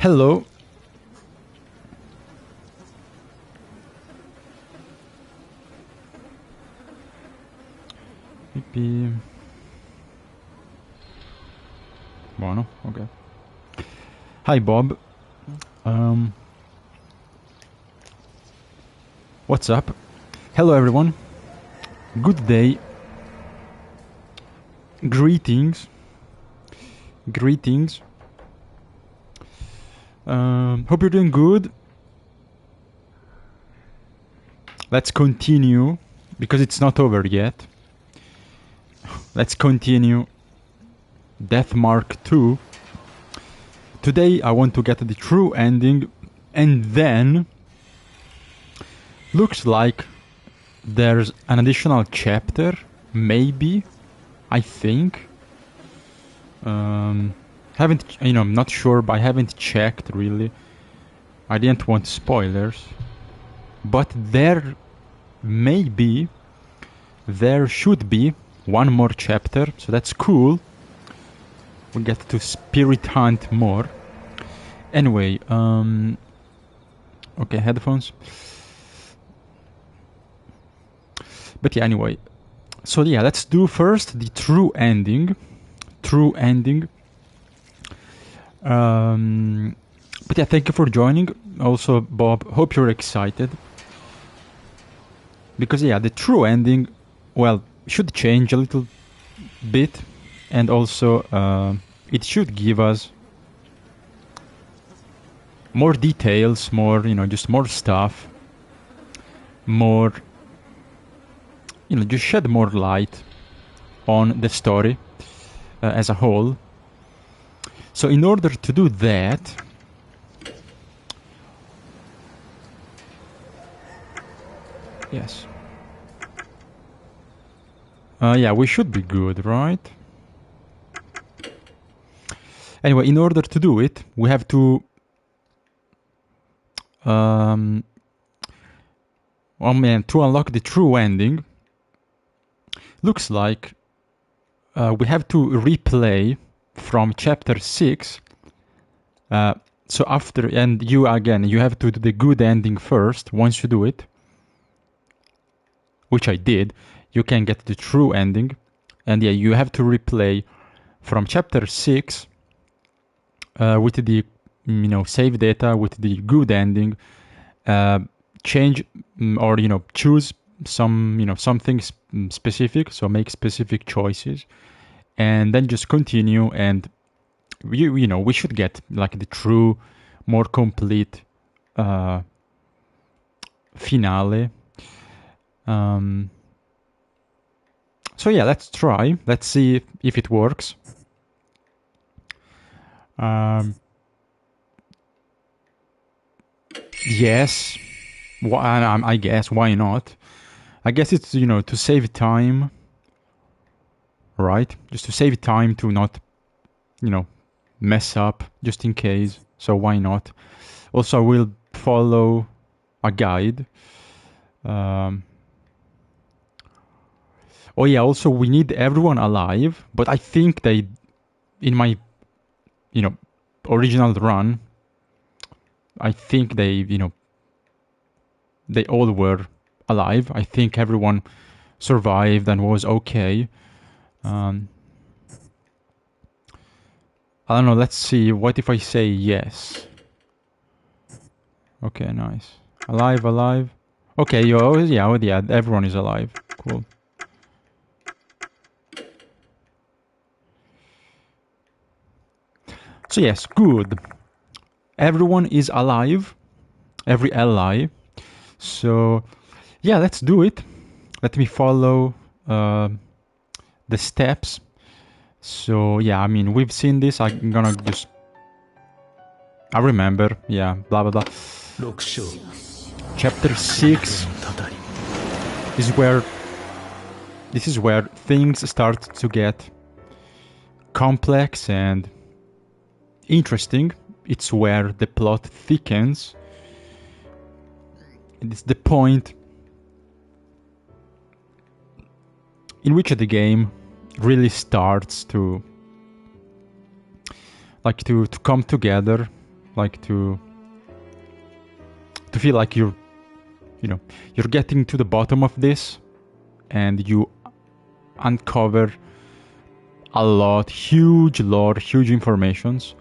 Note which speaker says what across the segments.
Speaker 1: Hello. Maybe. Buono, okay. Hi, Bob. What's up? Hello, everyone. Good day. Greetings. Greetings. Hope you're doing good. Let's continue, because it's not over yet. Let's continue Deathmark 2. Today I want to get the true ending, and then looks like there's an additional chapter, maybe, I think. Haven't, I'm not sure, but I haven't checked really. I didn't want spoilers. But there should be one more chapter, so that's cool. We get to spirit hunt more. Anyway, okay, headphones. But yeah, anyway. So yeah, let's do first the true ending. But yeah, thank you for joining. Also, Bob, hope you're excited. Because yeah, the true ending, well, should change a little bit. And also, it should give us more details, more, just more stuff. More, just shed more light on the story as a whole. So in order to do that, yes. Yeah, we should be good, right? Anyway, in order to do it, we have to to unlock the true ending. Looks like we have to replay from chapter 6. So after, and you have to do the good ending first. Once you do it, which I did, you can get the true ending. And yeah, you have to replay from chapter 6 with the save data with the good ending, change or choose some something specific, so make specific choices, and then just continue, and we should get like the true, more complete finale. So yeah, let's try. Let's see if it works. Yes. I guess, why not? I guess it's, to save time. Right? Just to save time to not, mess up, just in case. So why not? Also, I will follow a guide. Oh yeah, also we need everyone alive, but I think they, in my, original run, I think they, they all were alive. I think everyone survived and was okay. I don't know, let's see. What if I say yes? Okay, nice. Alive. Okay, yeah, everyone is alive. Cool. So yes, good. Everyone is alive. Every ally. So yeah, let's do it. Let me follow the steps. So yeah, I mean, we've seen this. I'm gonna just, I remember, yeah, blah blah blah. Chapter 6 is where, this is where things start to get complex and interesting. It's where the plot thickens. It's the point in which the game really starts to, like, to come together like to feel like you're getting to the bottom of this, and you uncover a lot, huge informations.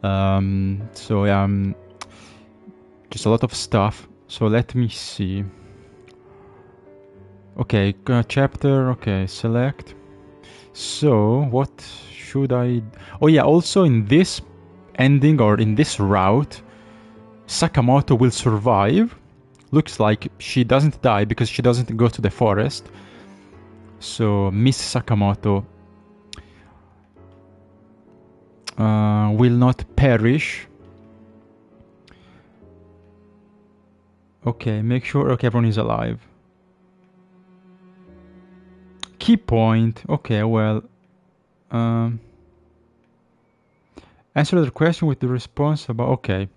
Speaker 1: So yeah, just a lot of stuff. So let me see. Okay, chapter. Okay, select. So what should I? Oh yeah, also in this ending or in this route, Sakamoto will survive. Looks like she doesn't die because she doesn't go to the forest. So Miss Sakamoto will not perish. Okay, make sure everyone is alive. Key point. Okay, well, answer the question with the response about. Okay,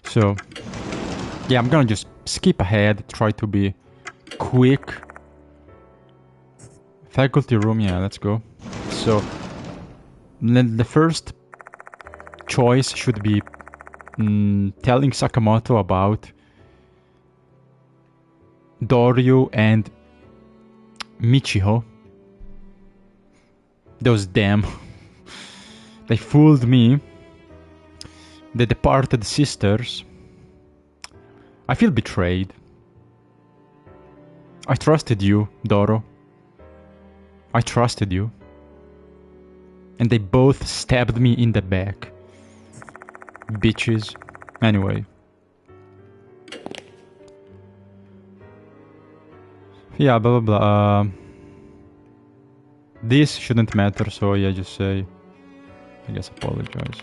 Speaker 1: so yeah, I'm gonna just skip ahead, try to be quick. Faculty room, yeah, let's go. So the first choice should be telling Sakamoto about Doryu and Michiho. Those damn. They fooled me. The departed sisters. I feel betrayed. I trusted you, Doro. I trusted you. And they both stabbed me in the back. Bitches. Anyway. Yeah, blah blah blah. This shouldn't matter, so yeah, just say, I guess, apologize.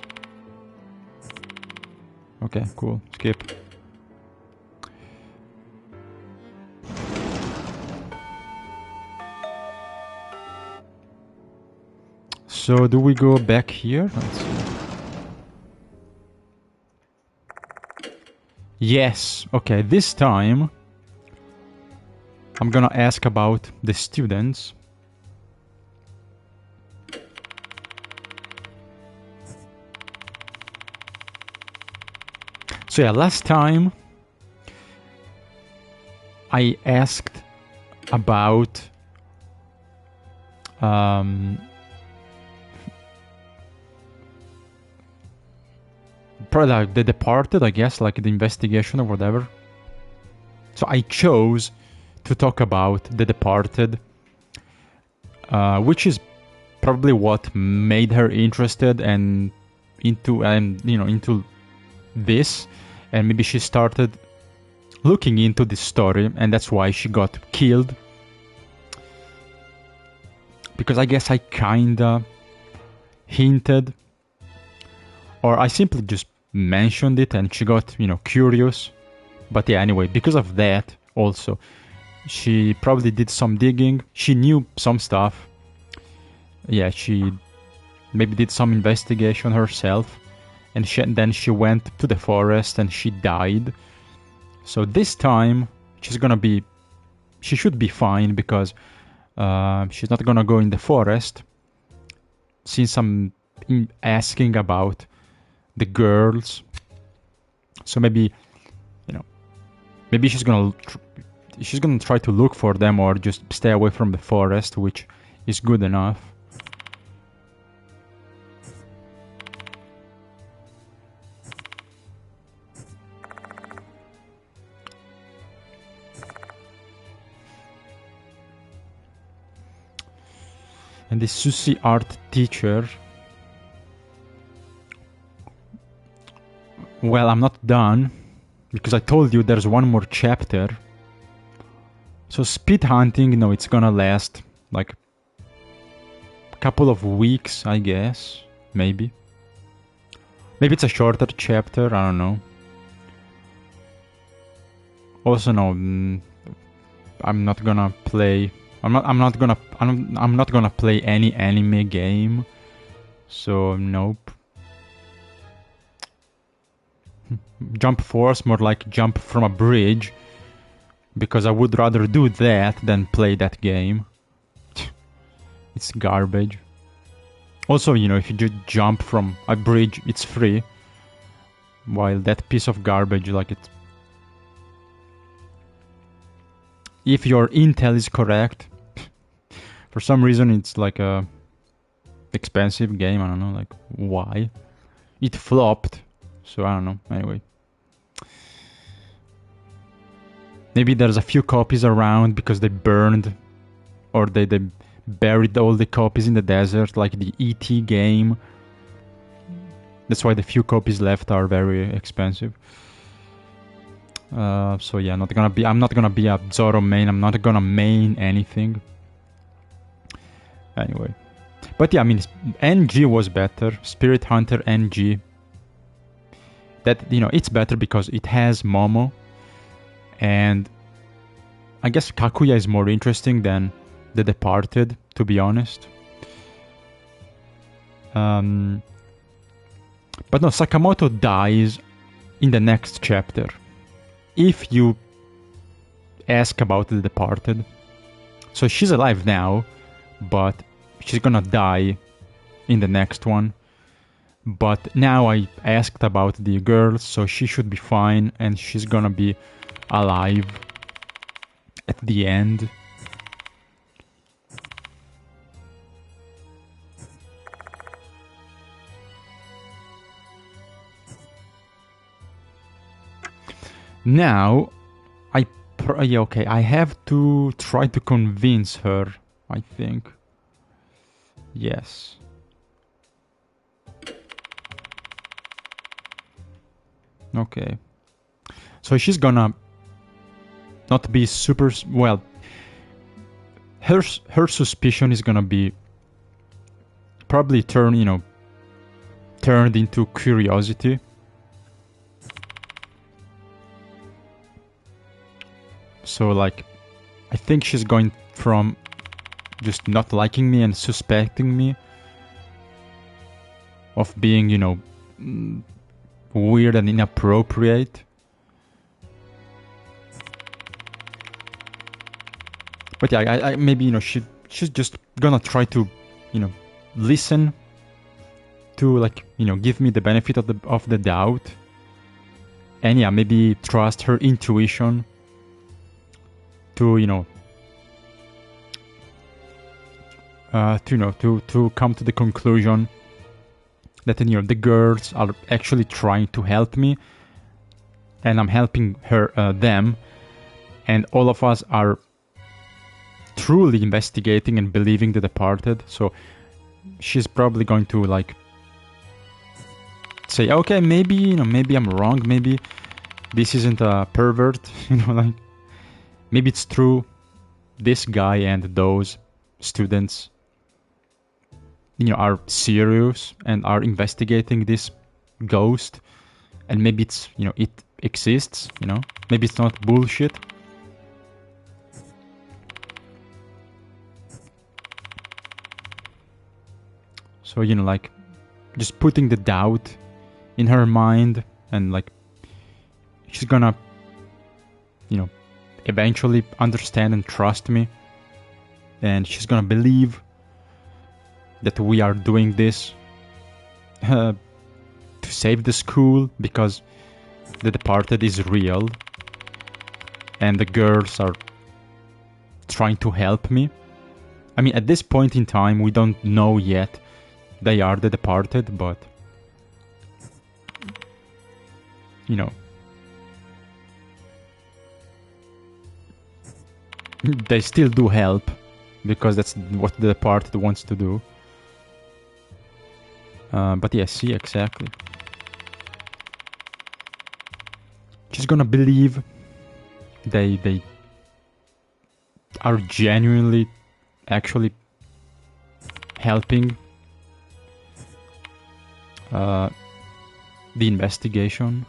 Speaker 1: Okay, cool. Skip. So do we go back here? Let's see. Yes. Okay, this time I'm gonna ask about the students. So yeah, last time I asked about probably like The Departed, I guess, like the investigation or whatever. So I chose to talk about The Departed, which is probably what made her interested and into this, and maybe she started looking into this story, and that's why she got killed. Because I guess I kinda hinted, or I simply just mentioned it and she got, curious. But yeah, anyway, because of that also, she probably did some digging. She knew some stuff. Yeah, she maybe did some investigation herself. And then she went to the forest and she died. So this time, she should be fine because she's not gonna go in the forest. Since I'm asking about the girls. So maybe, maybe she's gonna try to look for them or just stay away from the forest, which is good enough. And the Sushi art teacher. Well, I'm not done, because I told you there's one more chapter. So speed hunting, it's gonna last like a couple of weeks, I guess. Maybe it's a shorter chapter, I don't know. Also, no, I'm not gonna play any anime game. So nope. Jump Force, more like jump from a bridge, because I would rather do that than play that game. It's garbage. Also, if you just jump from a bridge, it's free. while that piece of garbage, like it, if your intel is correct, for some reason it's like a expensive game. I don't know, like why it flopped. So I don't know. Anyway, maybe there's a few copies around because they burned, or they buried all the copies in the desert, like the ET game. That's why the few copies left are very expensive. So yeah, I'm not gonna be a Zoro main. I'm not gonna main anything. Anyway, but yeah, I mean, NG was better. Spirit Hunter NG. That, you know, it's better because it has Momo, and I guess Kakuya is more interesting than The Departed, to be honest. But no, Sakamoto dies in the next chapter. If you ask about The Departed. So she's alive now, but she's gonna die in the next one. But now I asked about the girl, so she should be fine, and she's gonna be alive at the end. Now, okay, I have to try to convince her, I think. Yes. Okay. So she's gonna not be super... Well, her suspicion is gonna be probably turned into curiosity. So, like, I think she's going from just not liking me and suspecting me of being, weird and inappropriate. But yeah, I maybe, she's just gonna try to, listen to, like, give me the benefit of the doubt. And yeah, maybe trust her intuition to to come to the conclusion that the girls are actually trying to help me, and I'm helping them, and all of us are truly investigating and believing The Departed. So she's probably going to, like, say, okay, maybe maybe I'm wrong, maybe this isn't a pervert, like, maybe it's true, this guy and those students are serious and are investigating this ghost, and maybe it's it exists, maybe it's not bullshit. So like, just putting the doubt in her mind, and like, she's gonna eventually understand and trust me, and she's gonna believe that we are doing this to save the school, because The Departed is real and the girls are trying to help me. I mean, at this point in time, we don't know yet they are The Departed, but they still do help, because that's what The Departed wants to do. But yeah, see, exactly. She's gonna believe they are genuinely actually helping the investigation.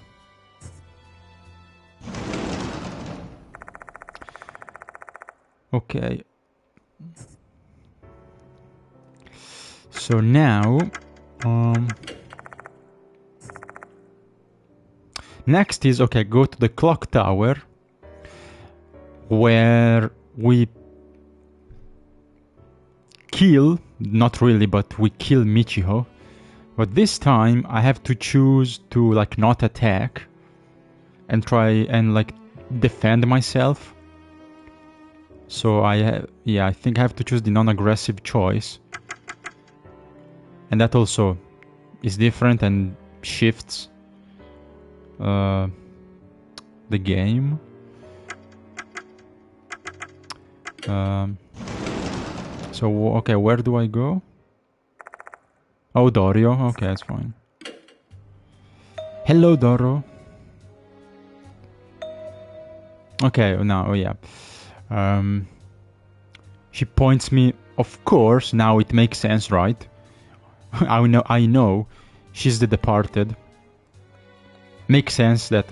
Speaker 1: Okay. So now, next is, okay, go to the clock tower, where we kill, not really, but we kill Michiho, But this time I have to choose to like not attack and try and like defend myself. So I think I have to choose the non-aggressive choice. And that also is different and shifts the game. So, okay, where do I go? Oh, Dorio. Okay, that's fine. Hello, Doro. Okay, now, oh, yeah. She points me. Of course, now it makes sense, right? I know. She's the departed. Makes sense that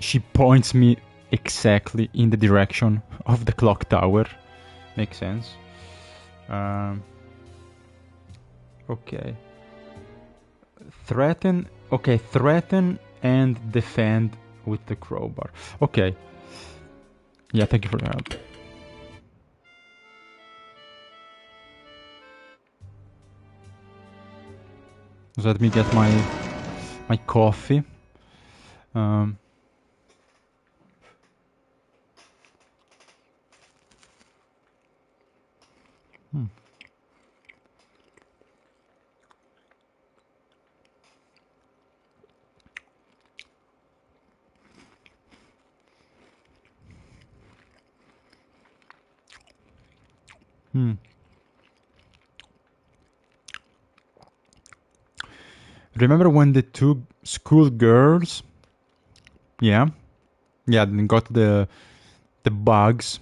Speaker 1: she points me exactly in the direction of the clock tower. Makes sense. Okay. Threaten. Okay, threaten and defend with the crowbar. Okay. Yeah, thank you for the help. So let me get my coffee. Remember when the two schoolgirls, yeah, got the bugs.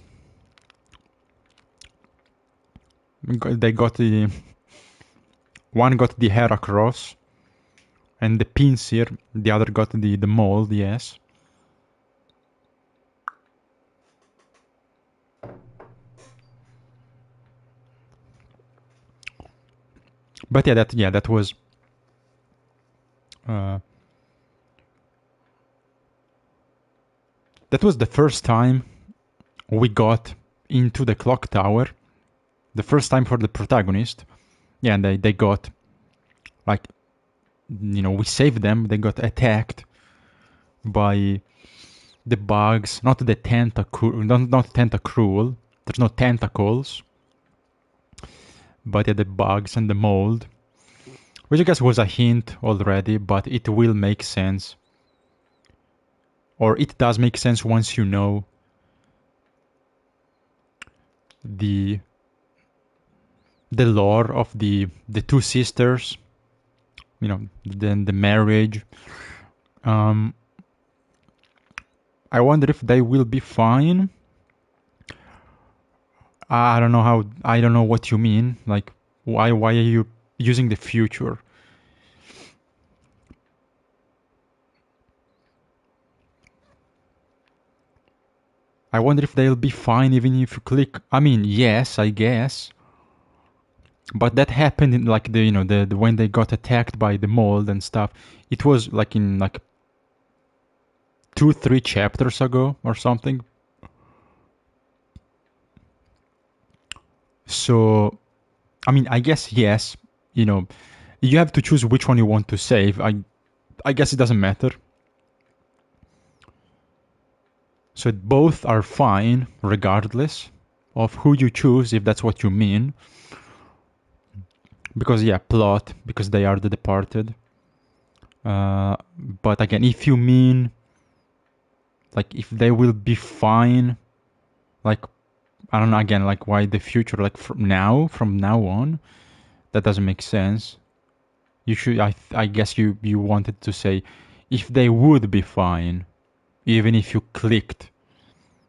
Speaker 1: They got the one got the Heracross and the Pinsir. The other got the mold. Yes. But that was. That was the first time we got into the clock tower. The first time for the protagonist. Yeah, and they got, like, we saved them. They got attacked by the bugs, not the not tentacruel. There's no tentacles. But the bugs and the mold. Which I guess was a hint already, but it will make sense. Or it does make sense once you know the lore of the two sisters, then the marriage. I wonder if they will be fine. I don't know what you mean. Like, why are you using the future? I wonder if they'll be fine even if you click. I mean, yes, I guess. But that happened in like the when they got attacked by the mold and stuff. It was like in like 2-3 chapters ago or something. So, I mean, I guess yes. You have to choose which one you want to save. I guess it doesn't matter. So both are fine regardless of who you choose, if that's what you mean. Because plot, because they are the departed. But again, if you mean like if they will be fine, like I don't know, again, like why the future, like from now on, that doesn't make sense. You should, I guess you wanted to say if they would be fine, even if you clicked.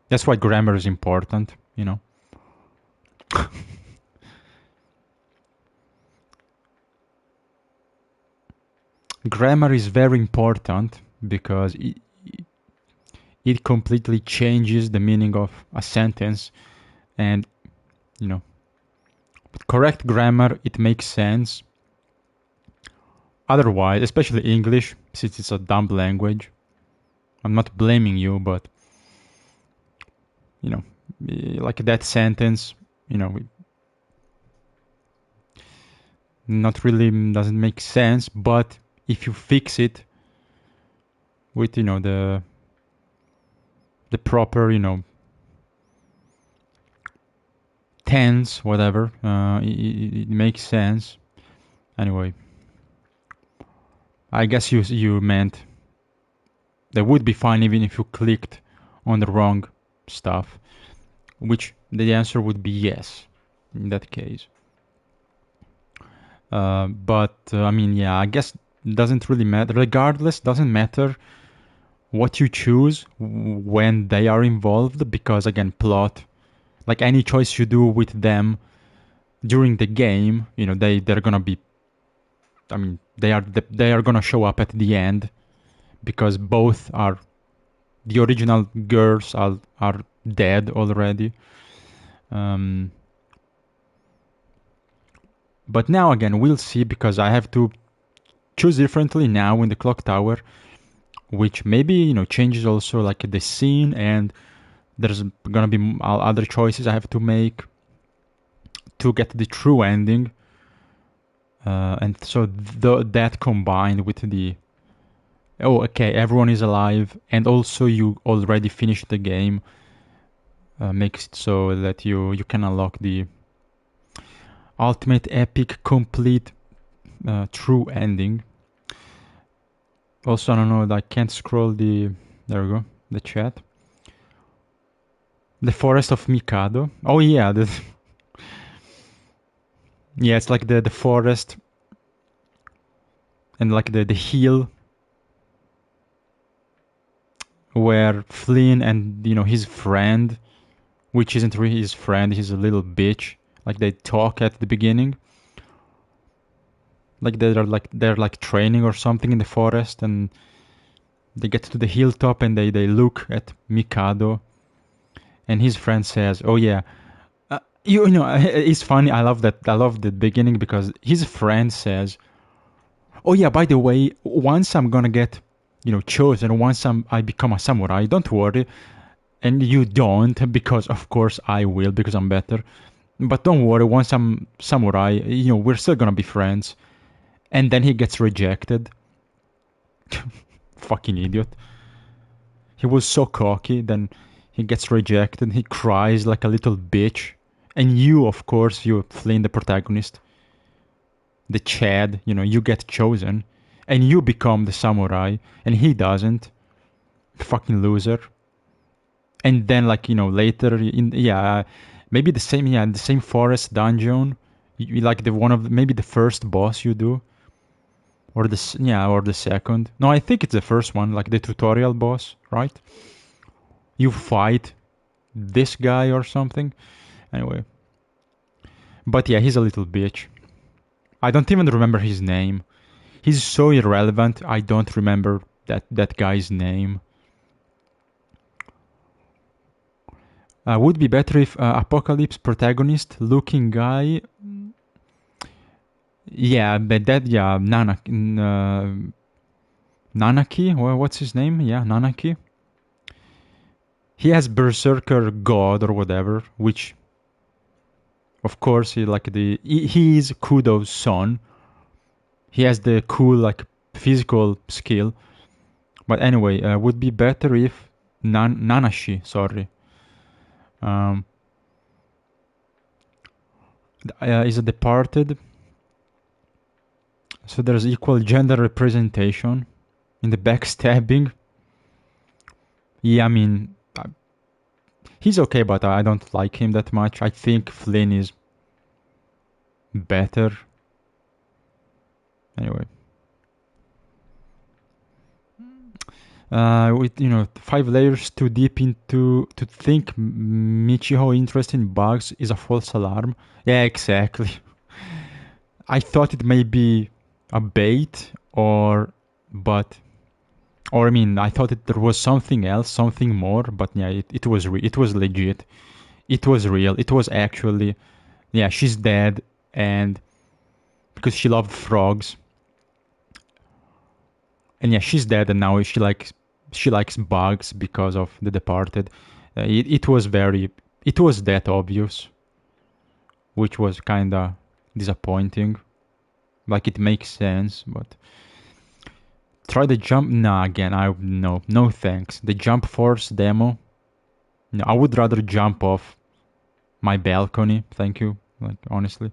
Speaker 1: That's why grammar is important, Grammar is very important because it completely changes the meaning of a sentence, and with correct grammar it makes sense. Otherwise, especially English, since it's a dumb language, I'm not blaming you, but like that sentence, not really doesn't make sense. But if you fix it with the proper tense, whatever, it makes sense. Anyway, I guess you meant that would be fine even if you clicked on the wrong stuff, which the answer would be yes in that case. But I mean, yeah, I guess doesn't really matter. Regardless, doesn't matter what you choose when they are involved, because again, plot, like any choice you do with them during the game, they're gonna be. I mean, they are gonna show up at the end, because both are the original girls are dead already. But now again, we'll see, because I have to choose differently now in the clock tower, which maybe changes also like the scene, and there's gonna be other choices I have to make to get the true ending. And so that combined with the everyone is alive, and also you already finished the game, makes it so that you can unlock the ultimate epic complete true ending. Also, I don't know, I can't scroll there we go, the chat. The Forest of Mikado. Oh yeah, yeah, it's like the forest and like the hill where Flynn and his friend, which isn't really his friend, he's a little bitch. Like they talk at the beginning, like they're like training or something in the forest, and they get to the hilltop and they look at Mikado, and his friend says, "Oh yeah." It's funny. I love that. I love the beginning, because his friend says, "Oh yeah, by the way, once I'm gonna get, chosen, once I become a samurai, don't worry." And you don't, because of course I will, because I'm better. But don't worry, once I'm samurai, we're still gonna be friends. And then he gets rejected. Fucking idiot. He was so cocky, then he gets rejected. He cries like a little bitch. And you, of course, you Flynn, the protagonist, the Chad, you get chosen, and you become the samurai, and he doesn't. Fucking loser. And then, like, later, maybe the same forest dungeon, like maybe the first boss you do, or the second. No, I think it's the first one, like the tutorial boss, right? You fight this guy or something. Anyway. But yeah, he's a little bitch. I don't even remember his name. He's so irrelevant, I don't remember that guy's name. Would be better if Apocalypse protagonist looking guy. Yeah, but Nanaki. What's his name? Yeah, Nanaki. He has Berserker God or whatever, which, of course, he is Kudo's son. He has the cool like physical skill. But anyway, would be better if Nanashi. Sorry. Is a departed. So there's equal gender representation in the backstabbing. Yeah, I mean, he's okay, but I don't like him that much. I think Flynn is better. Anyway. With 5 layers too deep into to think Michiho interest in bugs is a false alarm. Yeah, exactly. I thought it may be a bait, I thought there was something else, something more, but yeah, it was legit. It was real. It was actually, yeah, she's dead, and because she loved frogs. And yeah, she's dead, and now she likes bugs because of The Departed. It was that obvious, which was kinda disappointing. Like, it makes sense, but... Try the jump... Nah, again, no thanks. The Jump Force demo... No, I would rather jump off my balcony, thank you, like, honestly.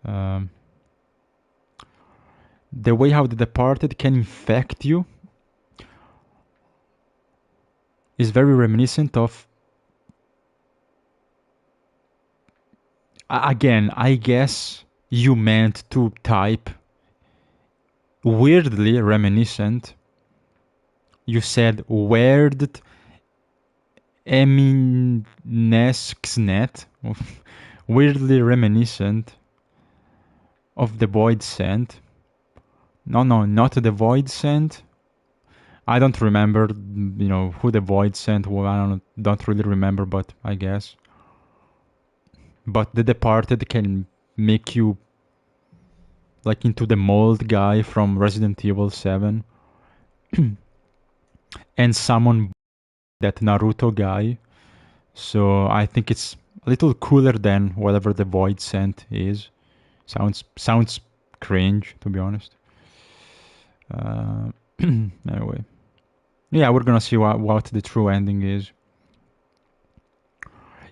Speaker 1: The way how The Departed can infect you is very reminiscent of... Again, I guess you meant to type weirdly reminiscent. You said weird Eminescent, weirdly reminiscent of the Voidsent. No, not the Voidsent. I don't remember, who the Voidsent was. I don't really remember, but I guess. But The Departed can make you like into the mold guy from Resident Evil 7 and summon that Naruto guy. So I think it's a little cooler than whatever the Voidsent is. Sounds cringe, to be honest. Anyway. Yeah, we're gonna see what the true ending is.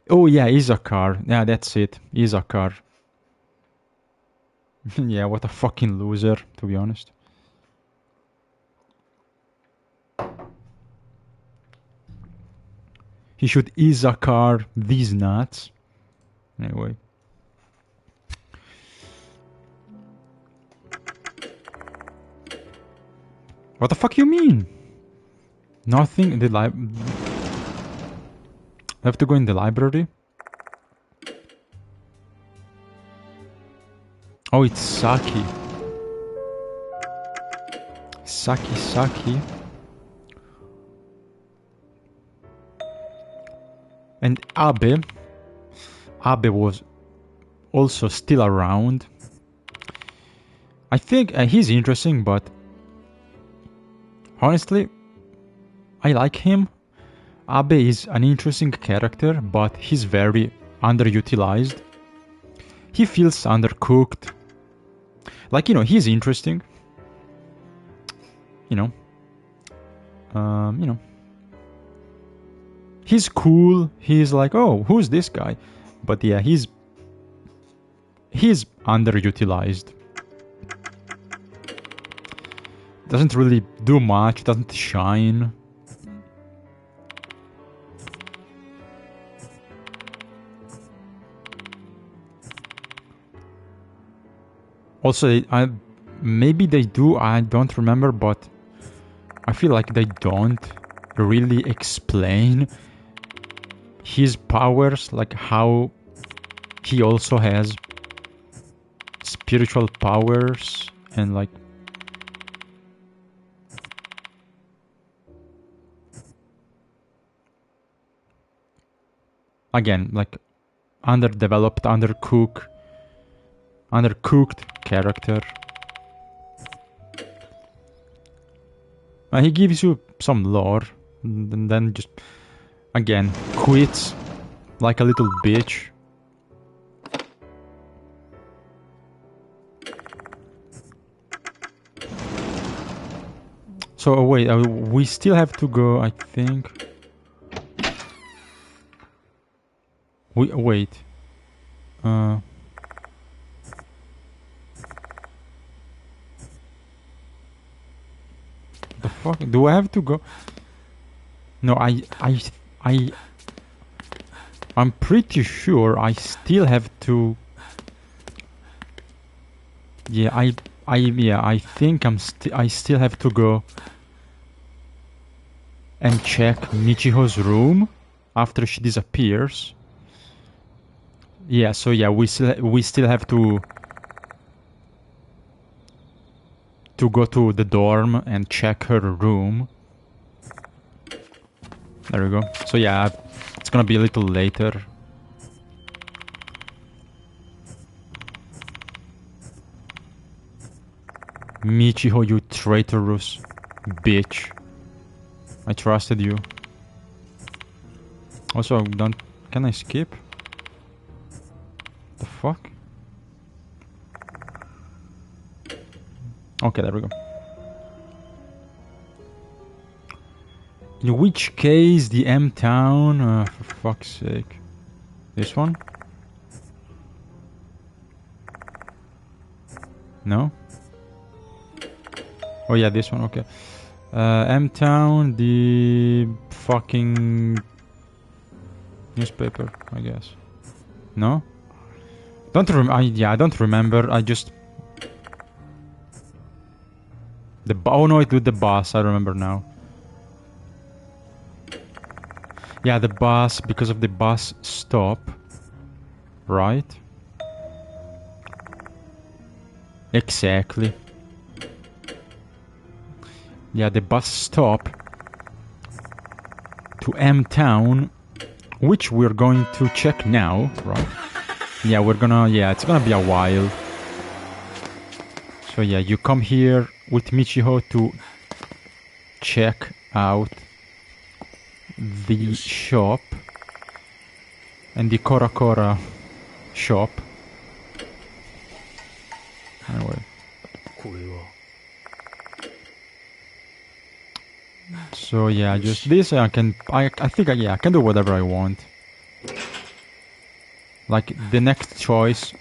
Speaker 1: Oh yeah, Izakar. Yeah, that's it. Izakar. Yeah, what a fucking loser, to be honest. He should Izakar these nuts. Anyway. What the fuck you mean? Nothing in the I have to go in the library? Oh, it's Saki. Saki. And Abe. Abe was also still around. I think he's interesting, but honestly, I like him. Abe is an interesting character, but he's very underutilized. He feels undercooked. Like, he's interesting. He's cool. He's like, oh, who's this guy? But yeah, he's underutilized. Doesn't really do much, doesn't shine. Also, maybe they do, I don't remember, but I feel like they don't really explain his powers, like how he also has spiritual powers and like again, like underdeveloped, undercooked character. He gives you some lore and then just again quits like a little bitch. So wait, we still have to go, I think. Wait. The fuck? Do I have to go? No, I'm pretty sure I still have to. Yeah, I think I still have to go and check Michiho's room after she disappears. Yeah, so yeah, we still have to go to the dorm and check her room. There we go. So yeah, it's gonna be a little later. Michiho, you traitorous bitch. I trusted you. Also, can I skip? The fuck? Okay, there we go. In which case, the M town, for fuck's sake. This one? No? Oh yeah, this one, okay. M town, the fucking newspaper, I guess. No? I don't remember. I just... Oh no, it with the bus, I remember now. Yeah, the bus, because of the bus stop. Right? Exactly. Yeah, the bus stop to M Town, which we're going to check now, right? Yeah, it's gonna be a while. So yeah, you come here with Michiho to check out the shop and the Korakora shop. Anyway. So yeah, just this I think I can do whatever I want. Like the next choice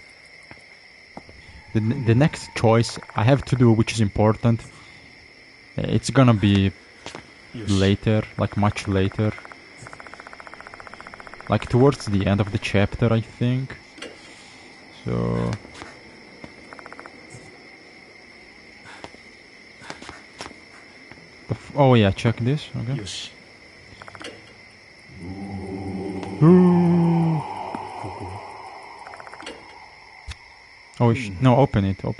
Speaker 1: the next choice I have to do, which is important, it's gonna be later, like much later. Like towards the end of the chapter, I think. So... Oh yeah, check this, okay. Oh, no, open it. Oh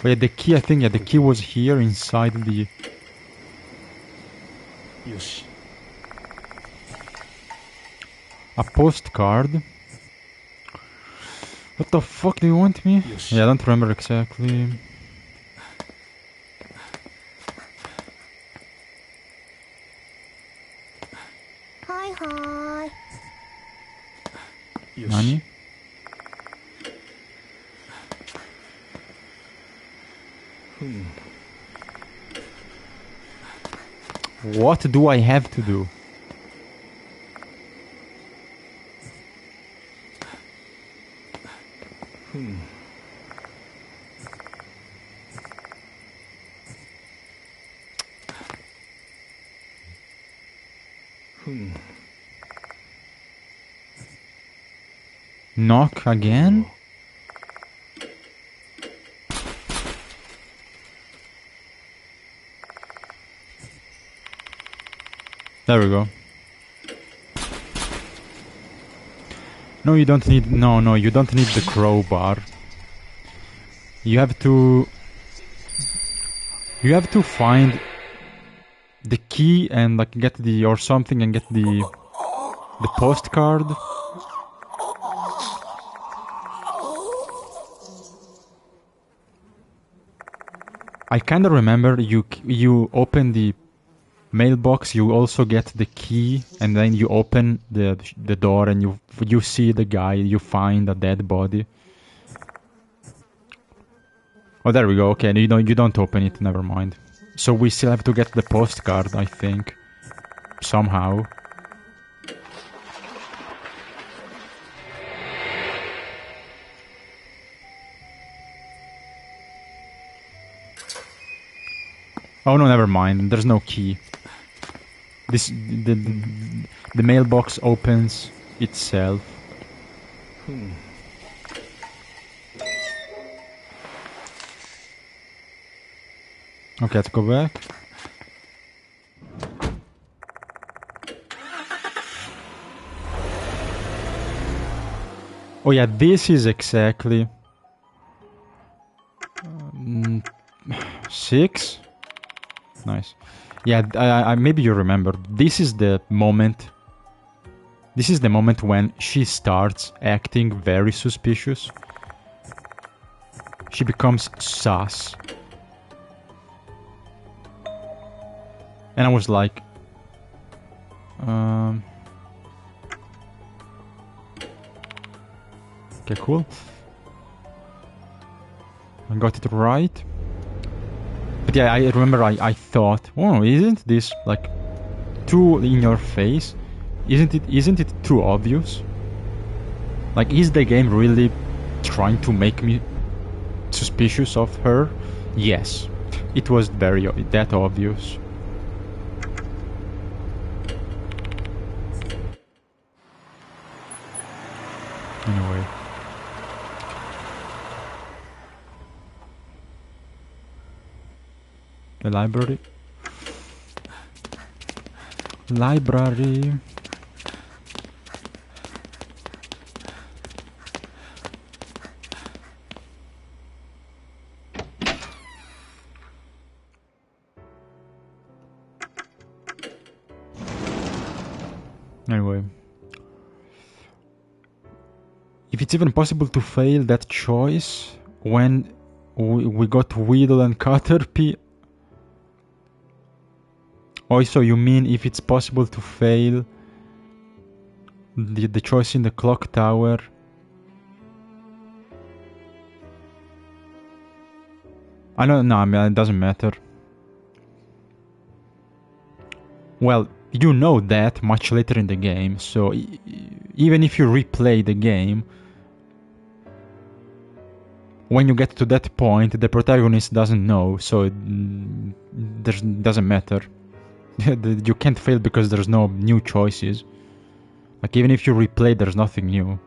Speaker 1: yeah, the key, I think, the key was here inside the... A postcard? What the fuck do you want me? Yeah, I don't remember exactly.
Speaker 2: Hi.
Speaker 1: Nani? What do I have to do? Knock again? There we go. No, you don't need... No, you don't need the crowbar. You have to... You have to find the key and like get the... or something and get the postcard. I kinda remember you open the mailbox, you also get the key, and then you open the door and you see the guy, you find a dead body. Oh, there we go. Okay, you don't open it. Never mind. So we still have to get the postcard, I think, somehow. Oh no, never mind. There's no key. The mailbox opens itself. Okay, let's go back. Oh yeah, this is exactly 6. Nice. Yeah, I maybe you remember. This is the moment. This is the moment when she starts acting very suspicious. She becomes sus. And I was like, Okay, cool. I got it right. But yeah, I remember I thought, oh, isn't this like too in your face? Isn't it too obvious? Like, is the game really trying to make me suspicious of her? Yes, it was that obvious. Anyway. The library. Library. Anyway. If it's even possible to fail that choice when we got Weedle and Caterpie. Oh, so you mean if it's possible to fail the choice in the clock tower? I don't know, I mean, it doesn't matter. Well, you know that much later in the game, so even if you replay the game, when you get to that point, the protagonist doesn't know, so it doesn't matter. You can't fail because there's no new choices. Like, even if you replay, there's nothing new.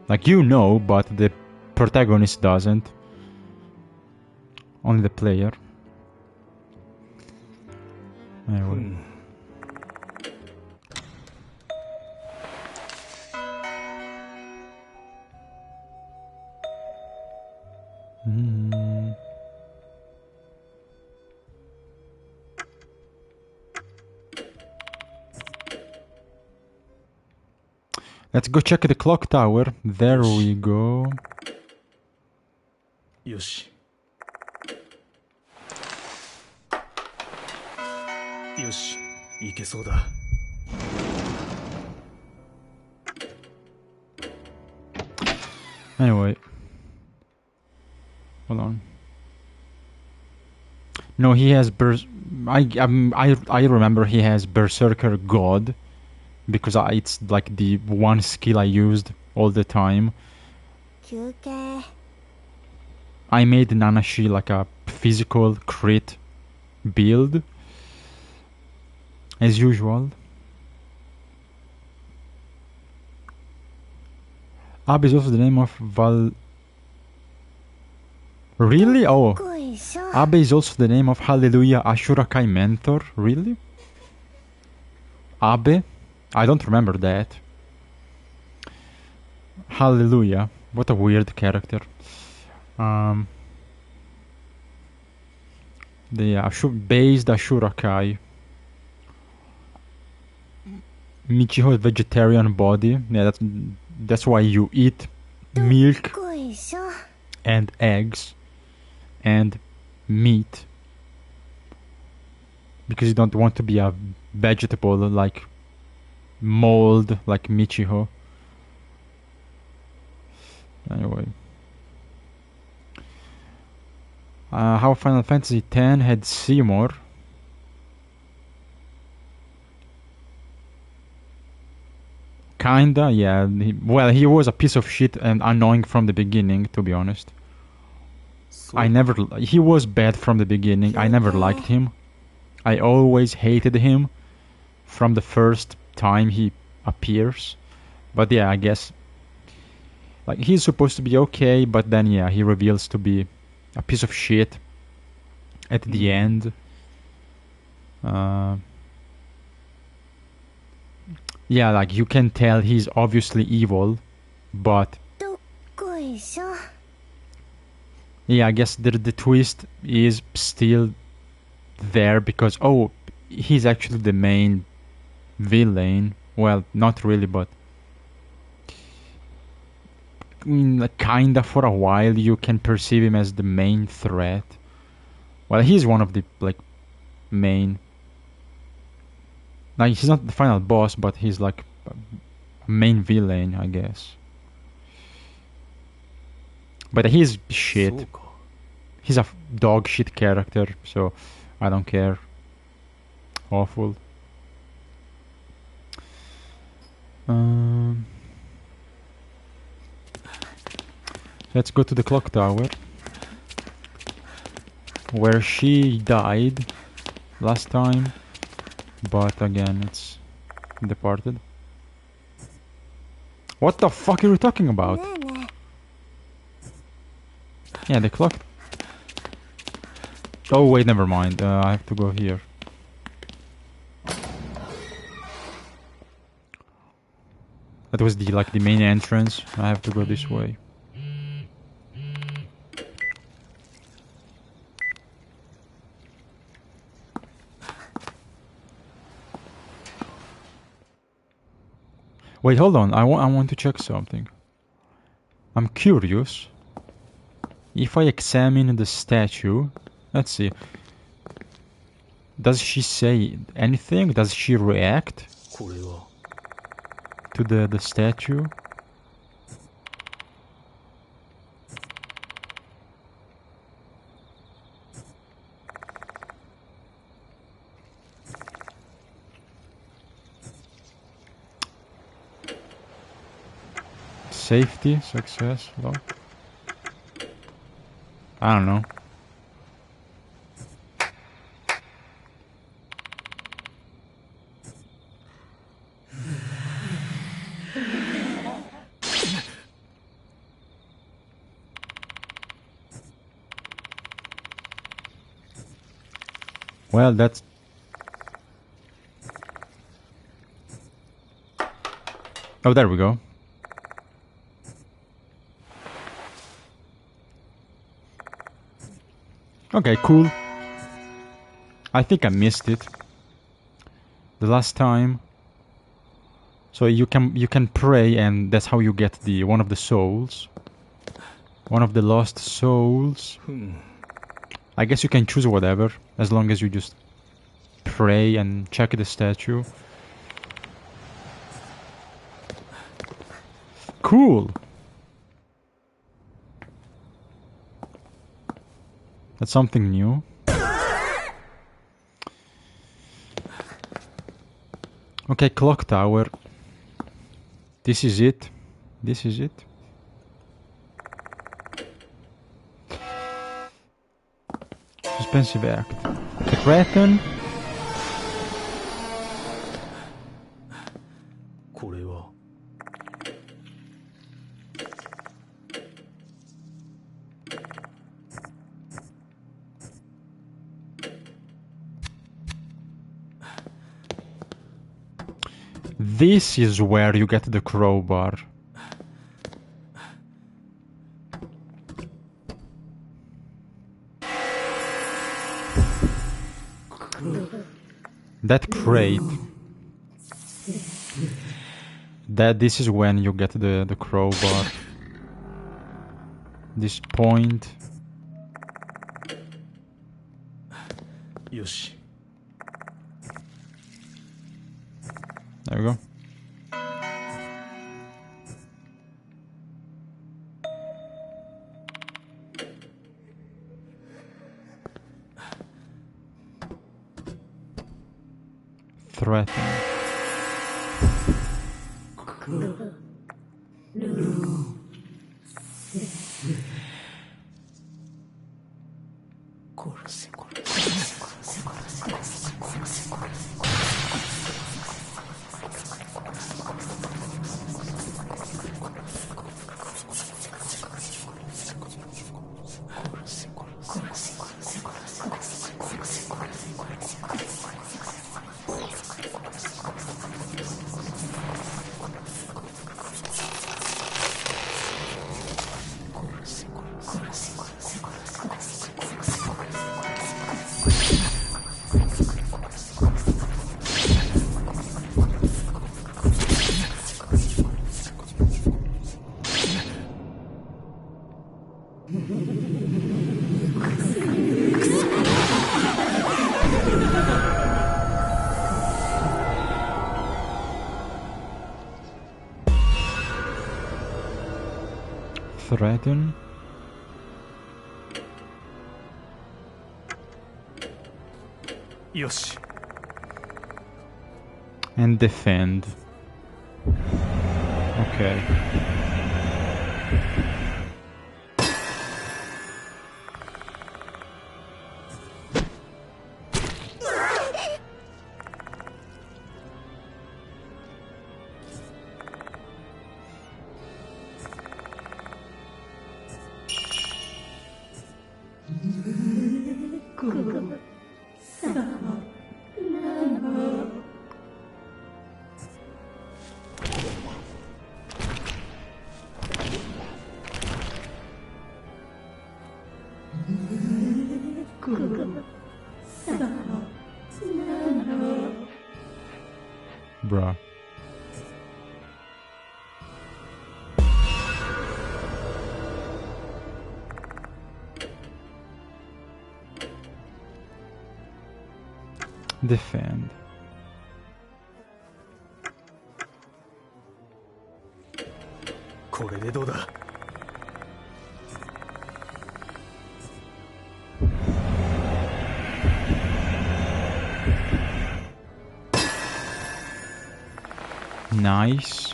Speaker 1: Like, you know, but the protagonist doesn't. Only the player. Anyway. Let's go check the clock tower. There we go.
Speaker 2: Yoshi. Yoshi, いけそうだ.
Speaker 1: Anyway. Hold on. No, he has I remember he has Berserker God, because it's like the one skill I used all the time. I made Nanashi like a physical crit build, as usual. Ab is also the name of Val... Really? Oh. Abe is also the name of Hallelujah Ashurakai Mentor? Really? Abe? I don't remember that. Hallelujah. What a weird character. The based Ashurakai. Michiho's vegetarian body. Yeah, that's why you eat milk and eggs and meat, because you don't want to be a vegetable like mold like Michiho. Anyway, how Final Fantasy X had Seymour. Kinda, yeah. He was a piece of shit and annoying from the beginning, to be honest. He was bad from the beginning. I never liked him. I always hated him from the first time he appears. But yeah, I guess like he's supposed to be okay, but then yeah, he reveals to be a piece of shit at the end. Yeah, like you can tell he's obviously evil, but yeah, I guess the twist is still there because he's actually the main villain. Well, not really, but like, kinda for a while you can perceive him as the main threat. Well, he's one of the like main Like, he's not the final boss, but he's like a main villain, I guess. But he's shit.
Speaker 2: そうか。
Speaker 1: He's a dog shit character, so I don't care. Awful. Let's go to the clock tower, where she died last time, but again it's departed. What the fuck are you talking about? Yeah, the clock. Oh wait, never mind. I have to go here. That was the main entrance. I have to go this way. Wait, hold on. I want to check something. I'm curious. If I examine the statue, let's see. Does she say anything? Does she react
Speaker 2: これは
Speaker 1: to the statue? Safety, success, lock. I don't know. Well, that's... Oh, there we go. Okay, cool. I think I missed it the last time. So you can pray, and that's how you get the one of the souls. One of the lost souls. I guess you can choose whatever, as long as you just pray and check the statue. Cool. That's something new. Okay, clock tower. This is it. This is it. Suspensive act. Threaten.
Speaker 2: これは
Speaker 1: This is where you get the crowbar. That crate. This is when you get the crowbar. This point.
Speaker 2: よし
Speaker 1: There we go. Threaten. threaten.
Speaker 2: Yoshi.
Speaker 1: And defend. Okay. Bruh. Defend. Nice.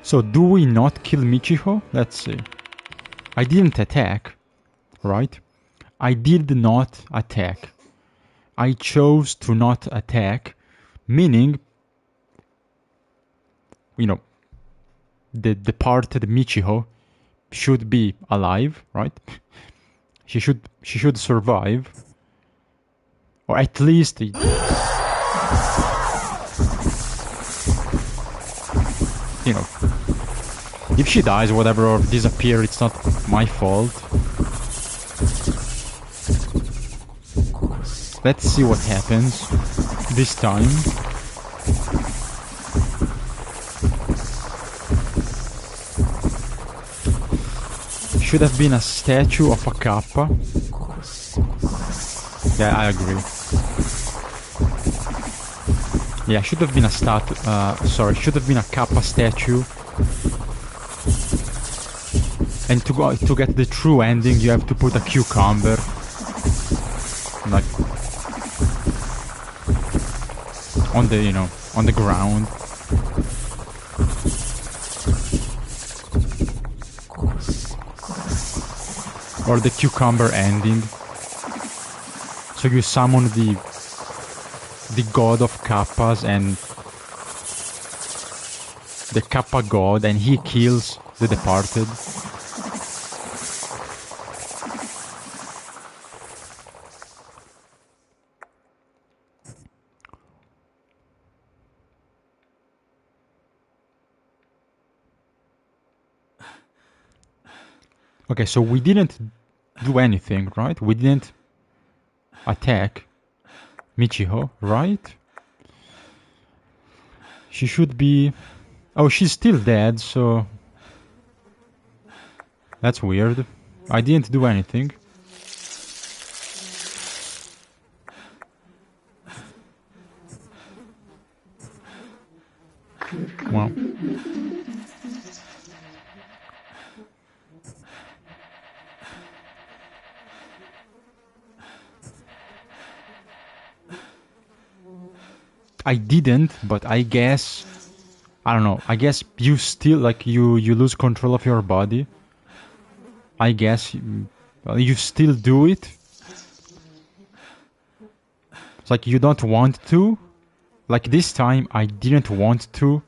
Speaker 1: So do we not kill Michiho? Let's see. I didn't attack, right? I did not attack. I chose to not attack, meaning, you know, the departed Michiho should be alive, right? She should survive, or at least, you know, if she dies, whatever, or disappear, it's not my fault. Let's see what happens this time. Should have been a statue of a Kappa. Yeah, I agree. Yeah, should have been a should have been a Kappa statue. And to get the true ending, you have to put a cucumber, like on the, on the ground. Or the cucumber ending. So you summon the god of Kappas and the Kappa god, and he kills the departed. Okay, so we didn't do anything, right? We didn't attack Michiho, right? She should be... Oh, she's still dead, so... That's weird. I didn't do anything. Well... I didn't, but I guess... I don't know. I guess you still, like, you lose control of your body. I guess you still do it. It's like you don't want to. Like this time, I didn't want to.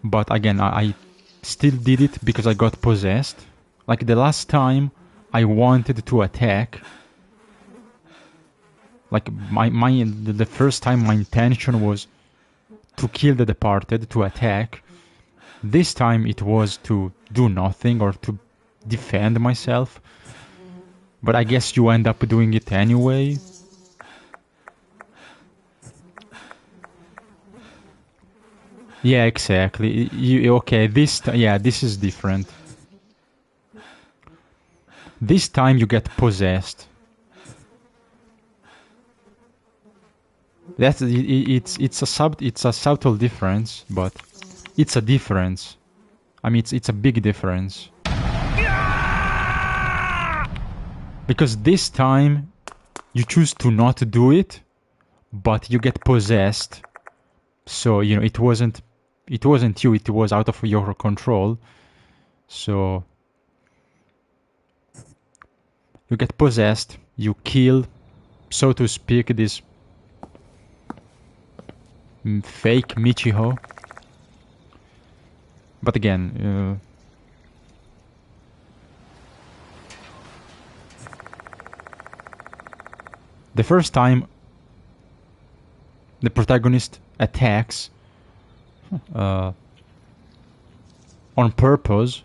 Speaker 1: But again, I still did it because I got possessed. Like the last time, I wanted to attack. Like the first time, my intention was to kill the departed, to attack. This time it was to do nothing or to defend myself. But I guess you end up doing it anyway. Yeah, exactly. Okay, yeah, this is different. This time you get possessed. It's a subtle difference, but it's a difference. I mean, it's a big difference. Because this time you choose to not do it, but you get possessed. So, you know, it wasn't you, it was out of your control. So you get possessed, you kill, so to speak, this fake Michiho. But again, the first time the protagonist attacks on purpose,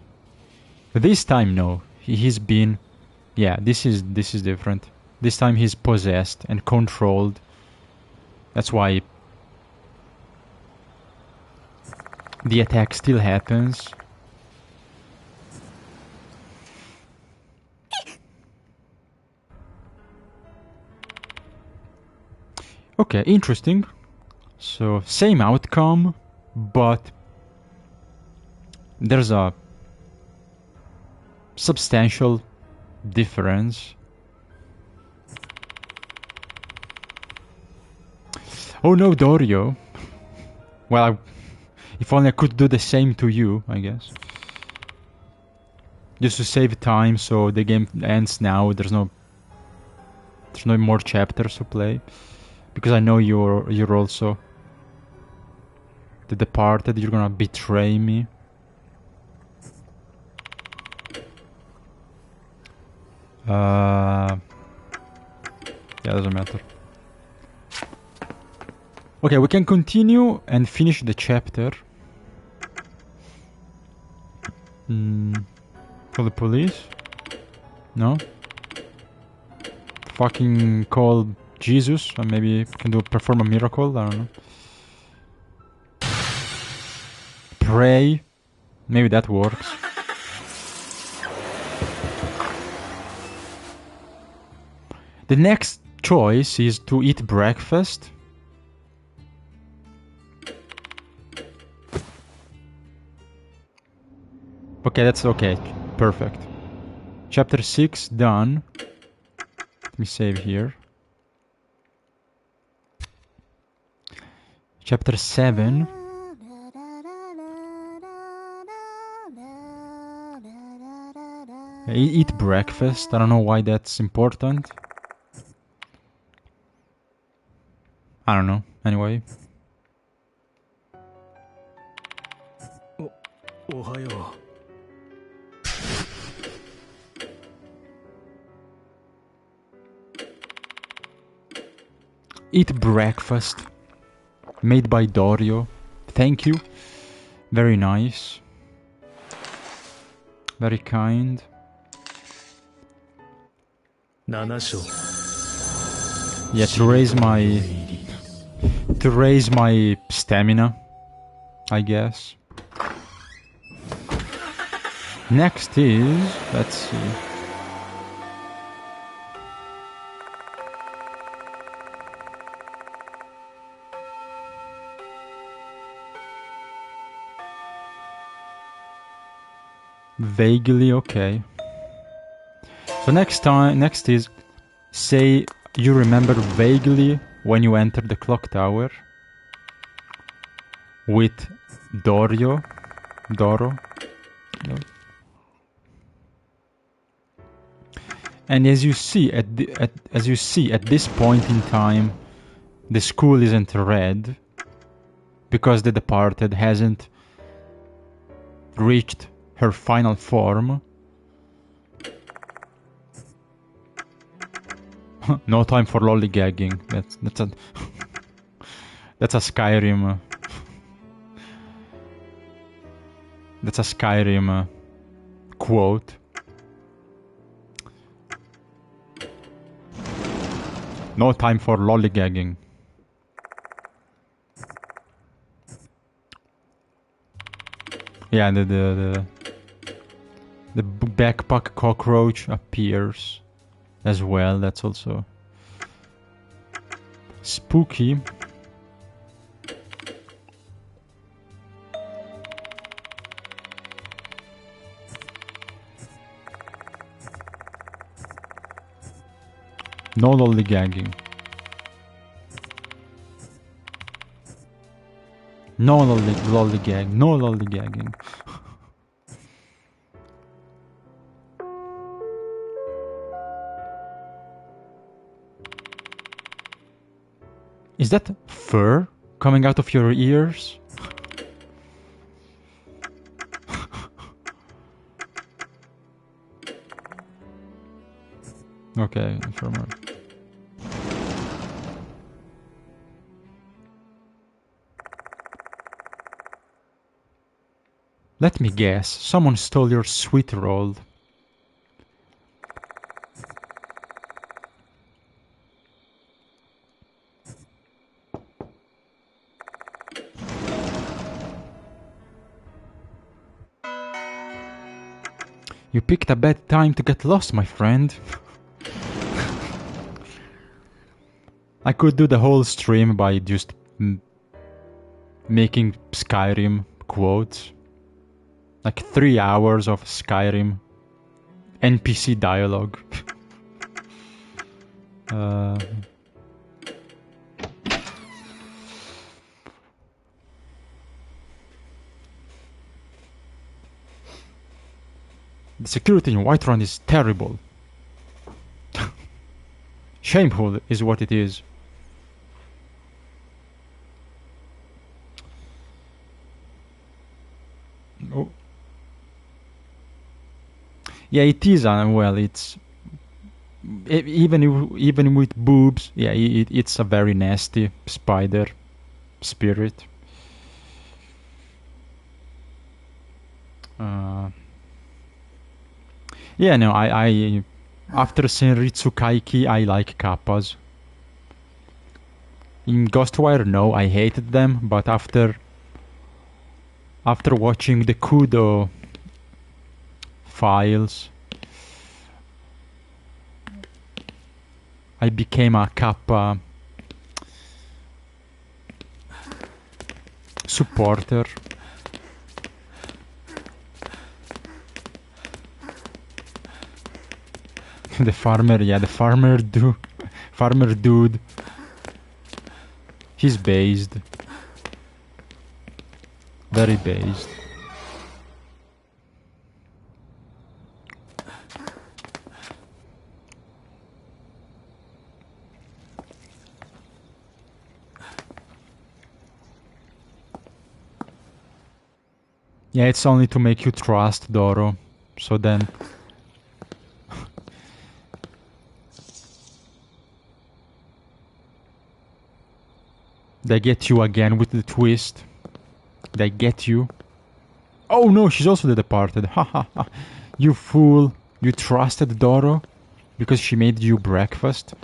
Speaker 1: this time no. He's been, yeah, this is different. This time he's possessed and controlled. That's why the attack still happens. Okay, interesting. So, same outcome, but there's a substantial difference. Oh no, Dorio. Well, if only I could do the same to you, I guess. Just to save time, so the game ends now. There's no more chapters to play, because I know you're also the departed. You're gonna betray me. Yeah, doesn't matter. Okay, we can continue and finish the chapter. Call the police? No? Fucking call Jesus, or maybe can perform a miracle, I don't know. Pray, maybe that works. The next choice is to eat breakfast. Okay, that's okay. Perfect. Chapter 6 done. Let me save here. Chapter 7. Eat breakfast. I don't know why that's important. I don't know. Anyway.
Speaker 2: Ohayo.
Speaker 1: Eat breakfast. Made by Dorio. Thank you. Very nice. Very kind.
Speaker 2: 7章
Speaker 1: Yeah, to raise my stamina, I guess. Next is, let's see. Vaguely okay. So next is, say you remember vaguely when you entered the clock tower with Doro. No. And as you see at this point in time, the school isn't red because the departed hasn't reached her final form. No time for lollygagging. That's a that's a Skyrim. That's a Skyrim quote. No time for lollygagging. Yeah, the backpack cockroach appears as well. That's also spooky. No lollygagging. No lollygag. No lollygagging. Is that fur coming out of your ears? Okay, infirmary. Let me guess, someone stole your sweet roll. You picked a bad time to get lost, my friend. I could do the whole stream by just making Skyrim quotes. Like 3 hours of Skyrim NPC dialogue. The security in Whiterun is terrible. Shameful is what it is. Oh. Yeah, it is. Well, it's even with boobs. Yeah, it's a very nasty spider spirit. Yeah, no, I after Senritsu Kaiki, I like kappas. In Ghostwire, no, I hated them, but after watching the Kudo files, I became a kappa supporter. The farmer, yeah, the farmer dude. He's based. Very based. Yeah, it's only to make you trust Doro. So then... they get you again with the twist. They get you. Oh no, she's also the departed. Ha ha ha. You fool. You trusted Doro because she made you breakfast?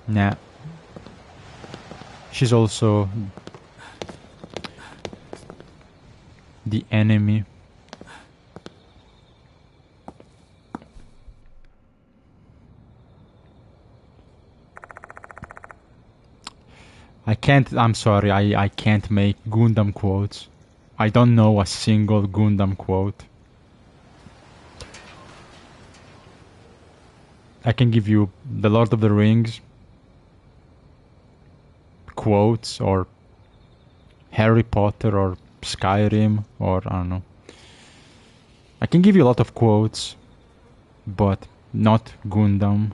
Speaker 1: Nah. She's also the enemy. I'm sorry, I can't make Gundam quotes. I don't know a single Gundam quote. I can give you the Lord of the Rings quotes, or Harry Potter, or Skyrim, or I don't know. I can give you a lot of quotes, but not Gundam.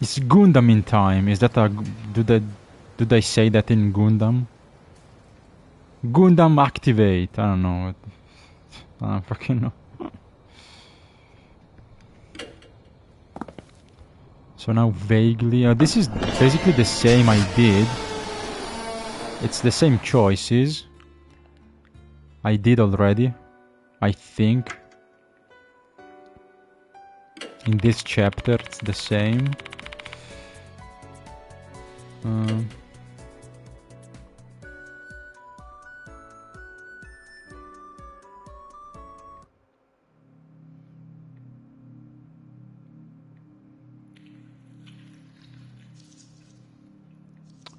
Speaker 1: It's Gundam in time. Is that a... do they say that in Gundam? Gundam activate. I don't know. I don't fucking know. So now vaguely... this is basically the same I did. It's the same choices I did already, I think. In this chapter, it's the same. Um,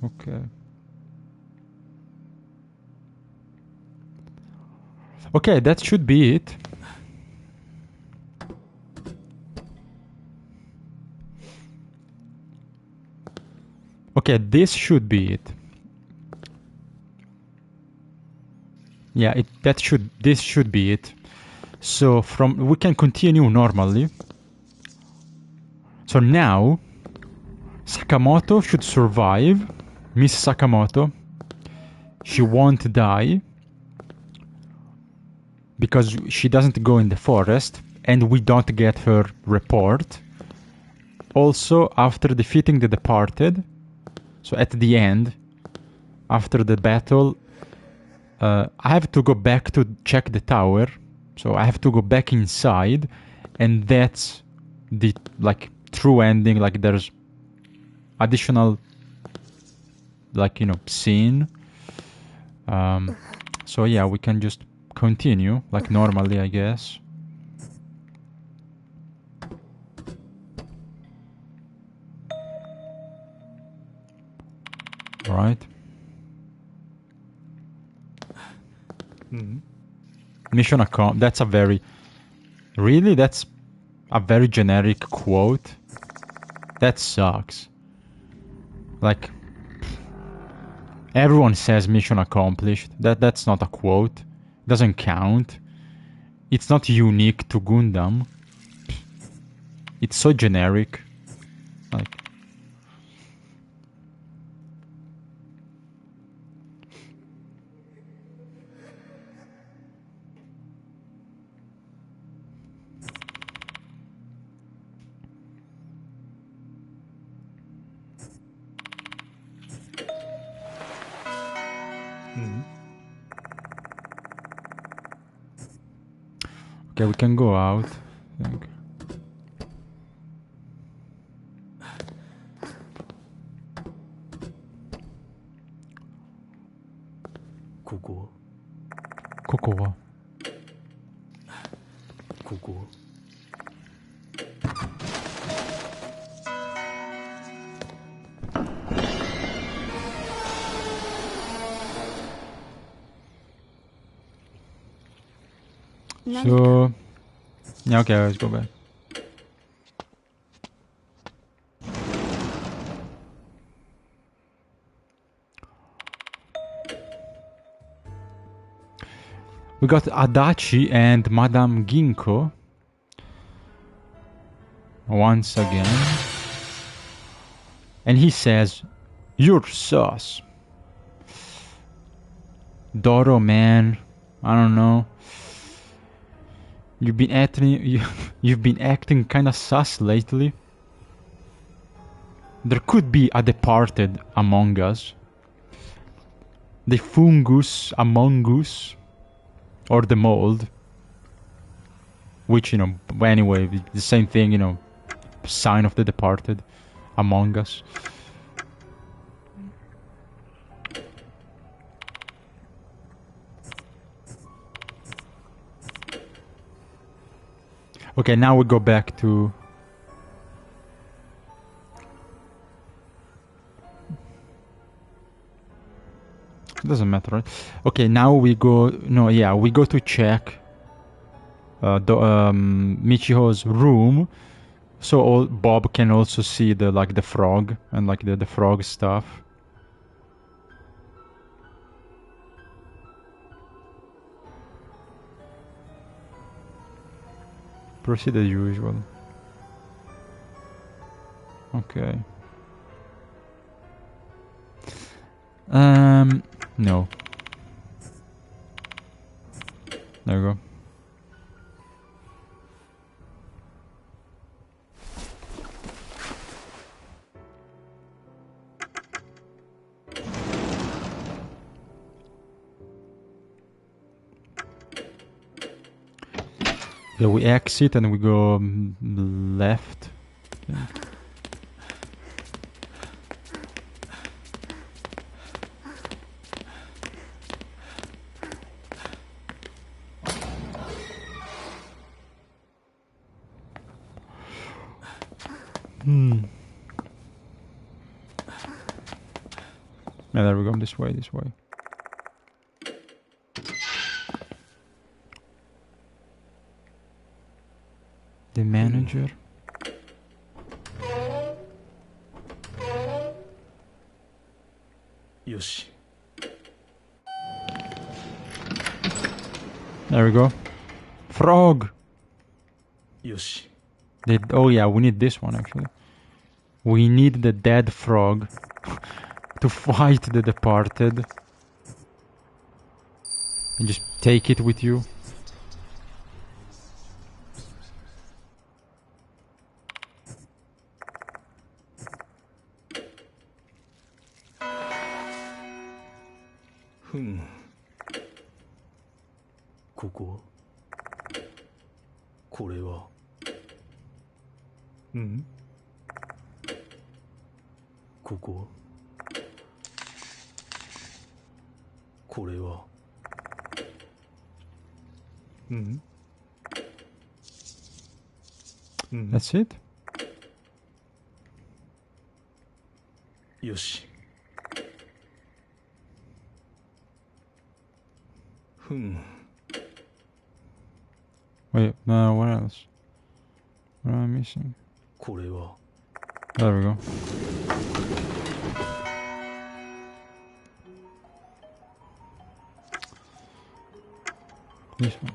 Speaker 1: okay. Okay, that should be it. Okay, this should be it. Yeah, this should be it. So we can continue normally. So now Sakamoto should survive. Miss Sakamoto, she won't die because she doesn't go in the forest and we don't get her report. Also, after defeating the departed, so at the end, after the battle, I have to go back to check the tower. So I have to go back inside, and that's the true ending. Like there's additional scene. So yeah, we can just continue like normally, I guess. Right. Mission account. That's a very generic quote. That sucks. Like everyone says mission accomplished. That's not a quote. It doesn't count. It's not unique to Gundam. It's so generic. Like okay, we can go out, I think. Koko.
Speaker 3: 何か
Speaker 1: So, yeah, okay, let's go back. We got Adachi and Madame Ginko. Once again. And he says, "You're sus." Doro, man, I don't know. You've been acting kind of sus lately. There could be a departed among us. The fungus among us. Or the mold. Which, anyway, the same thing, sign of the departed among us. Okay, now we go back to... It doesn't matter, right? Okay, now we go... No, yeah, we go to check Michiho's room. So Bob can also see the frog and the frog stuff. Proceed as usual. Okay. No. There we go. Yeah, we exit and we go left. Yeah, there we go. This way, this way. The manager.
Speaker 2: Yoshi.
Speaker 1: There we go. Frog.
Speaker 2: Yoshi.
Speaker 1: Oh yeah, we need this one actually. We need the dead frog to fight the departed. And just take it with you.
Speaker 2: Koko. これは。ここ。これは。
Speaker 1: That's it?
Speaker 2: よし。
Speaker 1: Wait, no, what else? What am I missing?
Speaker 2: これは。
Speaker 1: There we go. This one.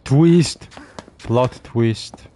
Speaker 1: Twist! Plot twist.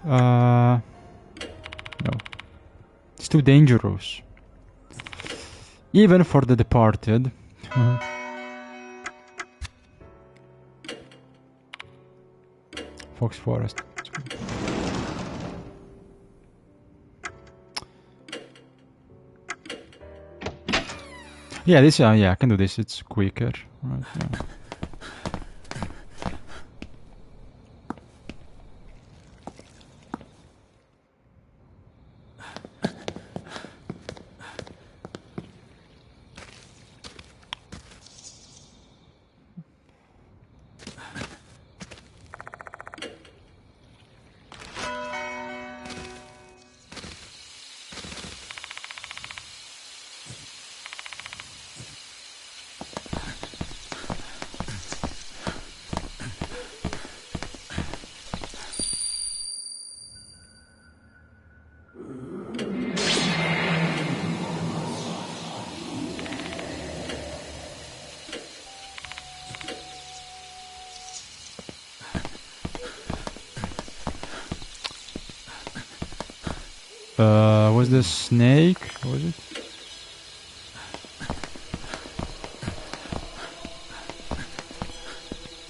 Speaker 1: No. It's too dangerous. Even for the departed. Fox Forest. Yeah, this. Yeah, I can do this. It's quicker. Right, yeah. Was the snake? What was it?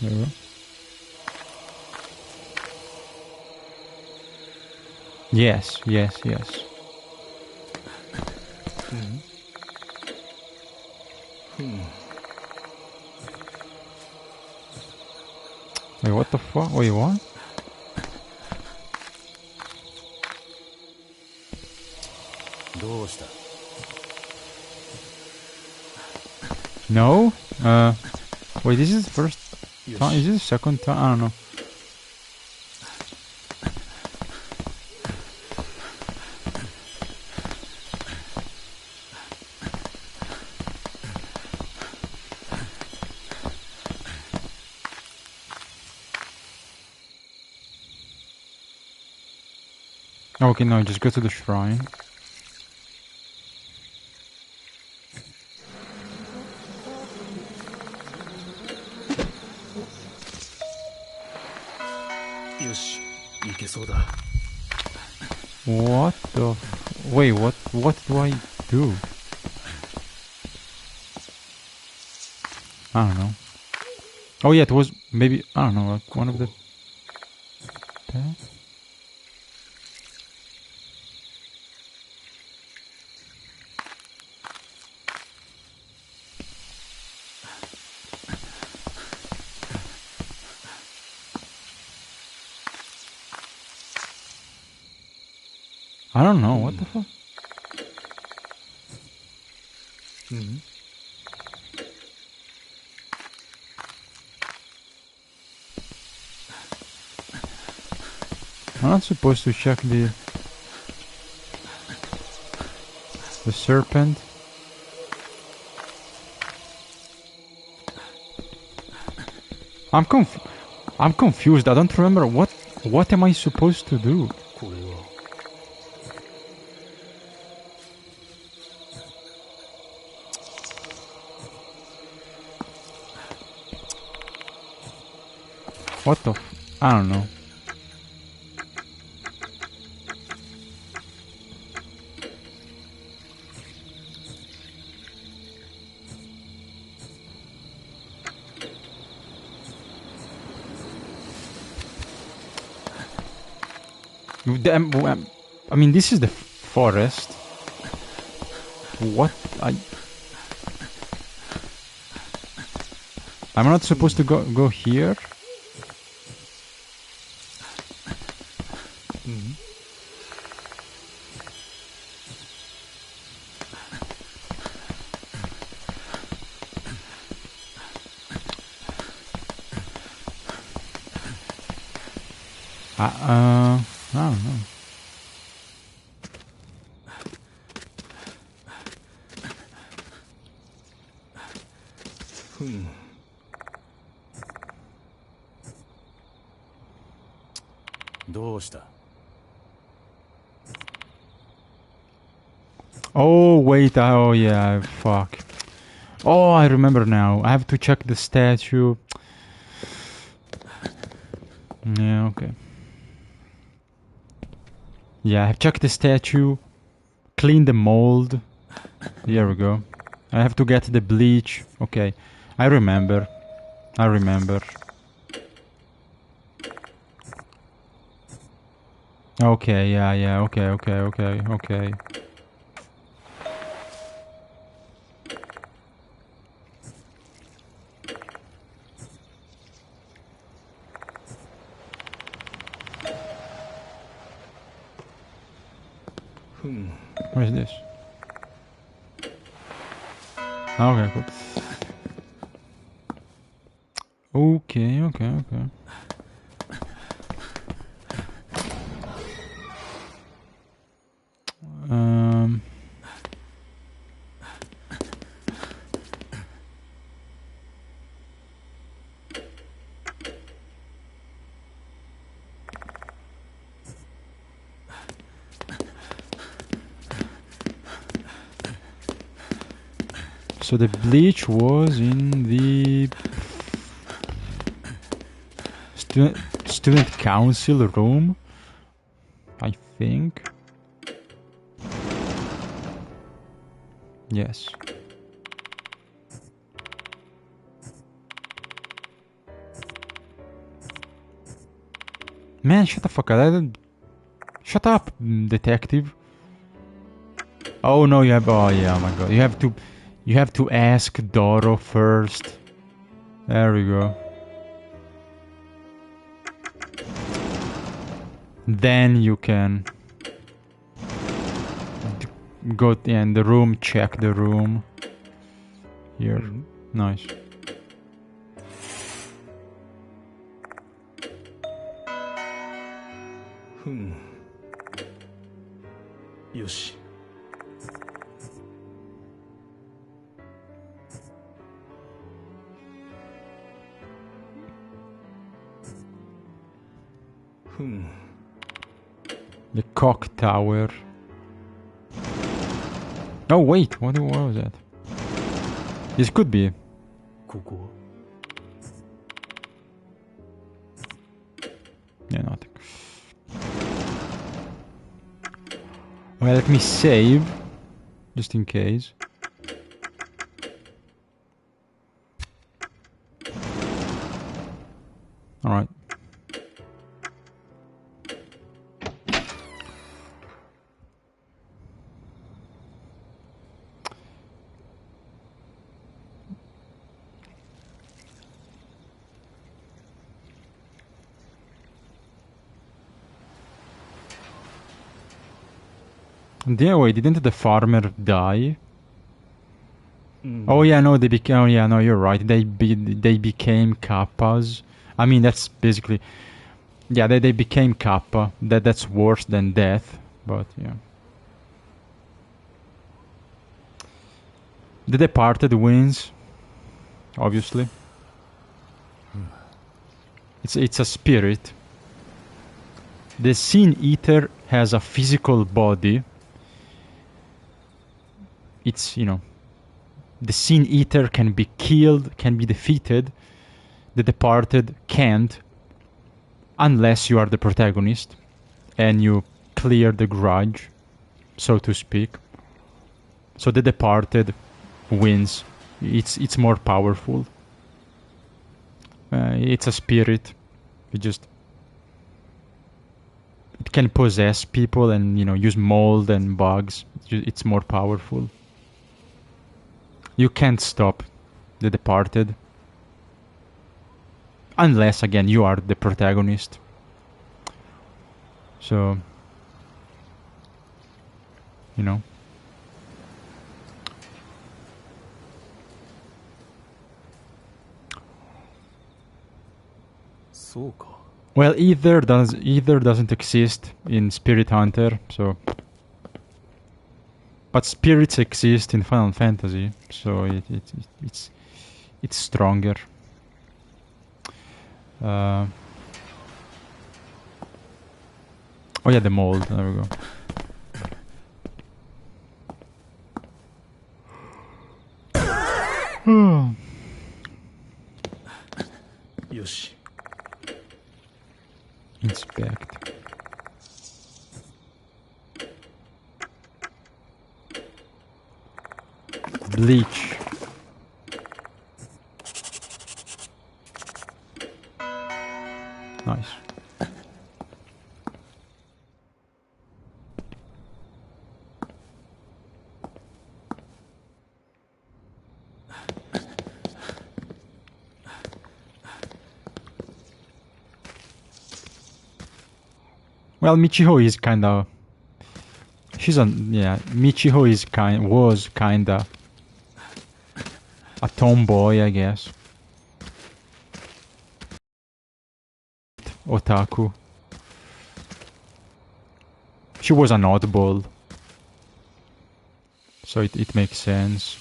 Speaker 1: There we go. Yes, yes, yes. Wait, what the fuck? Wait, what? No? Wait, this is the first time? Is this the second time? I don't know. Okay, no, just go to the shrine.
Speaker 2: よし、いけそうだ。
Speaker 1: What the... Wait, what do I do? I don't know. Oh yeah, it was maybe... I don't know, like one of the... I don't know, what the fuck? I'm not supposed to check the serpent. I'm confused. I don't remember what am I supposed to do?
Speaker 2: これは
Speaker 1: What the I don't know. I mean, this is the forest. What? I'm not supposed to go here? I don't know. Oh wait, oh yeah, fuck. Oh, I remember now. I have to check the statue. Yeah, okay. Yeah, I have checked the statue, clean the mold. Here we go. I have to get the bleach. Okay, I remember. Okay, yeah, okay. What is this? Okay, cool. Okay. So the bleach was in the student council room, I think. Yes. Man, shut the fuck up. Shut up, detective. Oh no, you have... Oh yeah, oh my god. You have to ask Doro first. There we go. Then you can go in the room, check the room. Here. Nice.
Speaker 2: Yoshi.
Speaker 1: The cock tower. Oh wait, what was that? This could be.
Speaker 2: ここ
Speaker 1: Yeah, no, Well, let me save, just in case. Alright. Wait, didn't the farmer die? Oh yeah, no, they became. Oh yeah, no, you're right. They became kappas. I mean, that's basically. Yeah, they became kappa. That's worse than death. But yeah. The Departed wins. Obviously. It's a spirit. The Sin Eater has a physical body. It's, you know, the Sin Eater can be killed, can be defeated. The Departed can't, unless you are the protagonist and you clear the grudge, so to speak. So the Departed wins. It's more powerful. It's a spirit. It can possess people and, you know, use mold and bugs. It's more powerful. You can't stop the Departed. Unless, again, you are the protagonist. So, you know. Well, either doesn't exist in Spirit Hunter, so. But spirits exist in Final Fantasy, so it's stronger. Oh yeah, the mold. There we go.
Speaker 2: Yoshi.
Speaker 1: Inspect. Bleach. Nice. Well, Michiho is kinda. Michiho was kinda a tomboy, I guess. Otaku. She was an oddball. So it makes sense.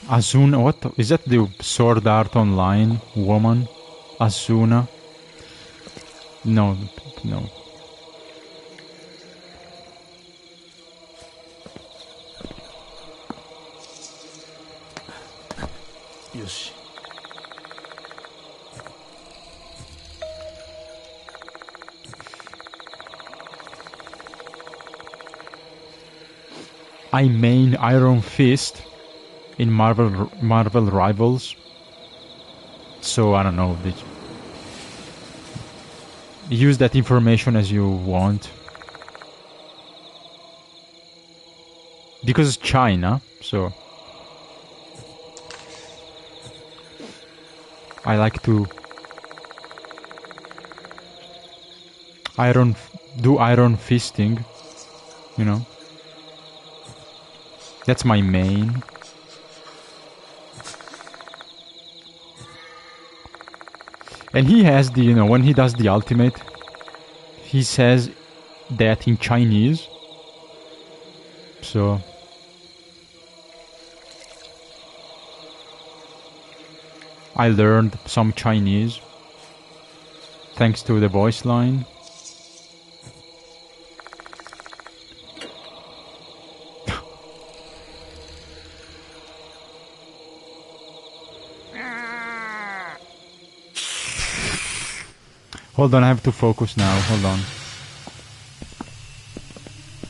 Speaker 1: Asuna, what? Is that the Sword Art Online woman? Asuna? No.
Speaker 2: Yoshi.
Speaker 1: I main Iron Fist in Marvel Rivals. So I don't know. Use that information as you want. Because it's China, so I like to do iron fisting, you know. That's my main. And he has the, you know, when he does the ultimate, he says that in Chinese. So I learned some Chinese thanks to the voice line. Hold on, I have to focus now. Hold on.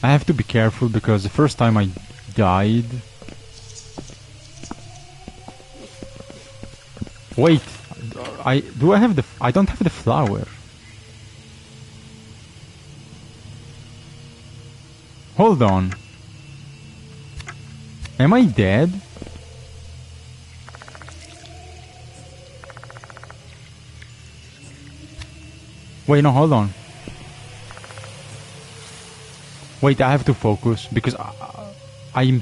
Speaker 1: I have to be careful because the first time I died... Wait, I don't have the flower. Hold on. Am I dead? Wait, no, hold on. Wait, I have to focus because I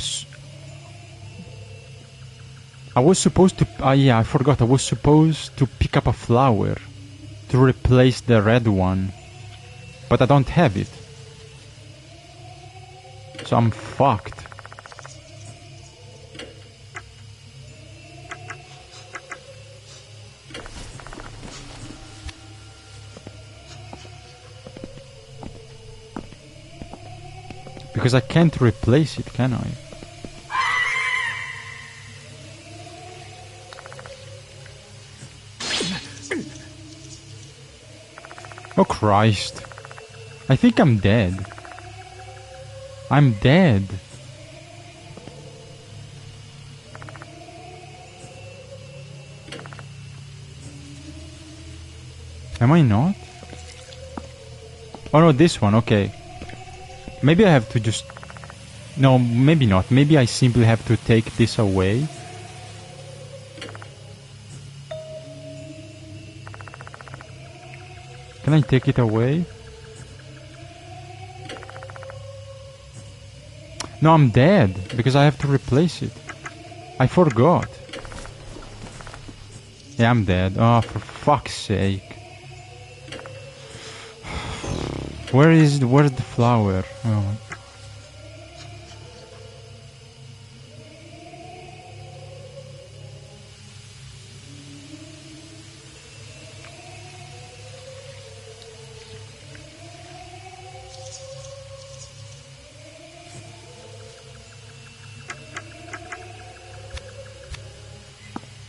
Speaker 1: was supposed to... yeah, I forgot. I was supposed to pick up a flower to replace the red one. But I don't have it. So I'm fucked. Because I can't replace it, can I? Oh Christ. I think I'm dead. I'm dead. Am I not? Oh no, this one, okay. Maybe I have to just... No, maybe not. Maybe I simply have to take this away. Can I take it away? No, I'm dead because I have to replace it. I forgot. Yeah, I'm dead. Oh, for fuck's sake. Where's the flower? Oh.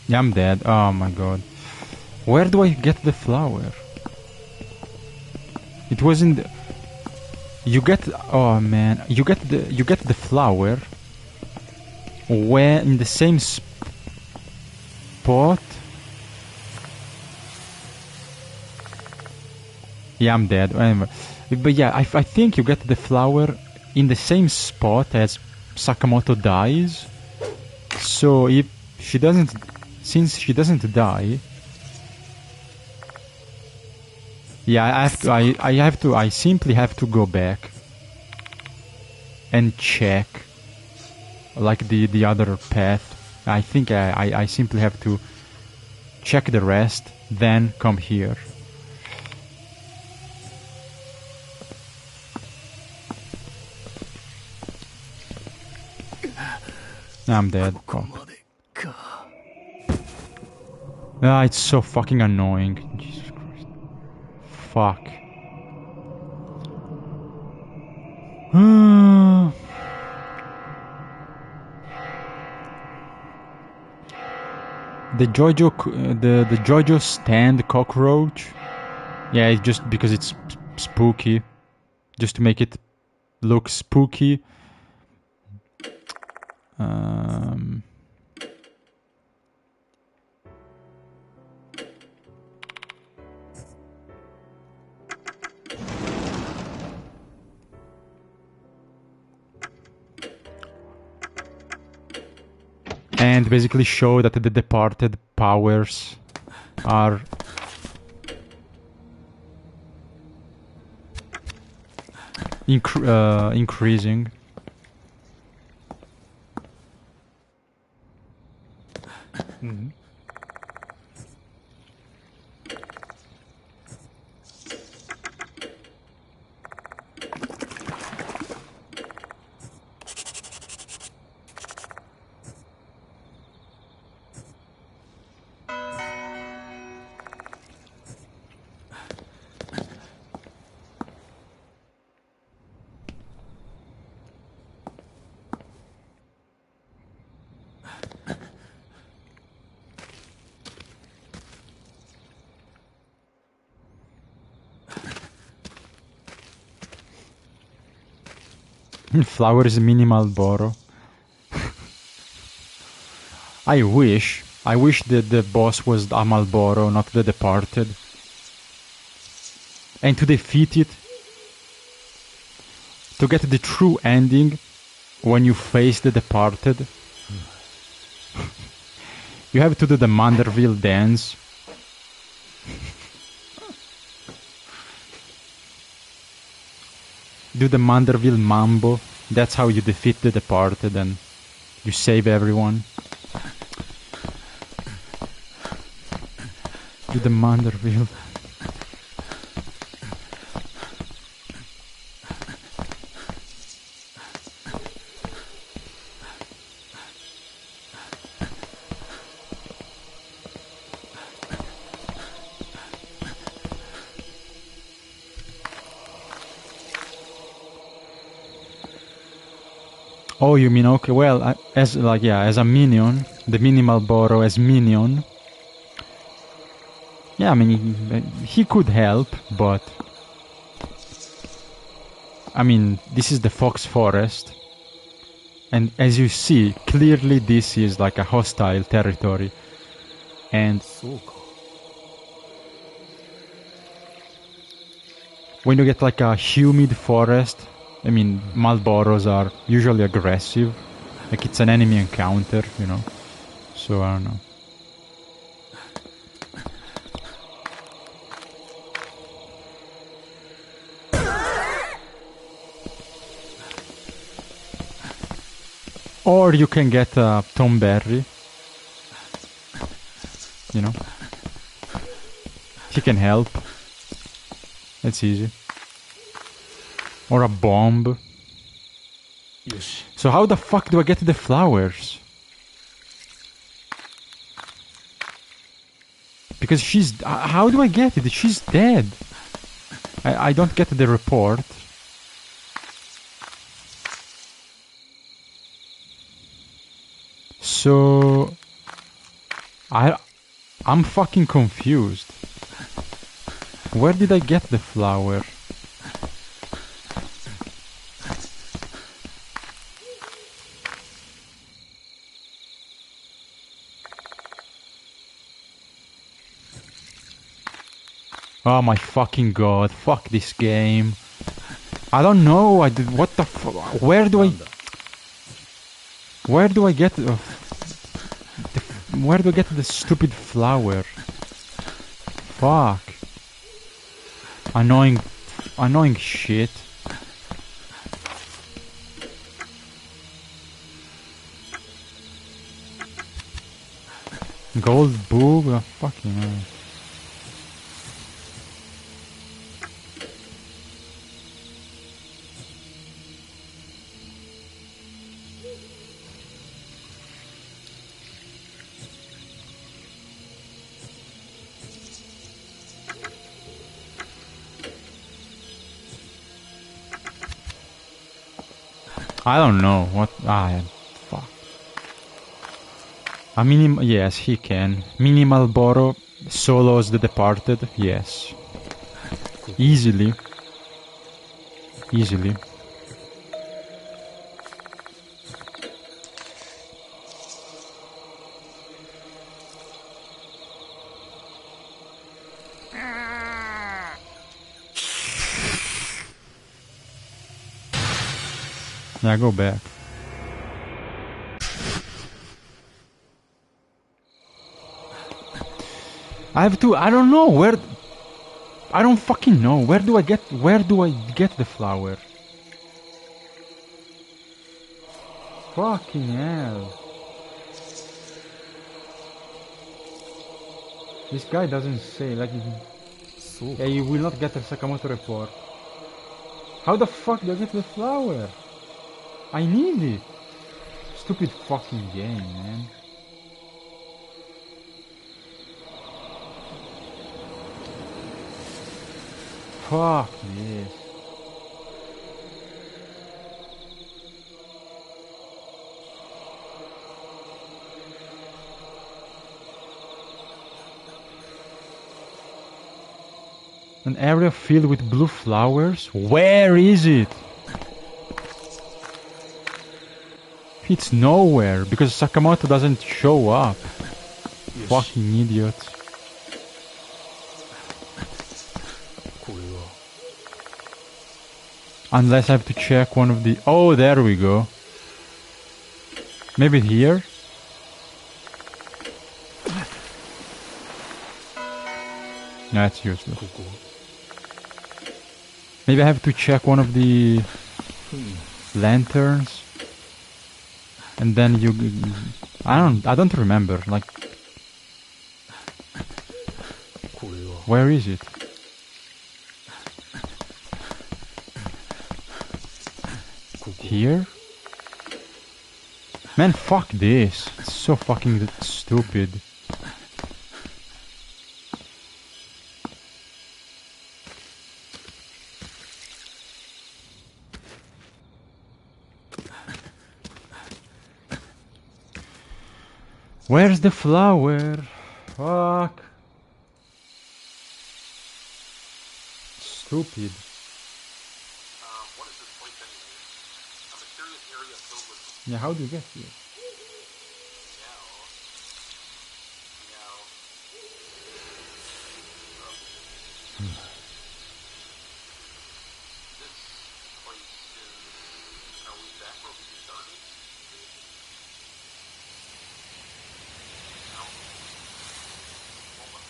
Speaker 1: Yeah, I'm dead. Oh my god. Where do I get the flower? It wasn't... You get... Oh man. You get the flower where in the same spot. Yeah, I'm dead. But yeah, I think you get the flower in the same spot as Sakamoto dies. So if she doesn't... Since she doesn't die... Yeah, I simply have to go back and check like the other path. I think I simply have to check the rest, then come here. I'm dead. Oh. Ah, it's so fucking annoying. Jesus Christ. Fuck. The Jojo stand cockroach. Yeah, it's just because it's spooky. Just to make it look spooky. And basically show that the departed powers are increasing. Mm-hmm. Flower is minimal Boro. I wish that the boss was Amalboro, not the Departed. And to defeat it, to get the true ending, when you face the Departed, you have to do the Manderville dance. Do the Manderville Mambo. That's how you defeat the Departed and you save everyone. Do the Manderville. Oh, you mean, okay, well, as a minion, the minimal Boro as minion. Yeah, I mean, he could help, but I mean, this is the Fox Forest, and as you see, clearly this is like a hostile territory, and when you get like a humid forest, I mean, Malboros are usually aggressive. Like it's an enemy encounter, you know. So I don't know. Or you can get a Tom Berry. You know. He can help. That's easy. Or a bomb.
Speaker 2: Yoshi.
Speaker 1: So how the fuck do I get the flowers? Because she's... how do I get it? She's dead. I don't get the report. So... I'm fucking confused. Where did I get the flower? Oh my fucking god, fuck this game. I don't know, what the fuck, where do I get where do I get the stupid flower? Fuck. Annoying shit. Gold boob? Oh, fucking hell. I don't know what. Fuck. A yes, he can. Minimal Boro solos the Departed. Yes, easily. Easily. Yeah, go back. I have to. I don't know where. I don't fucking know. Where do I get the flower? Fucking hell. This guy doesn't say, like, yeah, you will not get a Sakamoto report. How the fuck do I get the flower? I need it. Stupid fucking game, man. Fuck this. An area filled with blue flowers? Where is it? It's nowhere because Sakamoto doesn't show up. Fucking idiots.
Speaker 2: これは
Speaker 1: Unless I have to check one of the... Oh, there we go. Maybe here? No, that's useless.
Speaker 2: ここ
Speaker 1: Maybe I have to check one of the lanterns. And then you... I don't remember. Like,
Speaker 2: これは
Speaker 1: where is it?
Speaker 2: ここ
Speaker 1: Here? Man, fuck this. It's so fucking stupid. Where's the flower? Fuck. Stupid.
Speaker 3: What is this place anyway? A mysterious area filled with
Speaker 1: Yeah, how do you get here?
Speaker 3: meow. Meow. This place is... Are we back where we started? No. Oh my...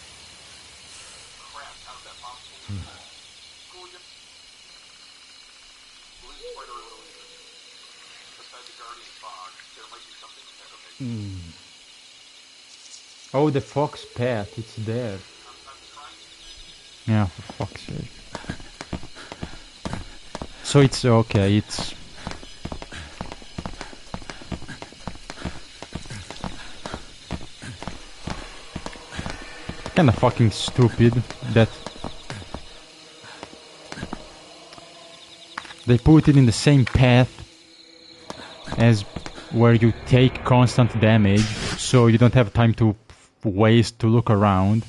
Speaker 3: Crap, how's that possible? Hooligan? Blue spider or illusion? Beside the guardian fog, there might be something... Okay.
Speaker 1: Oh, the fox path. It's there.
Speaker 3: I'm trying...
Speaker 1: Yeah, for fuck's sake. So it's okay, it's... Kinda fucking stupid that... They put it in the same path as where you take constant damage, so you don't have time to waste to look around.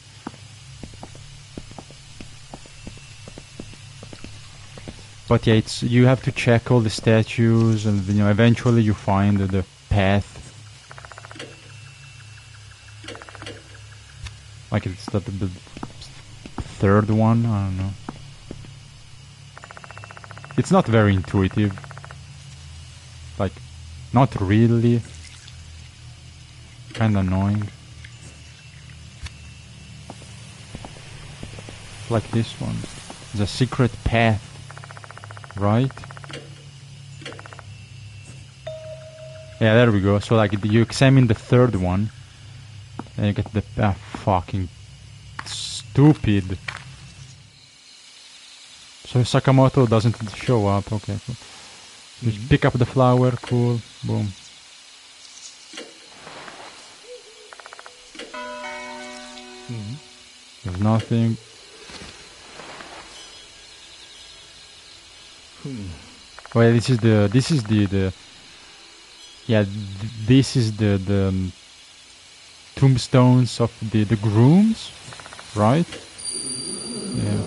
Speaker 1: But yeah, it's you have to check all the statues, and you know eventually you find the path. Like it's the third one. I don't know. It's not very intuitive. Like, not really. Kinda annoying. Like this one. The secret path. Right? Yeah, there we go. So like you examine the third one. And you get the fucking stupid. So Sakamoto doesn't show up. Okay, cool. Just pick up the flower. Cool. Boom. There's nothing. Well, this is the yeah, this is the tombstones of the grooms, right? Yeah.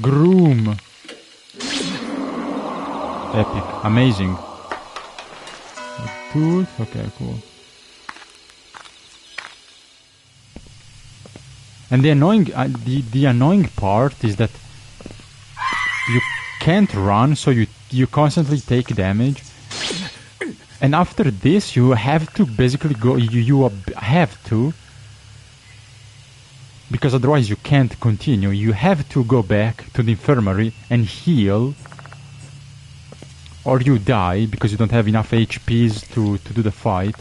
Speaker 1: Groom. Epic. Amazing. A tooth. Okay, cool. And the annoying part is that you can't run, so you constantly take damage. And after this, you have to basically go. You have to, because otherwise you can't continue. You have to go back to the infirmary and heal, or you die because you don't have enough HPs to do the fight.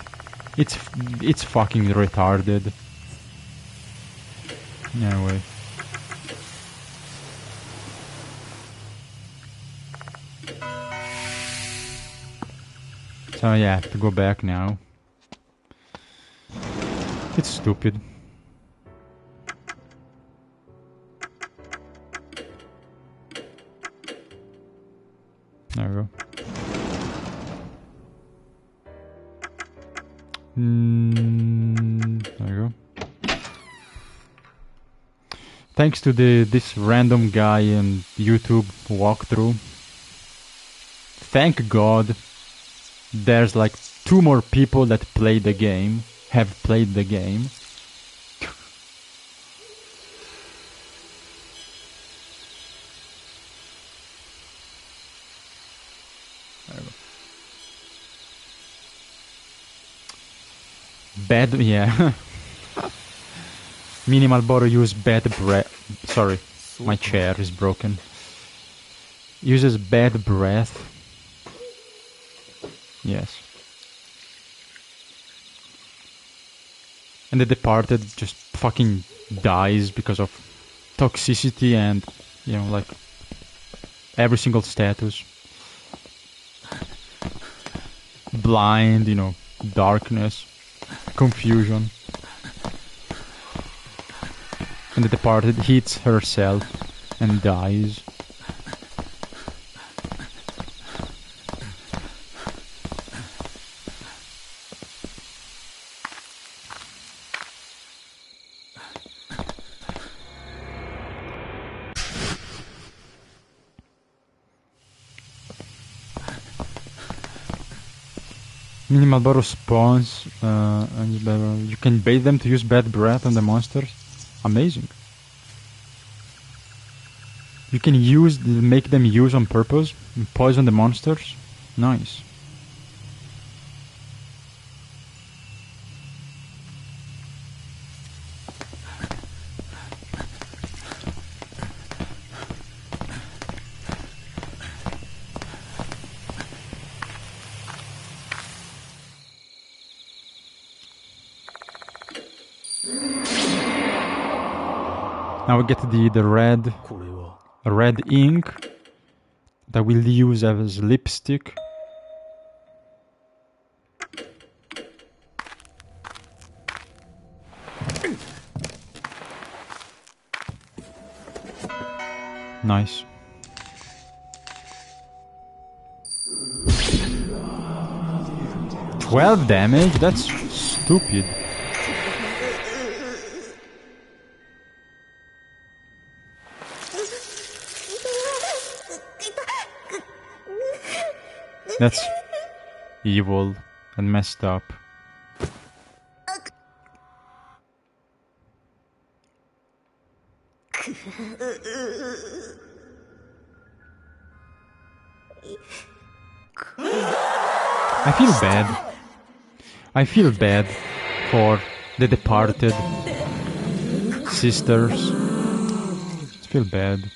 Speaker 1: It's fucking retarded. Anyway. So yeah, I have to go back now. It's stupid. There we go. There we go. Thanks to this random guy in YouTube walkthrough. Thank God there's like 2 more people that play the game, have played the game. Bad, yeah. Minimal Boro use bad breath. Sorry, my chair is broken. Uses bad breath. Yes. And the Departed just fucking dies because of toxicity and, you know, like every single status. Blind, you know, darkness, confusion. And the Departed hits herself and dies. Minimal Boro spawns, and you can bait them to use bad breath on the monsters. Amazing. You can make them use on purpose, and poison the monsters. Nice. Now we get the red
Speaker 2: これは
Speaker 1: red ink that we'll use as lipstick. Nice. $12 damage? That's stupid. That's evil and messed up. I feel bad. I feel bad for the departed sisters. I feel bad.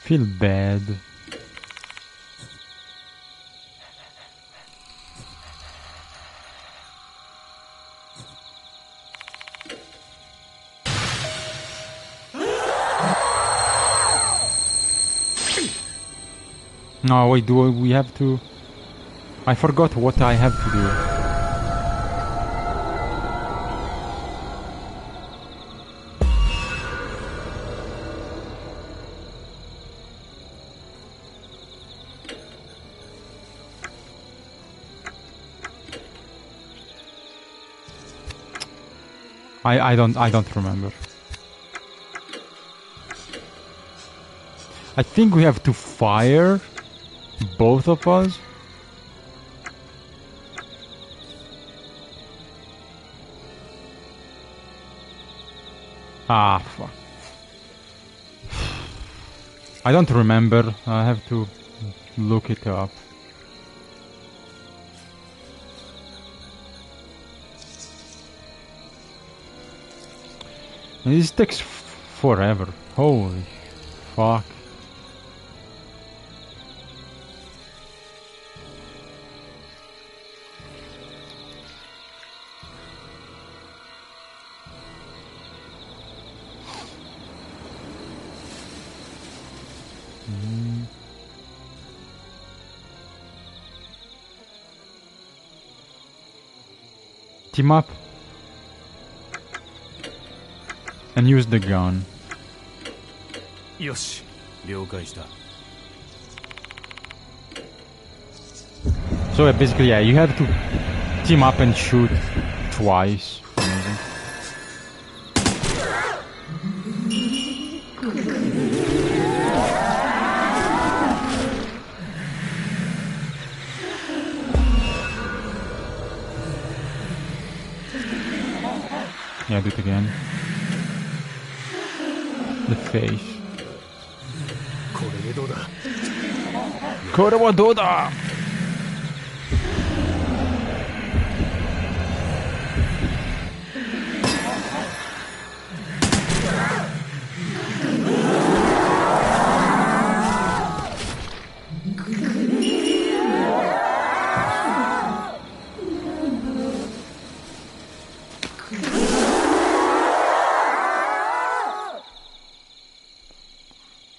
Speaker 1: Feel bad. No, wait, do we have to... I forgot what I have to do. I don't remember. I think we have to fire both of us. Ah, fuck. I don't remember. I have to look it up. And this takes forever. Holy fuck. Team up and use the gun.
Speaker 2: よし、了解した。
Speaker 1: So basically, yeah, you have to team up and shoot twice. Amazing. Yeah, do it again. The face.
Speaker 2: これでどうだ。
Speaker 1: これはどうだ?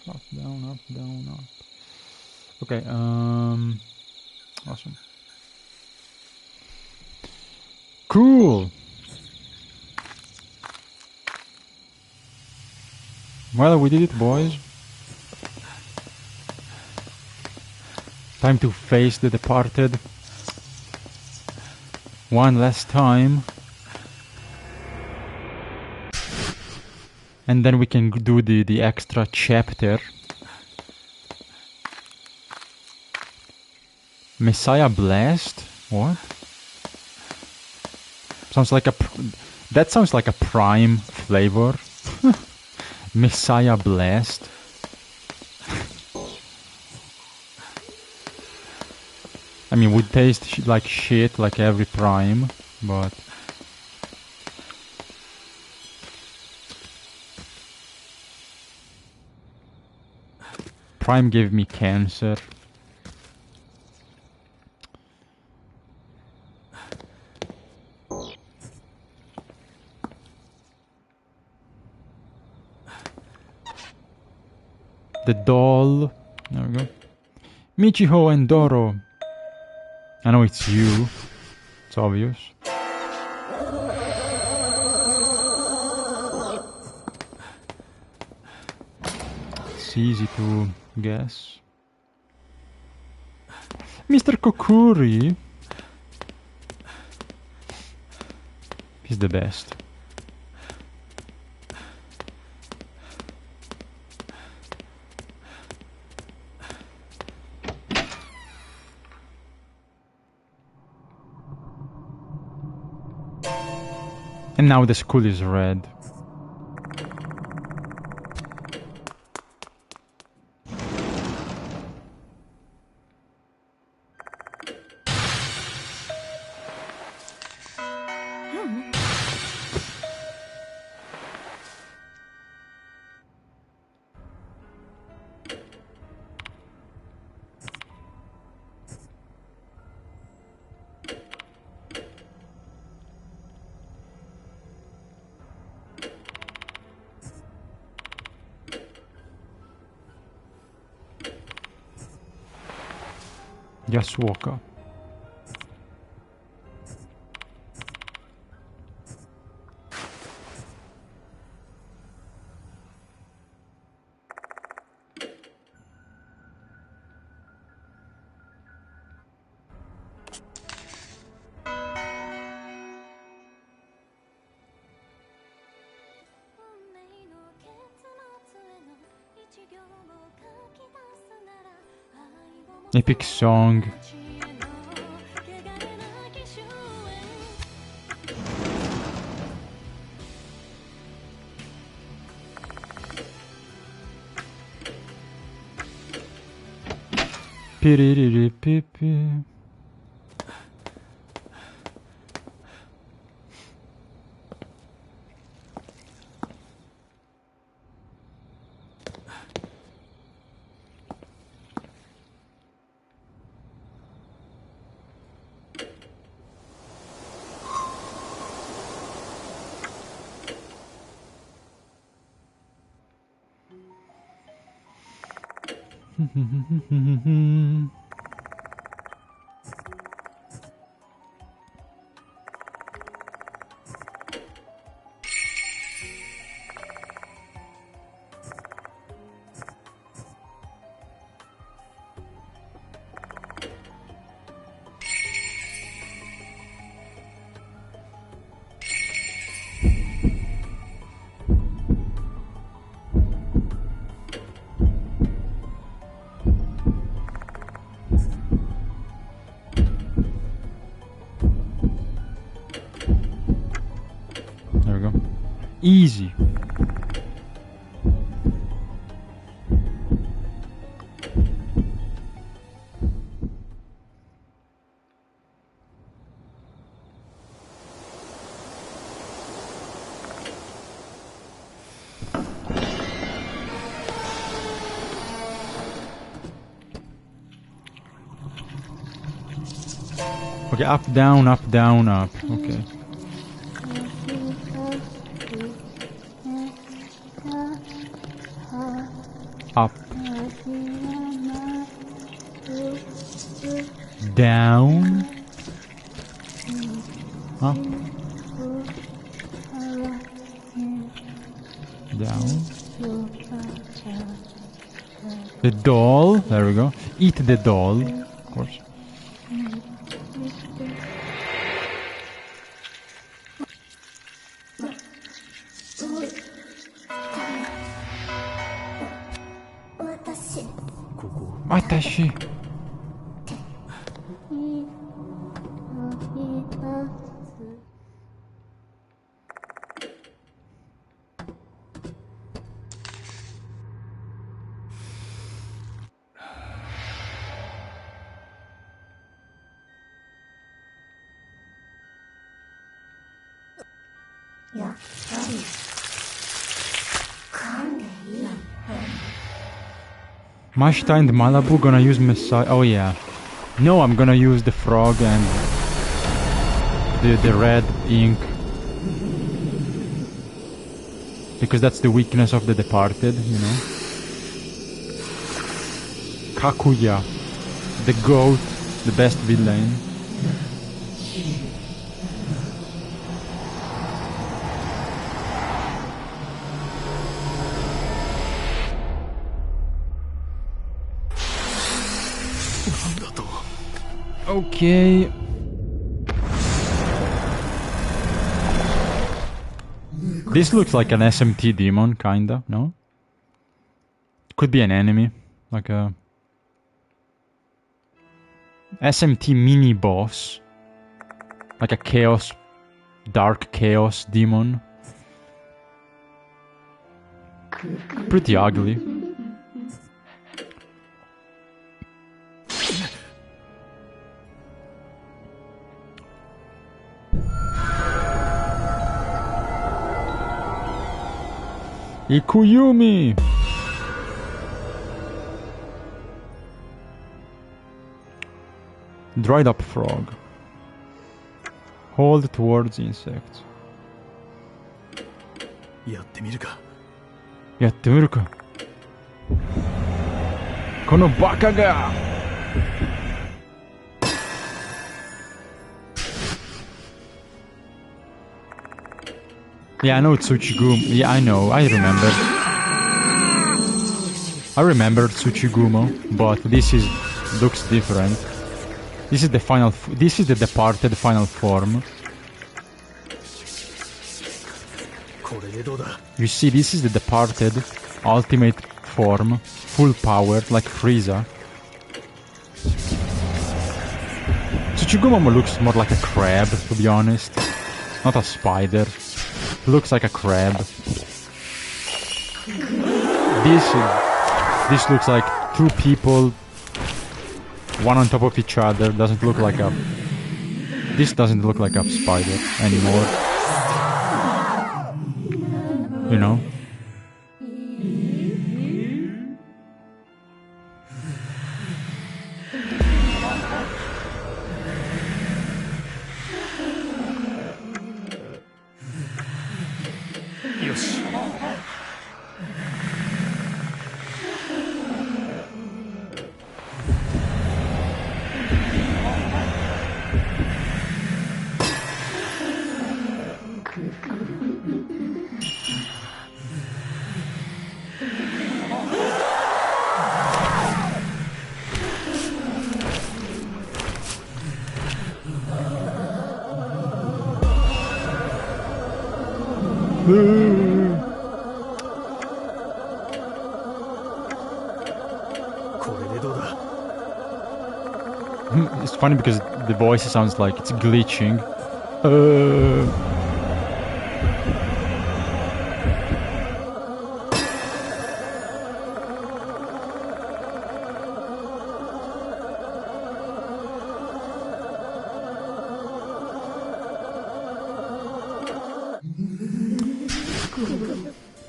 Speaker 1: Up, down, up, down, up. Okay, awesome. Cool. Well, we did it, boys. Time to face the departed. One last time. And then we can do the extra chapter. Messiah Blast? What? Sounds like that sounds like a Prime flavor. Messiah Blast. I mean, would taste like shit like every Prime, but... Prime gave me cancer. The doll. There we go. Michiho and Doro. I know it's you. It's obvious. It's easy to guess. Mr. Kokuri. He's the best. And now the school is red. Yasuoka. Epic song. Piriripipi. Easy. Okay, up, down, up, down, up. Okay. Up. Down. Up. Down. The doll. There we go. Eat the doll. Of course. Watashi. Mashita and Malibu gonna use Messiah. Oh yeah. No, I'm gonna use the frog and the red ink. Because that's the weakness of the Departed, you know. Kakuya. The goat. The best villain. Okay. This looks like an SMT demon, kinda, no? Could be an enemy. Like a SMT mini boss. Like a chaos, dark chaos demon. Pretty ugly. Ikuyumi! Dried up frog. Hold towards insects.
Speaker 2: やってみるか。
Speaker 1: やってみるか。このバカが! Yeah, I know Tsuchigumo. Yeah, I know. I remember. I remember Tsuchigumo, but this looks different. This is the final. This is the Departed final form. You see, this is the Departed ultimate form, full power, like Frieza. Tsuchigumo looks more like a crab, to be honest, not a spider. Looks like a crab. This looks like two people, one on top of each other. Doesn't look like a. This doesn't look like a spider anymore. You know. It's funny because the voice sounds like it's glitching.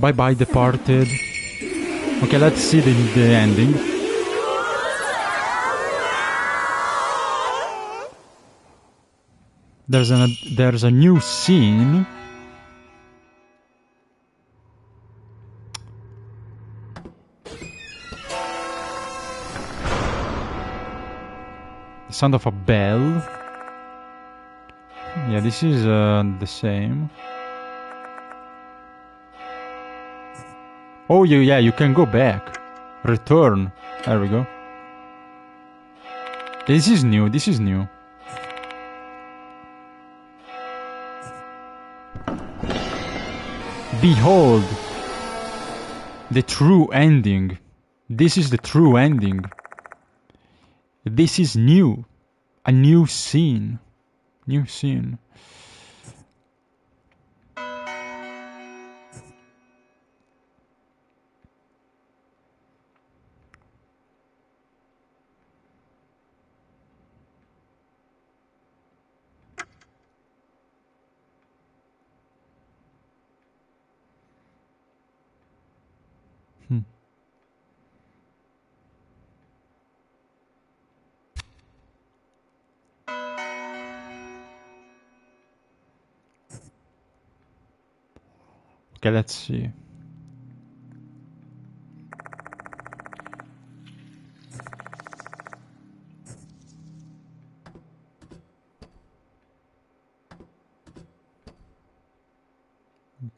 Speaker 1: Bye bye, Departed. Okay, let's see the ending. There's a new scene. The sound of a bell. Yeah, this is the same. Oh, yeah, you can go back. Return. There we go. This is new. Behold, the true ending. This is the true ending. This is new. A new scene. New scene. Okay, let's see.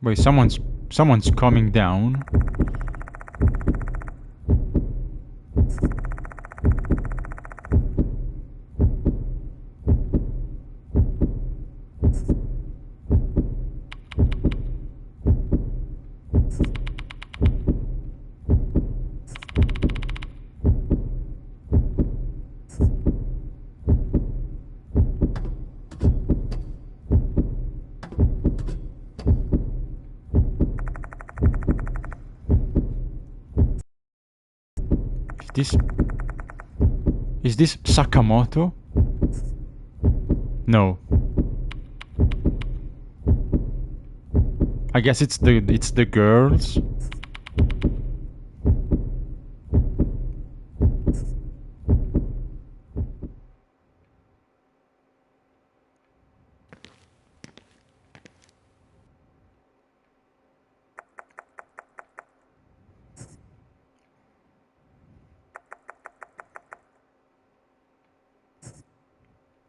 Speaker 1: Wait, someone's coming down. Is this Sakamoto? No. I guess it's the girls.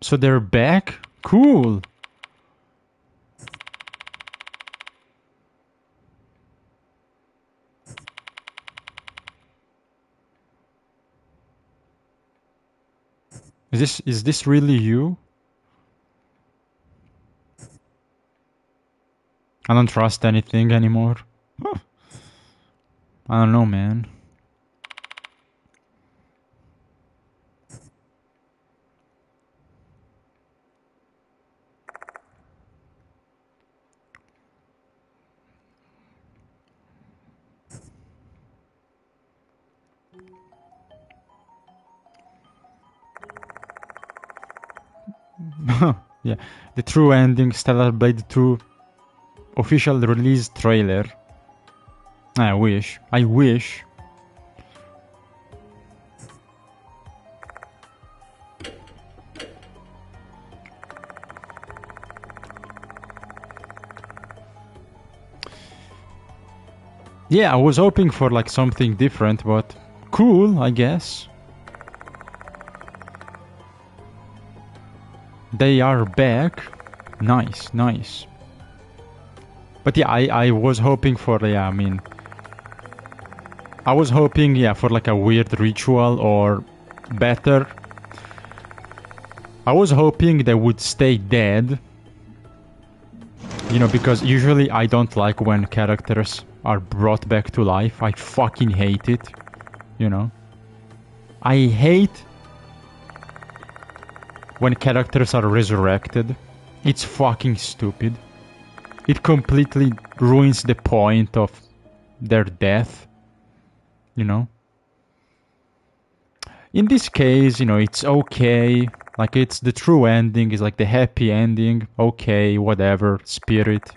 Speaker 1: So they're back? Cool. Is this really you? I don't trust anything anymore. I don't know, man. Yeah, the true ending, Stellar Blade 2 official release trailer. I wish. Yeah, I was hoping for like something different, but cool, I guess. They are back. Nice. But yeah, I was hoping for, yeah, I mean, I was hoping, yeah, for like a weird ritual, or better, I was hoping they would stay dead. You know, because usually I don't like when characters are brought back to life. I fucking hate it. You know? I hate when characters are resurrected. It's fucking stupid. It completely ruins the point of their death. You know? In this case, you know, it's okay. Like, it's the true ending. It's like the happy ending. Okay, whatever. Spirit.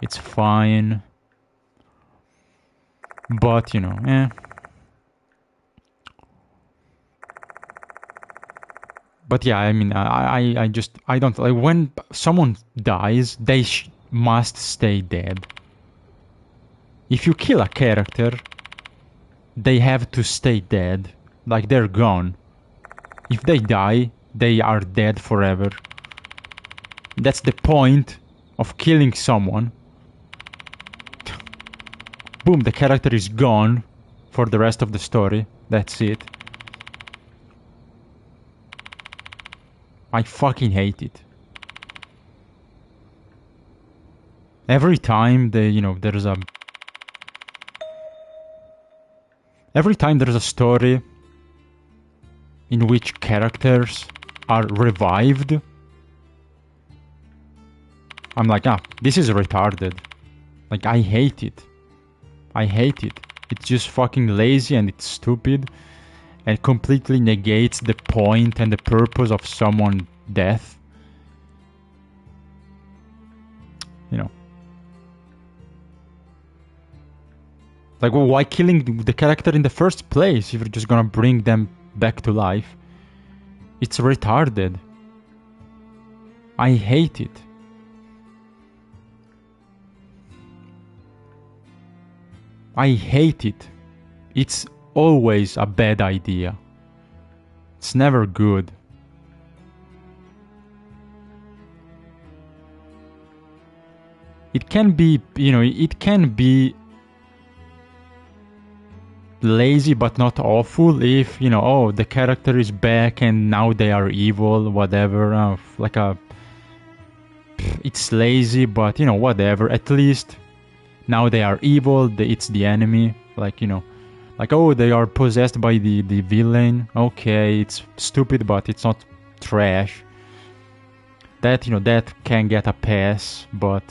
Speaker 1: It's fine. But, you know, eh. But yeah, I mean, I just, I don't, like, when someone dies, they must stay dead. If you kill a character, they have to stay dead. Like, they're gone. If they die, they are dead forever. That's the point of killing someone. Boom, the character is gone for the rest of the story. That's it. I fucking hate it. Every time there's a... Every time there's a story in which characters are revived, I'm like, this is retarded. Like, I hate it. I hate it. It's just fucking lazy and it's stupid and completely negates the point and the purpose of someone's death. You know. Like, well, why killing the character in the first place if you're just gonna bring them back to life? It's retarded. I hate it. I hate it. It's always a bad idea. It's never good. It can be, it can be lazy but not awful if, the character is back and now they are evil, whatever. It's lazy, but, whatever. At least now they are evil, it's the enemy. Like, they are possessed by the villain. Okay, it's stupid, but it's not trash. That, that can get a pass, but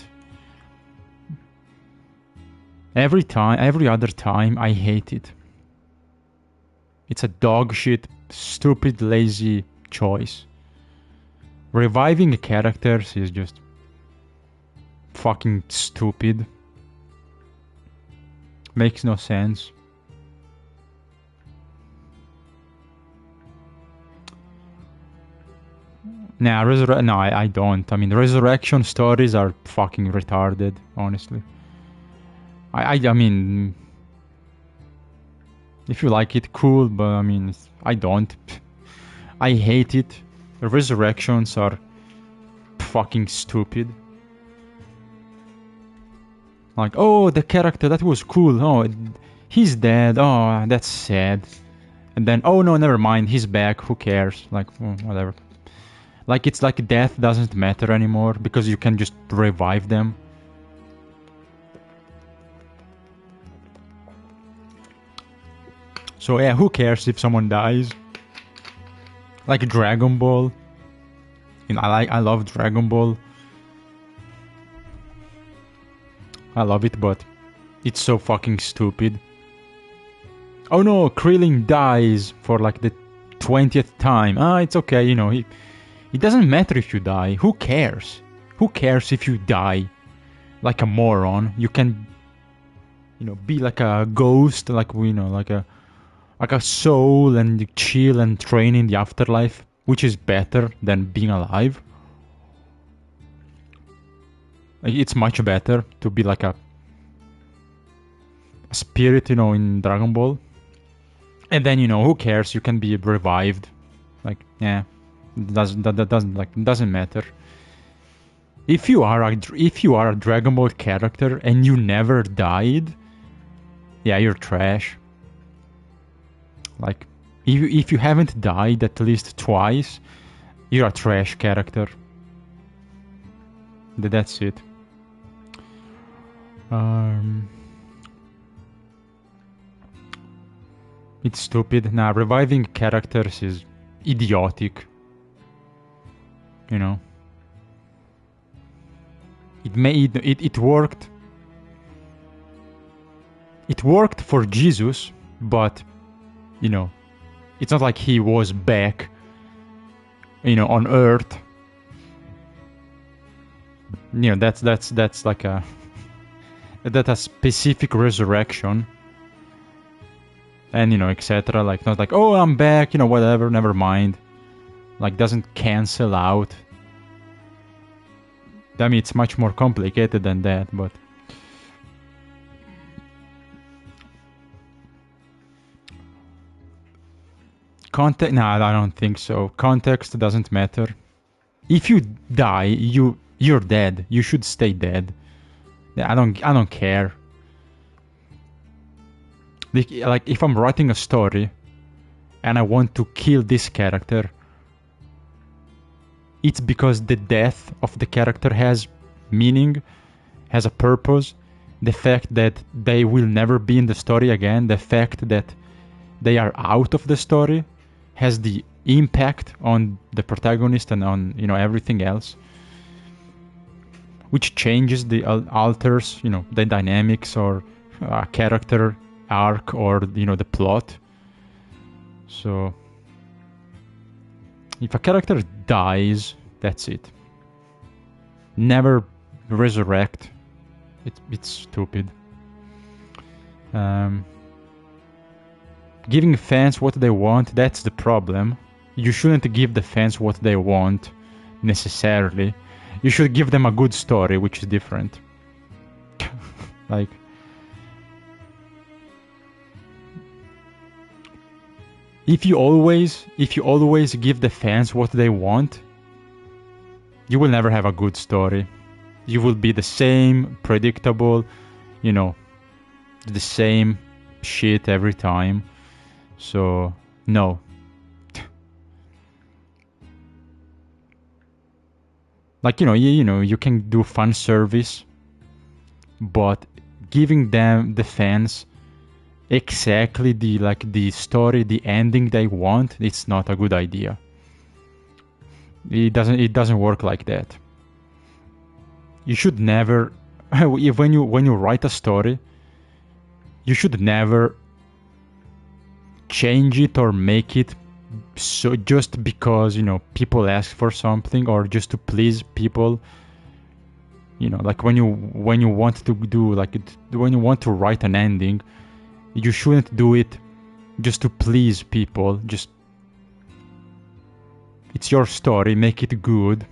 Speaker 1: every other time, I hate it. It's a dog shit, stupid, lazy choice. Reviving characters is just fucking stupid. Makes no sense. Nah, no, I don't. I mean, resurrection stories are fucking retarded, honestly. I mean, if you like it, cool, but I mean, I don't. I hate it. Resurrections are fucking stupid. Like, oh, the character, that was cool. Oh, he's dead. Oh, that's sad. And then, oh no, never mind, he's back. Who cares? Like, whatever. Like, it's like death doesn't matter anymore because you can just revive them. So yeah, who cares if someone dies? Like Dragon Ball. I love Dragon Ball. I love it, but it's so fucking stupid. Oh no, Krillin dies for like the 20th time. It's okay, it doesn't matter if you die. Who cares? Who cares if you die? Like a moron. You can, be like a ghost, like a soul and chill and train in the afterlife, which is better than being alive. It's much better to be like a spirit, in Dragon Ball. And then, who cares? You can be revived. Like, yeah, that doesn't matter. If you are a Dragon Ball character and you never died, yeah, you're trash. Like, if you haven't died at least twice, you're a trash character. That's it. It's stupid. Nah, reviving characters is idiotic. It worked. It worked for Jesus, but it's not like he was back, on Earth. That's like that's a specific resurrection. and etc. Like, not like, oh, I'm back, whatever, never mind. Like, doesn't cancel out. I mean, it's much more complicated than that, but context. No, I don't think so. Context doesn't matter. If you die, you're dead. You should stay dead. I don't care. Like, if I'm writing a story and I want to kill this character, it's because the death of the character has meaning, has a purpose. The fact that they will never be in the story again, the fact that they are out of the story, has the impact on the protagonist and on everything else, which changes the alters the dynamics or character arc or the plot. So if a character dies, that's it. Never resurrect. It's stupid. Giving fans what they want, that's the problem. You shouldn't give the fans what they want necessarily. You should give them a good story, which is different. Like, if you always give the fans what they want, you will never have a good story. You will be the same, predictable, the same shit every time. So, no. Like, you can do fan service, but giving them, the fans, exactly the story, the ending they want, it's not a good idea. It doesn't work like that. You should never, when you write a story, you should never change it or make it so just because people ask for something or just to please people. Like, when you want to do, like, when you want to write an ending, you shouldn't do it just to please people. Just, it's your story, make it good,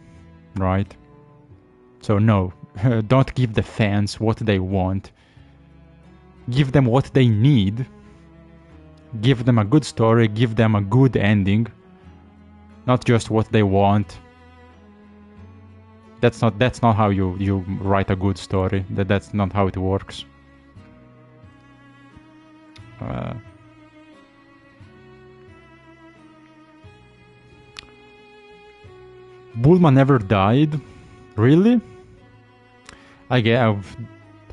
Speaker 1: right? So no, don't give the fans what they want. Give them what they need. Give them a good story, give them a good ending, not just what they want. That's not how you write a good story. That's not how it works. Bulma never died? Really? I guess.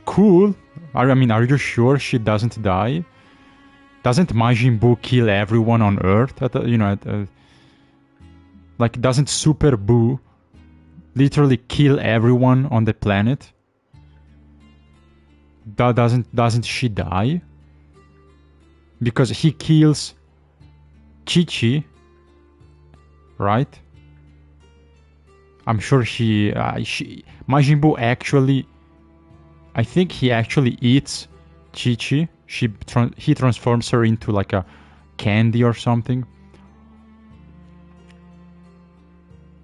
Speaker 1: Cool. I mean, are you sure she doesn't die? Doesn't Majin Buu kill everyone on Earth? Like, doesn't Super Buu literally kill everyone on the planet? Doesn't she die? Because he kills Chi-Chi, right? I'm sure Majin Buu actually, I think he actually eats Chi-Chi. He transforms her into like a candy or something.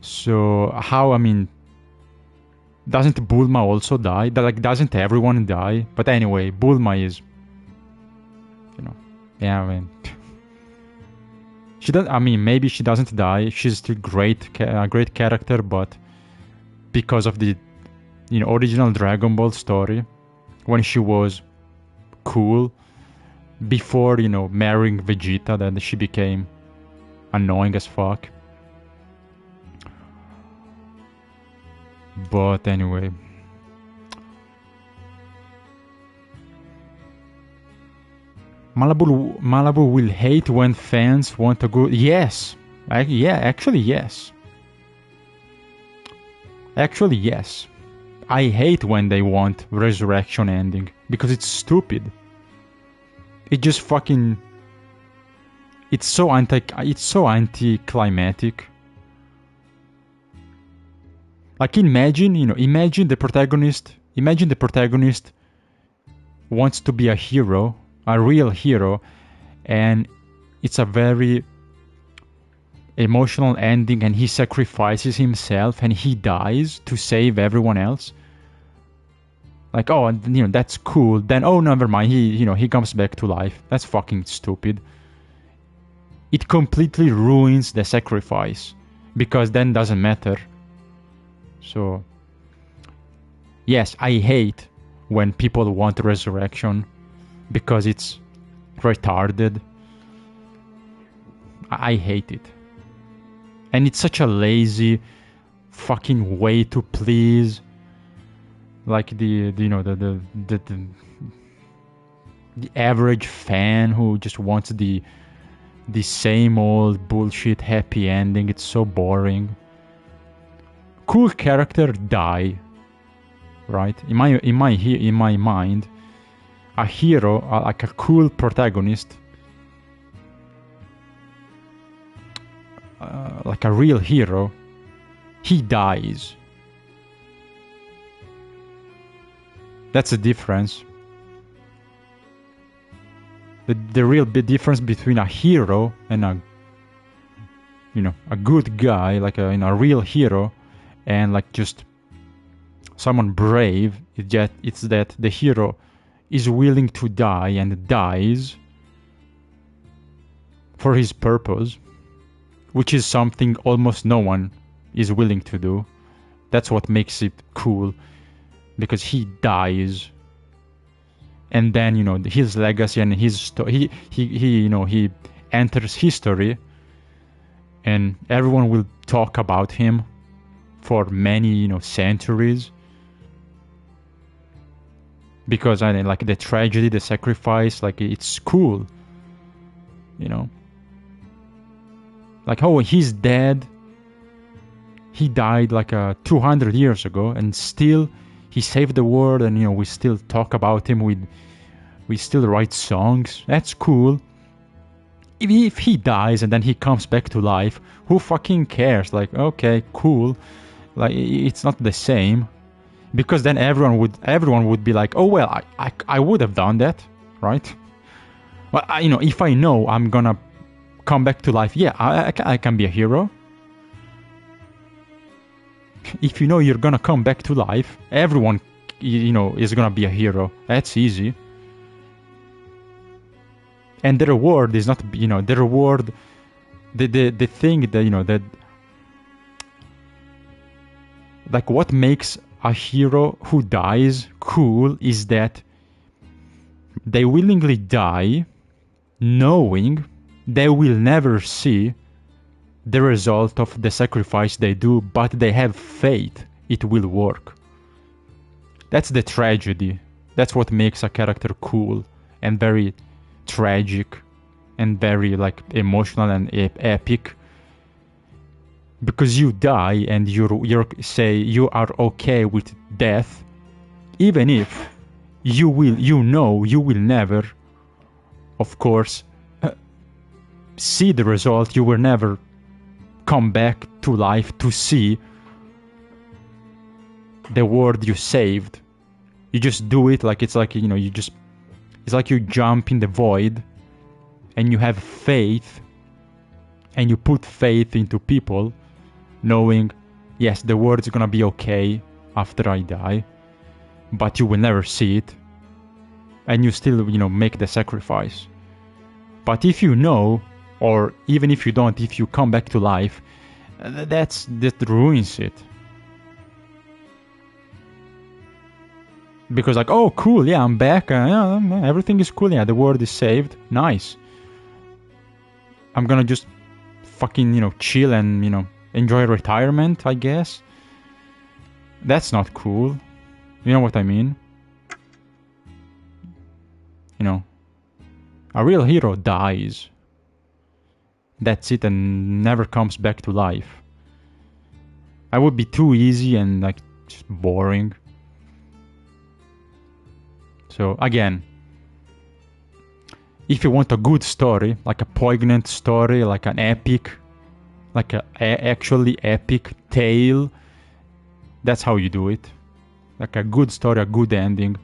Speaker 1: So how, I mean, doesn't Bulma also die? Like, doesn't everyone die? But anyway, Bulma is, yeah, I mean, she does. I mean, maybe she doesn't die. She's still a great character, but because of the, original Dragon Ball story, when she was cool, before marrying Vegeta, then she became annoying as fuck. But anyway, Malibu will hate when fans want to go. Yes, actually yes. Actually yes. I hate when they want resurrection ending because it's stupid. It just fucking. It's so anticlimactic. Like, imagine the protagonist wants to be a hero, a real hero, and it's a very emotional ending, and he sacrifices himself and he dies to save everyone else. Like, oh, you know, that's cool. Then, oh, never mind. He comes back to life. That's fucking stupid. It completely ruins the sacrifice, because then doesn't matter. So, yes, I hate when people want resurrection because it's retarded. I hate it. And it's such a lazy fucking way to please, like the average fan who just wants the same old bullshit happy ending. It's so boring. Cool character die, right? In my mind, a hero, like a cool protagonist, like a real hero, he dies. That's the difference. The real big difference between a hero and a good guy, like a real hero, and like just someone brave. It's that the hero is willing to die and dies for his purpose, which is something almost no one is willing to do. That's what makes it cool, because he dies, and then his legacy and his story, he enters history, and everyone will talk about him for many centuries, because like the tragedy, the sacrifice, like it's cool, like, oh, he's dead. He died like 200 years ago, and still he saved the world, and we still talk about him. We still write songs. That's cool. If he dies and then he comes back to life, who fucking cares? Like, okay, cool. Like, it's not the same, because then everyone would be like, oh well, I would have done that, right? Well, if I know I'm gonna come back to life, yeah, I can be a hero. If you're gonna come back to life, everyone is gonna be a hero. That's easy. And the reward is not the reward, the thing that that, like, what makes a hero who dies cool is that they willingly die knowing they will never see the result of the sacrifice they do, but they have faith it will work. That's the tragedy. That's what makes a character cool and very tragic and very like emotional and epic. Because you die and you say you are okay with death, even if you will never, of course, see the result. You will never come back to life to see the world you saved. You just do it like it's like it's like you jump in the void and you have faith, and you put faith into people, knowing, yes, the world is gonna be okay after I die, but you will never see it, and you still make the sacrifice. But if you know, or even if you don't, if you come back to life, that ruins it. Because like, oh cool, yeah, I'm back, yeah, everything is cool, yeah, the world is saved, nice. I'm gonna just fucking chill and enjoy retirement, I guess. That's not cool. You know what I mean? A real hero dies. That's it, and never comes back to life. That would be too easy and like just boring. So again, if you want a good story, like a poignant story, like an epic, like a actually epic tale, that's how you do it. Like a good story, a good ending.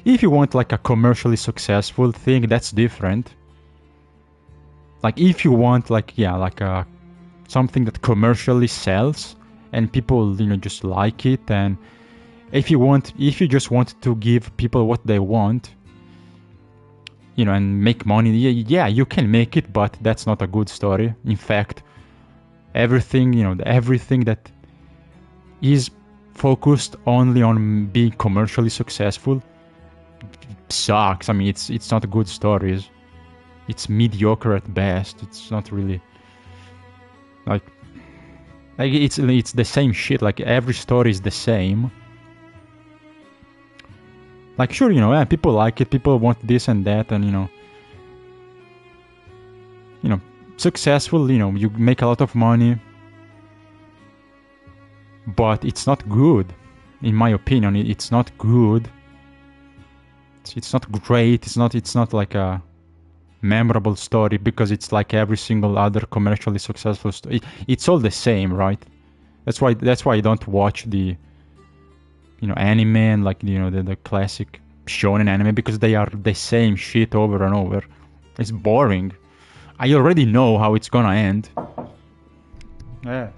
Speaker 1: If you want like a commercially successful thing, that's different. like if you want like something that commercially sells and people just like it, and if you just want to give people what they want, and make money, yeah, you can make it, but that's not a good story. In fact, everything that is focused only on being commercially successful sucks. I mean, it's not good stories. It's mediocre at best. It's not really like it's the same shit. Like every story is the same. Like sure, people like it. People want this and that, and successful. You make a lot of money, but it's not good. In my opinion, it's not good. It's not great. It's not like a memorable story, because it's like every single other commercially successful story. It's all the same, right? That's why I don't watch the anime and like the classic shonen anime, because they are the same shit over and over. It's boring. I already know how it's gonna end. Yeah.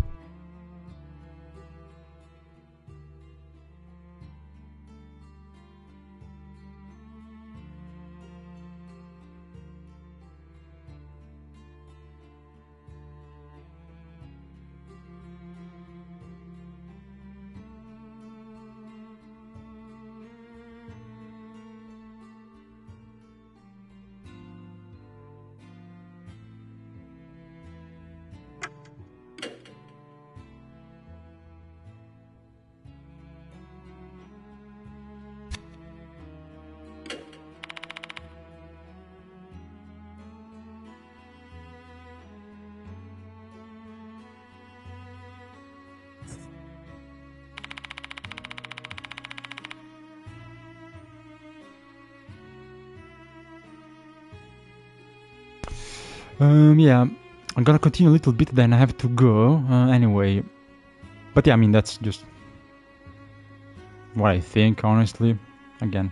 Speaker 1: Yeah, I'm gonna continue a little bit, then I have to go anyway. But yeah, I mean, that's just what I think, honestly. Again,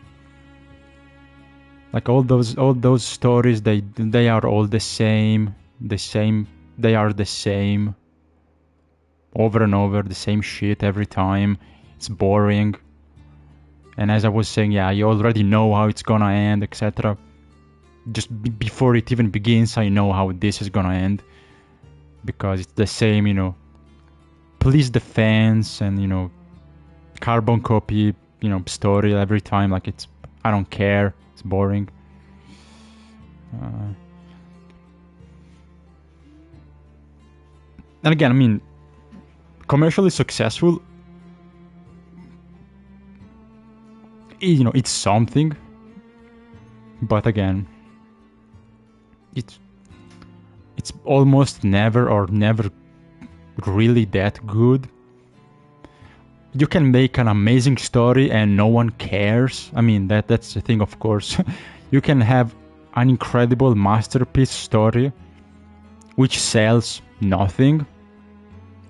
Speaker 1: like all those stories, they are all the same. They are the same over and over, the same shit every time. It's boring. And as I was saying, yeah, you already know how it's gonna end, etc. Just before it even begins, I know how this is gonna end, because it's the same, please the fans and carbon copy, story every time. Like I don't care. It's boring. And again, I mean, commercially successful, it's something, but again, it's almost never really that good. You can make an amazing story and no one cares. I mean, that's the thing, of course. You can have an incredible masterpiece story which sells nothing.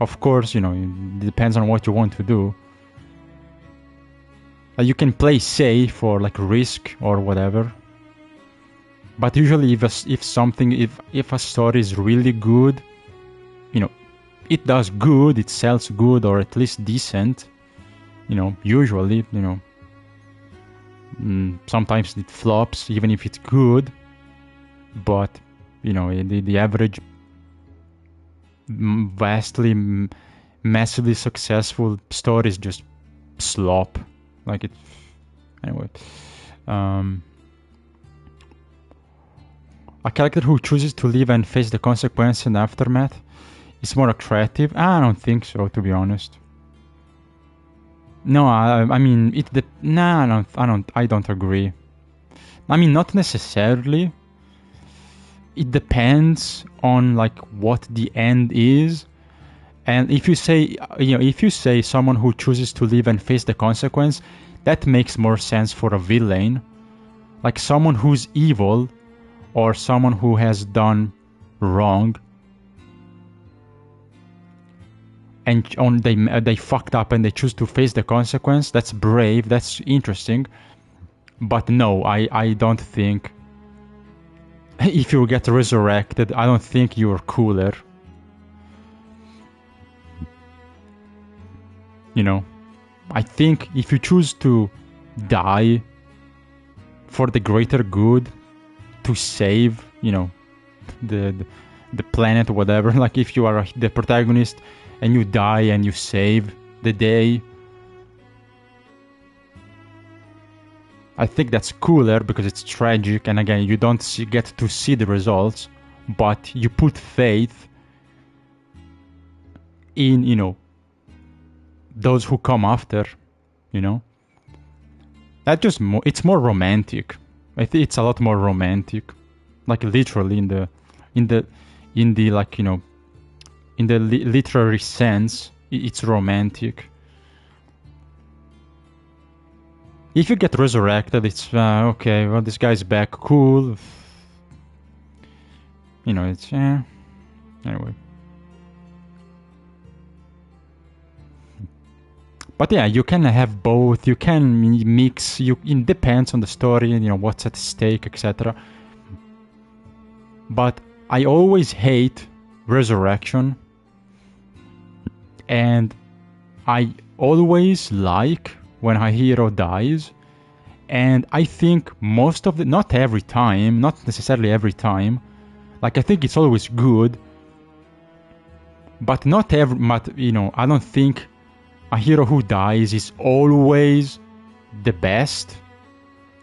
Speaker 1: Of course, it depends on what you want to do. You can play safe or like risk or whatever. But usually if a story is really good, it does good, it sells good, or at least decent. Usually, sometimes it flops even if it's good. But, the average vastly, massively successful stories just slop. Like it. Anyway. A character who chooses to live and face the consequence and aftermath is more attractive? I don't think so, to be honest. No, I mean I don't agree. I mean, not necessarily. It depends on like what the end is, and if you say someone who chooses to live and face the consequence, that makes more sense for a villain, like someone who's evil or someone who has done wrong and they fucked up and they choose to face the consequence. That's brave, that's interesting. But no, I don't think if you get resurrected, I don't think you're cooler. You know, I think if you choose to die for the greater good, to save, you know, the planet or whatever, like if you are the protagonist and you die and you save the day, I think that's cooler because it's tragic, and again, you don't get to see the results, but you put faith in, you know, those who come after, you know. That just it's more romantic. I think it's a lot more romantic, like literally in the like, you know, in the literary sense, it's romantic. If you get resurrected, it's okay. Well, this guy's back, cool. You know, it's anyway. But yeah, you can have both. You can mix. It depends on the story, you know, what's at stake, etc. But I always hate resurrection, and I always like when a hero dies. And I think most of not every time, not necessarily every time, like I think it's always good, but not every, but you know, I don't think a hero who dies is always the best.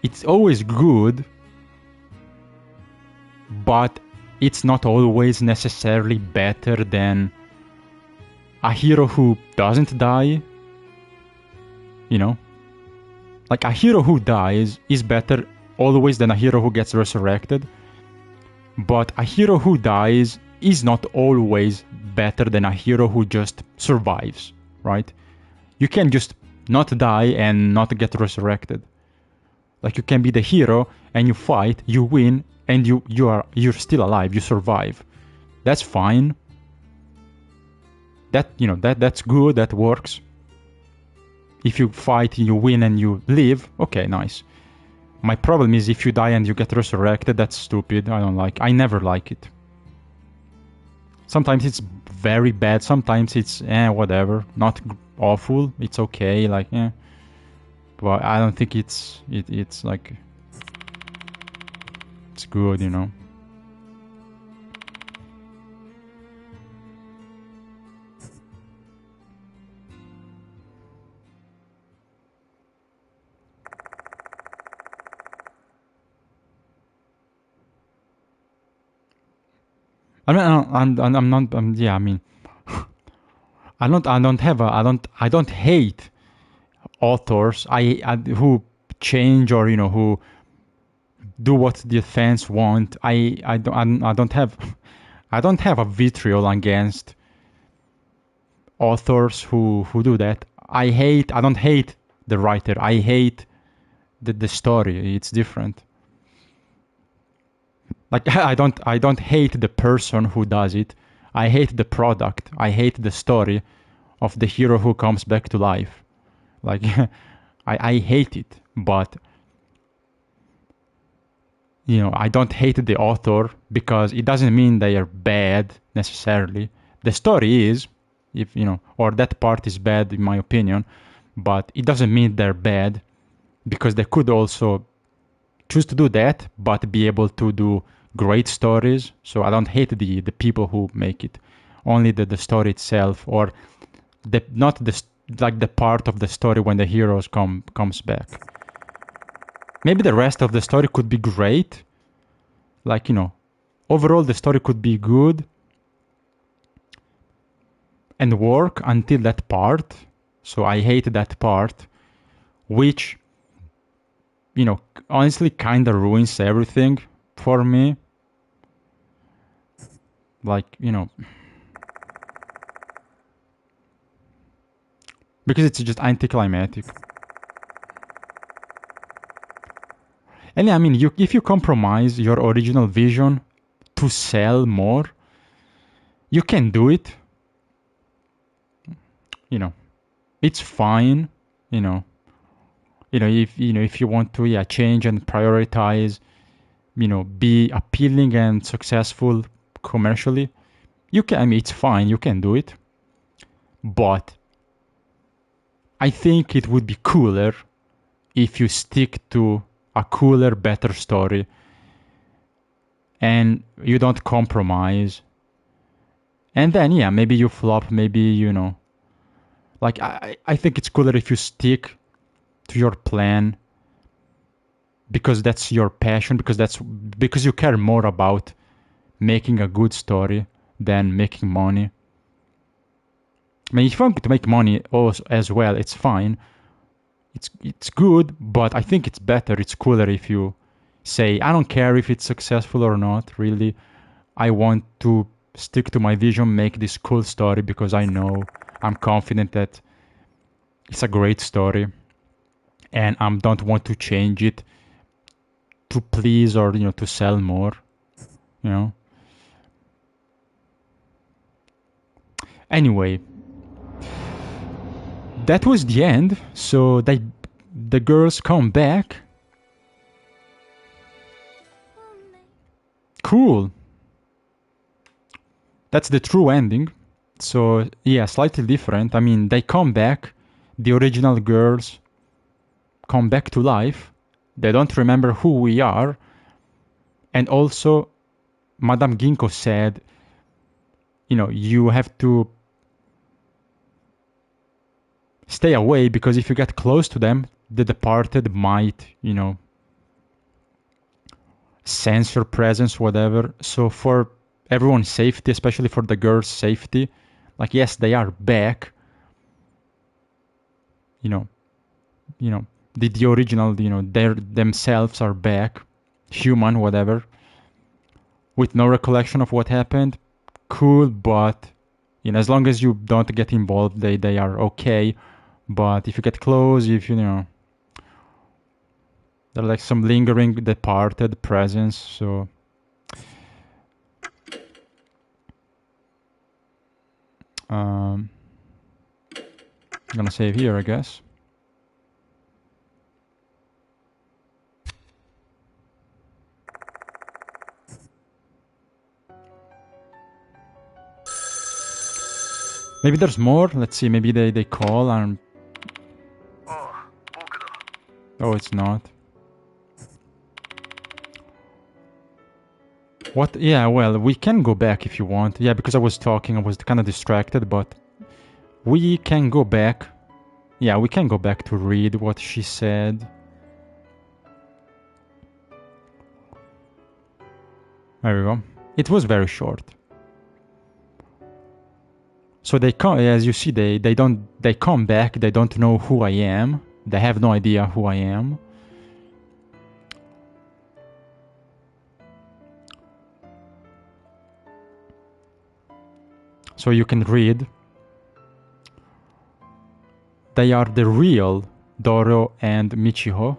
Speaker 1: It's always good, but it's not always necessarily better than a hero who doesn't die. You know? Like a hero who dies is better always than a hero who gets resurrected. But a hero who dies is not always better than a hero who just survives, right? You can just not die and not get resurrected. Like you can be the hero and you fight, you win, and you're still alive, you survive. That's fine. That, you know, that's good, that works. If you fight, you win, and you live, okay, nice. My problem is if you die and you get resurrected, that's stupid. I never like it. Sometimes it's very bad, sometimes it's whatever, not awful, it's okay, like but I don't think it's like it's good, you know. I mean, I'm not. Yeah, I mean, I don't hate authors I who change, or you know, who do what the fans want. I don't have a vitriol against authors who do that. I don't hate the writer. I hate the story. It's different. Like I don't hate the person who does it. I hate the product. I hate the story of the hero who comes back to life. Like I hate it, but you know, I don't hate the author because it doesn't mean they are bad necessarily. The story is, if you know, or that part is bad in my opinion, but it doesn't mean they're bad because they could also choose to do that, but be able to do great stories. So I don't hate the people who make it, only the story itself, or not the part of the story when the heroes comes back. Maybe the rest of the story could be great, like, you know, overall the story could be good and work until that part. So I hate that part, which, you know, honestly kind of ruins everything for me. Like, you know, because it's just anticlimactic. And I mean, if you compromise your original vision to sell more, you can do it. You know, it's fine. If you want to change and prioritize be appealing and successful commercially, you can. I mean, it's fine. You can do it, but I think it would be cooler if you stick to a cooler, better story, and you don't compromise. And then, yeah, maybe you flop. Maybe like I think it's cooler if you stick to your plan, because that's your passion, because you care more about making a good story than making money. I mean, if you want to make money also as well, it's fine. It's good, but I think it's better, it's cooler if you say, I don't care if it's successful or not, really. I want to stick to my vision, make this cool story, because I'm confident that it's a great story, and I don't want to change it to please or to sell more. Anyway, that was the end. So the girls come back. Cool. That's the true ending. So yeah, slightly different. I mean, they come back. The original girls come back to life. They don't remember who we are. And also, Madame Ginkgo said, you have to stay away, because if you get close to them, the departed might, sense your presence, whatever. So for everyone's safety, especially for the girls' safety, like, yes, they are back. The original, they themselves are back, human, whatever, with no recollection of what happened. Cool, but as long as you don't get involved, they are okay. But if you get close, if they're like some lingering departed presence. So I'm gonna save here, I guess. Maybe there's more. Let's see. Maybe they call and. Oh, it's not. What? Yeah, well, we can go back if you want. Yeah, because I was talking, I was kind of distracted, but we can go back. Yeah, we can go back to read what she said. There we go. It was very short. So they come, as you see, they come back. They don't know who I am. They have no idea who I am. So you can read. They are the real Doro and Michiho.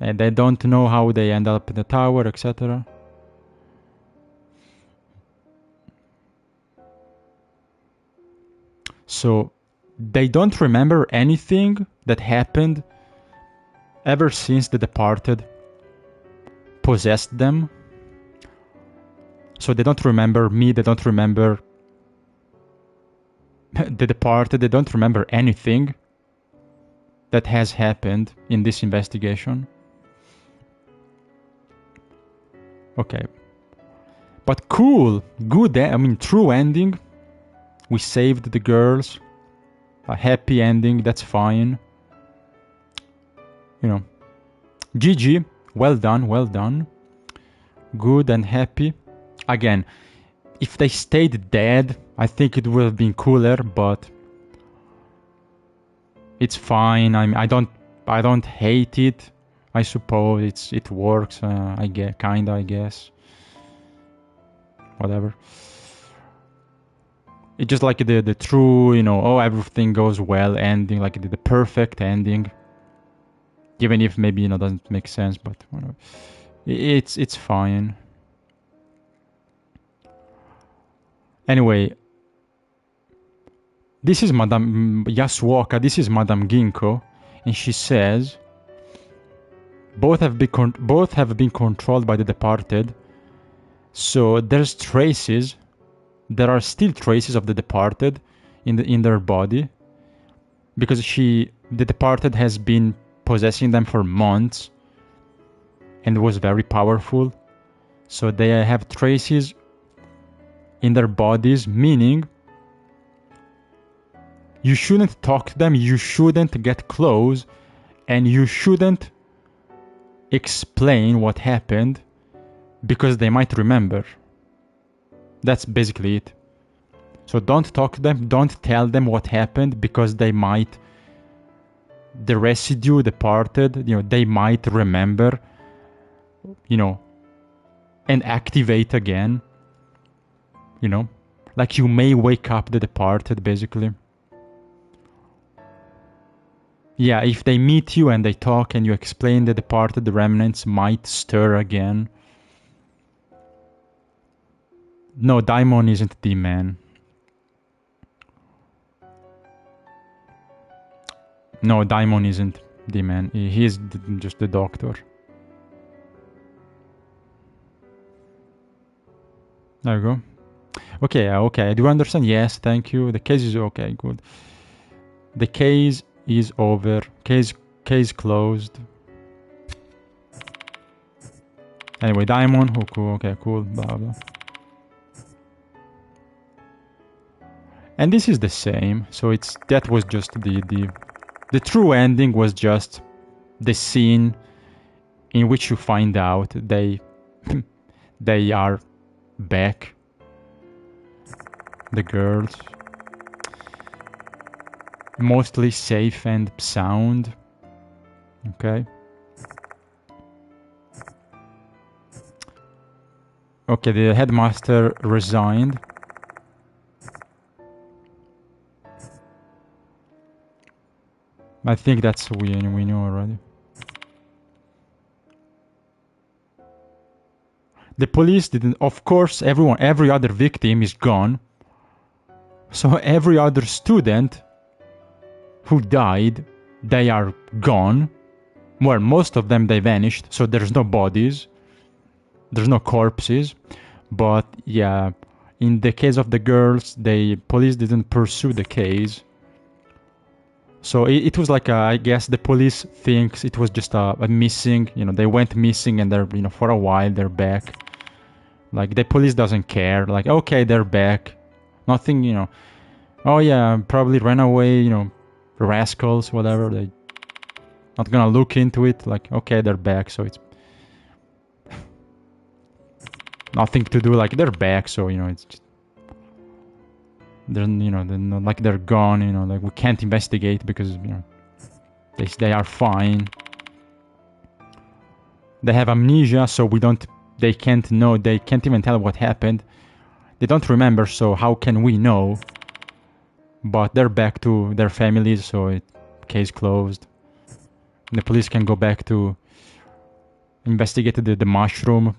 Speaker 1: And they don't know how they end up in the tower, etc. So they don't remember anything that happened ever since the departed possessed them. So they don't remember me, they don't remember the departed, they don't remember anything that has happened in this investigation. Okay. But cool, good, true ending. We saved the girls. A happy ending, that's fine. GG, well done, well done. Good and happy. Again, if they stayed dead, I think it would have been cooler, but it's fine. I don't hate it. I suppose it works. I guess. Whatever. It's just like the true, everything goes well ending, like the perfect ending. Even if maybe doesn't make sense, but whatever. It's fine. Anyway, this is Madame Yasuoka, this is Madame Ginkgo, and she says, both have been controlled by the departed. So there's traces. There are still traces of the departed in their body, because the departed has been possessing them for months and was very powerful. So they have traces in their bodies, meaning you shouldn't talk to them, you shouldn't get close, and you shouldn't explain what happened, because they might remember. That's basically it. So don't talk to them, don't tell them what happened, because they might, the residue departed, they might remember, and activate again. Like you may wake up the departed, basically. Yeah, if they meet you and they talk and you explain the departed, the remnants might stir again. No, Daimon isn't the man. No, Daimon isn't the man. He is just the doctor. There you go. Okay, I do understand. Yes, thank you. The case is okay, good. The case is over. Case closed. Anyway, Daimon. Oh, cool. Okay, cool. Blah blah. And this is the same. So that was just the true ending was just the scene in which you find out they are back. The girls, mostly safe and sound. Okay. Okay, the headmaster resigned. I think that's we knew already. The police didn't. Of course, every other victim is gone. So every other student who died, they are gone. Well, most of them, they vanished. So there's no bodies. There's no corpses. But yeah, in the case of the girls, the police didn't pursue the case. So it was like, I guess the police thinks it was just a missing, they went missing and they're, for a while they're back. Like the police doesn't care. Like, okay, they're back. Nothing, oh yeah, probably ran away, rascals, whatever. They not gonna look into it. Like, okay, they're back, so it's nothing to do. Like, they're back, so, it's just, they're not like they're gone, like we can't investigate because they are fine. They have amnesia, so they can't even tell what happened. They don't remember, so how can we know? But they're back to their families, so case closed. The police can go back to investigate the mushroom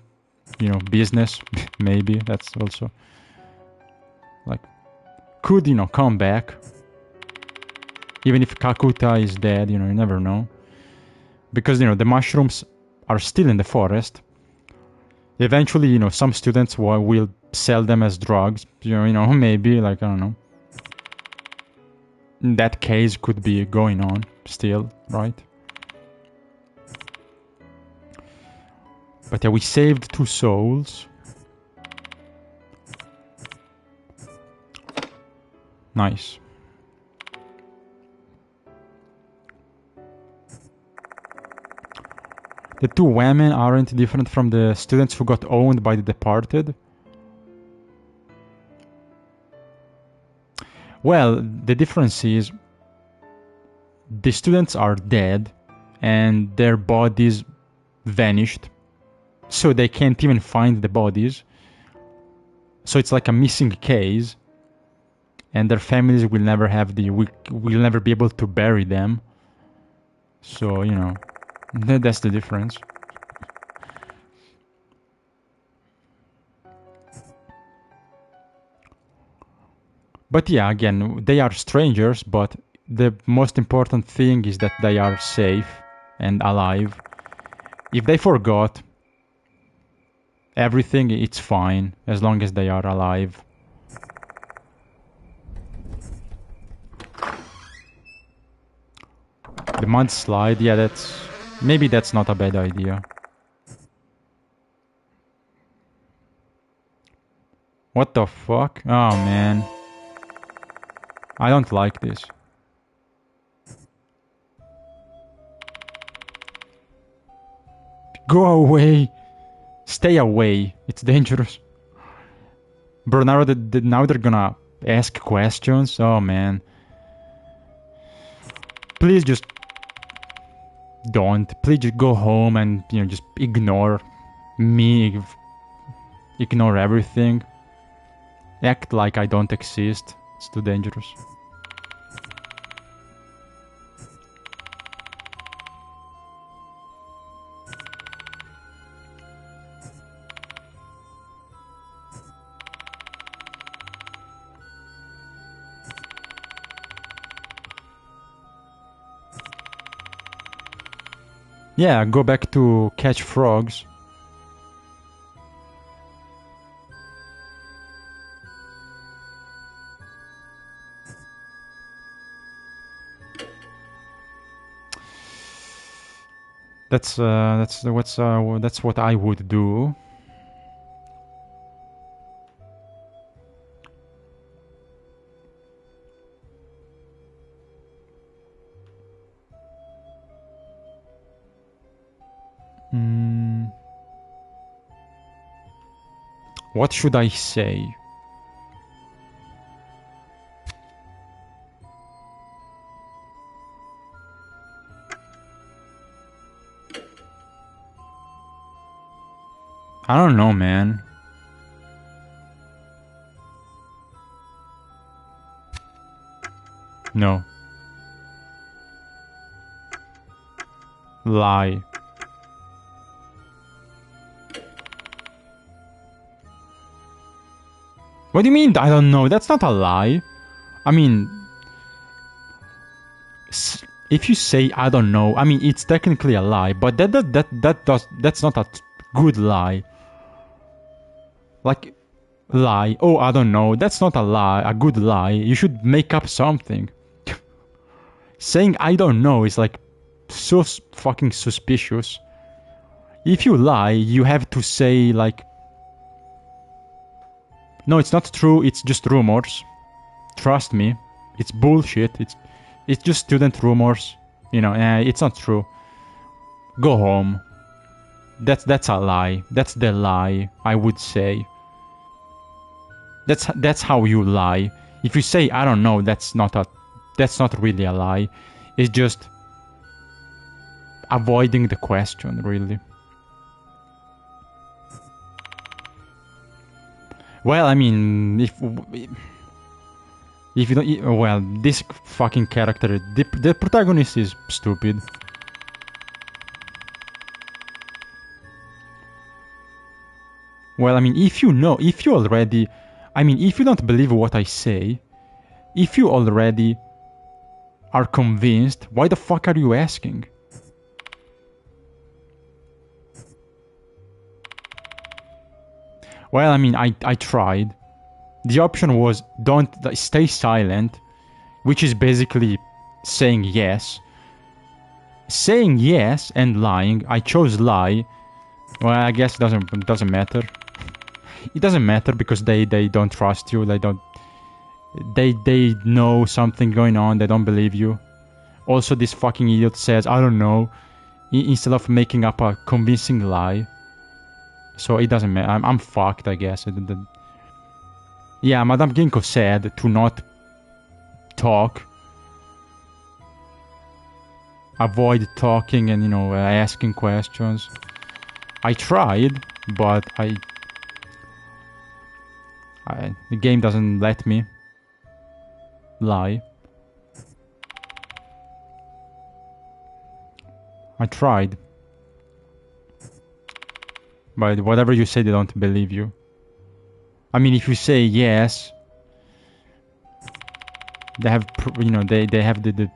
Speaker 1: business. Maybe that's also like could come back, even if Kakuta is dead. You never know, because the mushrooms are still in the forest. Eventually, some students will sell them as drugs. Maybe, like, I don't know. That case could be going on still, right? But yeah, we saved 2 souls. Nice. The 2 women aren't different from the students who got owned by the departed. Well, the difference is the students are dead and their bodies vanished, so they can't even find the bodies. So it's like a missing case, and their families will never have will never be able to bury them. So, that's the difference. But yeah, again, they are strangers, but the most important thing is that they are safe and alive. If they forgot everything, it's fine, as long as they are alive. The mudslide, yeah, maybe that's not a bad idea. What the fuck? Oh man. I don't like this. Go away! Stay away. It's dangerous. Bro, now they're gonna ask questions. Oh man. Please just don't. Please just go home and, you know, just ignore me. Ignore everything. Act like I don't exist. It's too dangerous. Yeah, go back to catch frogs. That's what I would do. What should I say? I don't know, man. No. Lie. What do you mean? I don't know. That's not a lie. I mean, if you say I don't know, I mean it's technically a lie, but that's not a good lie. Like, lie. Oh, I don't know. That's not a lie. A good lie. You should make up something. Saying I don't know is like so fucking suspicious. If you lie, you have to say like, no, it's not true. It's just rumors. Trust me, it's bullshit. It's just student rumors. You know, it's not true. Go home. That's a lie. That's the lie, I would say. That's how you lie. If you say I don't know, that's not really a lie. It's just avoiding the question, really. Well, I mean, if you don't, well, this fucking character, the protagonist is stupid. Well, I mean, if you already, I mean, if you don't believe what I say, if you already are convinced, why the fuck are you asking? Well, I mean, I tried. The option was don't stay silent, which is basically saying yes. Saying yes and lying. I chose lie. Well, I guess it doesn't matter. It doesn't matter because they don't trust you. They know something going on. They don't believe you. Also, this fucking idiot says I don't know instead of making up a convincing lie. So it doesn't matter. I'm fucked, I guess. Yeah, Madame Ginkgo said to not talk. Avoid talking and, you know, asking questions. I tried, but the game doesn't let me lie. I tried. But whatever you say, they don't believe you. I mean, if you say yes, they have, you know, they have the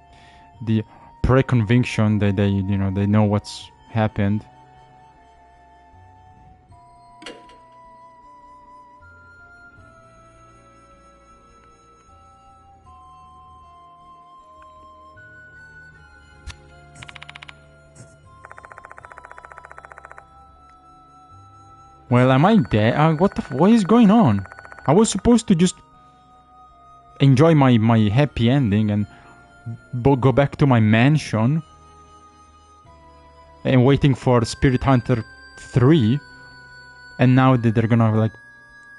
Speaker 1: pre-conviction. They you know, they know what's happened. Well, am I dead? What is going on? I was supposed to just enjoy my happy ending and go back to my mansion and waiting for Spirit Hunter 3, and now that they're gonna like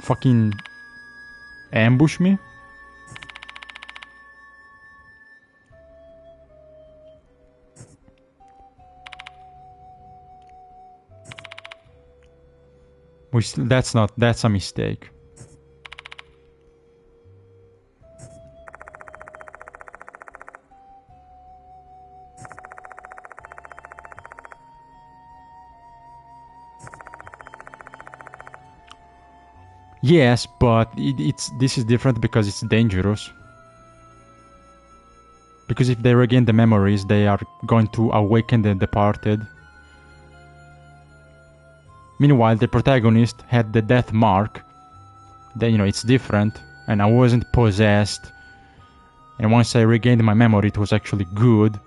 Speaker 1: fucking ambush me. That's a mistake. Yes, but this is different because it's dangerous. Because if they regain the memories, they are going to awaken the departed. Meanwhile, the protagonist had the death mark. Then, it's different. And I wasn't possessed. And once I regained my memory, it was actually good.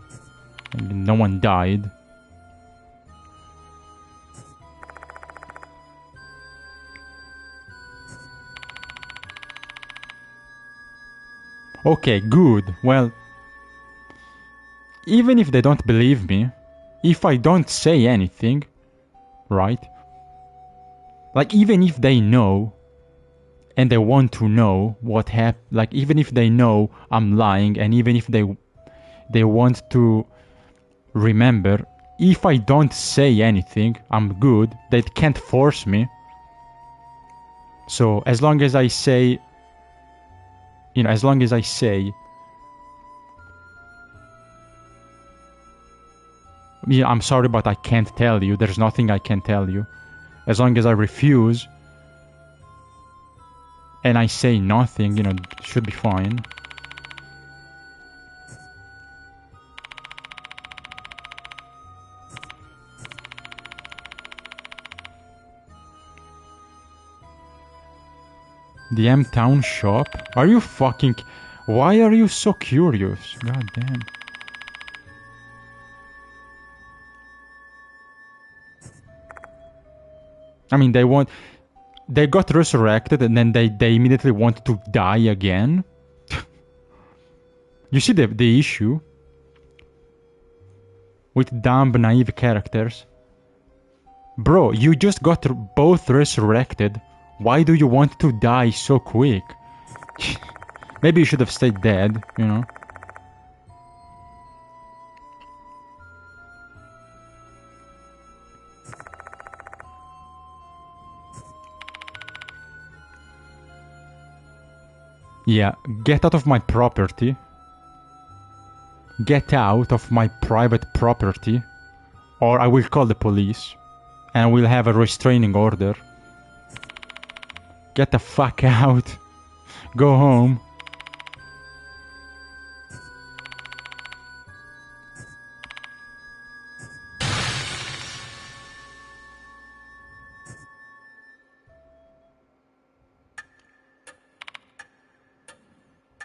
Speaker 1: And no one died. Okay, good. Well, even if they don't believe me, if I don't say anything, right? Like, even if they know, and they want to know what happened, like, even if they know I'm lying, and even if they want to remember, if I don't say anything, I'm good. They can't force me. So, as long as I say, yeah, I'm sorry, but I can't tell you. There's nothing I can tell you. As long as I refuse and I say nothing, it should be fine. The M-Town shop? Are you fucking... Why are you so curious? God damn. I mean, they got resurrected and then they immediately want to die again. You see the issue with dumb, naive characters? Bro, you just got both resurrected. Why do you want to die so quick? Maybe you should have stayed dead, Yeah, get out of my property. Get out of my private property. Or I will call the police. And we'll have a restraining order. Get the fuck out. Go home.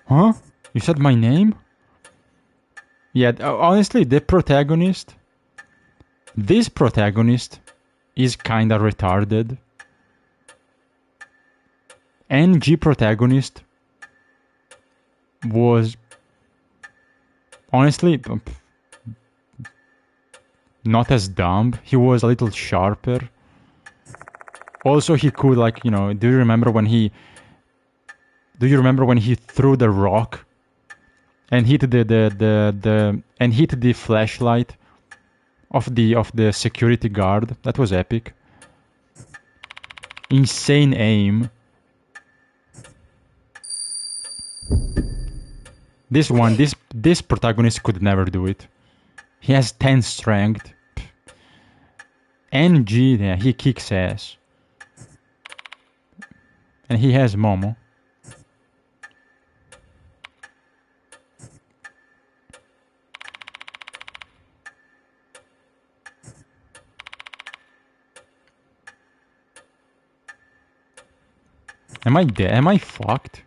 Speaker 1: Huh? You said my name? Yeah, honestly, this protagonist is kinda retarded. NG protagonist was honestly not as dumb. He was a little sharper. Also, he could do you remember when he threw the rock and hit the flashlight of the security guard? That was epic. Insane aim. This protagonist could never do it. He has 10 strength. NG, yeah, he kicks ass. And he has Momo. Am I dead? Am I fucked?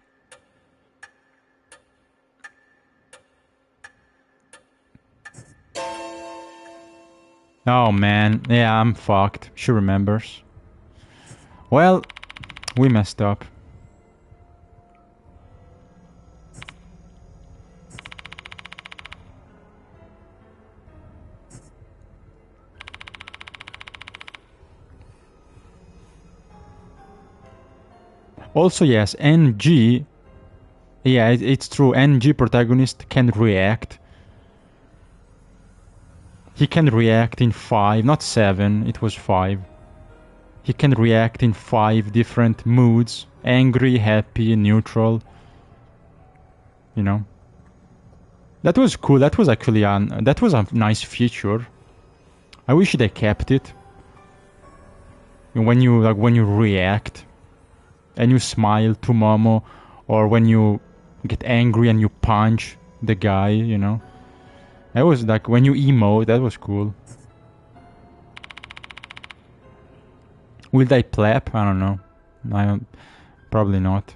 Speaker 1: Oh man, yeah, I'm fucked. She remembers. Well, we messed up. Also, yes, NG. Yeah, it's true. NG protagonist can react. He can react in 5, not 7, it was 5. He can react in 5 different moods. Angry, happy, neutral. You know. That was cool. That was actually that was a nice feature. I wish they kept it. When you react and you smile to Momo, or when you get angry and you punch the guy, you know. That was like when you emote, that was cool. Will they plap? I don't know. Probably not.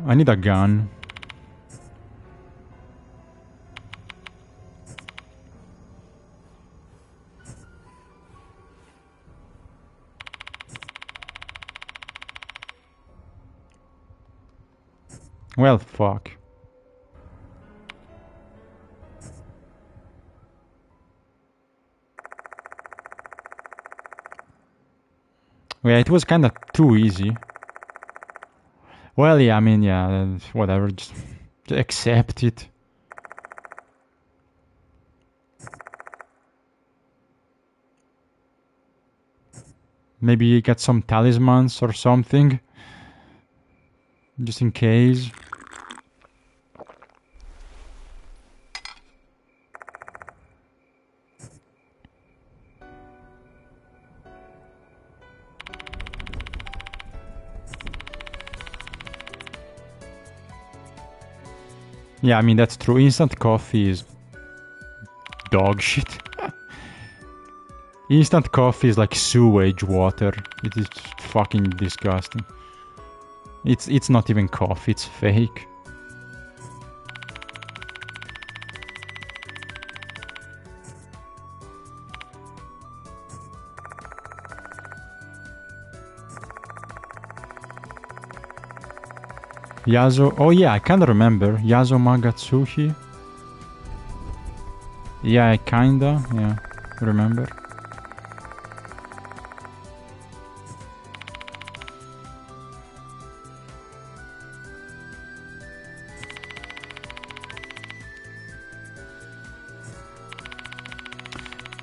Speaker 1: I need a gun. Well, fuck. Yeah, it was kind of too easy. Well, yeah, I mean, yeah, whatever, just accept it. Maybe you get some talismans or something. Just in case. Yeah, I mean, that's true. Instant coffee is dog shit. Instant coffee is like sewage water. It is fucking disgusting. It's not even coffee, it's fake. Yazo... Oh yeah, I kinda remember. Yazo Magatsuhi. Yeah, I kinda, yeah, remember.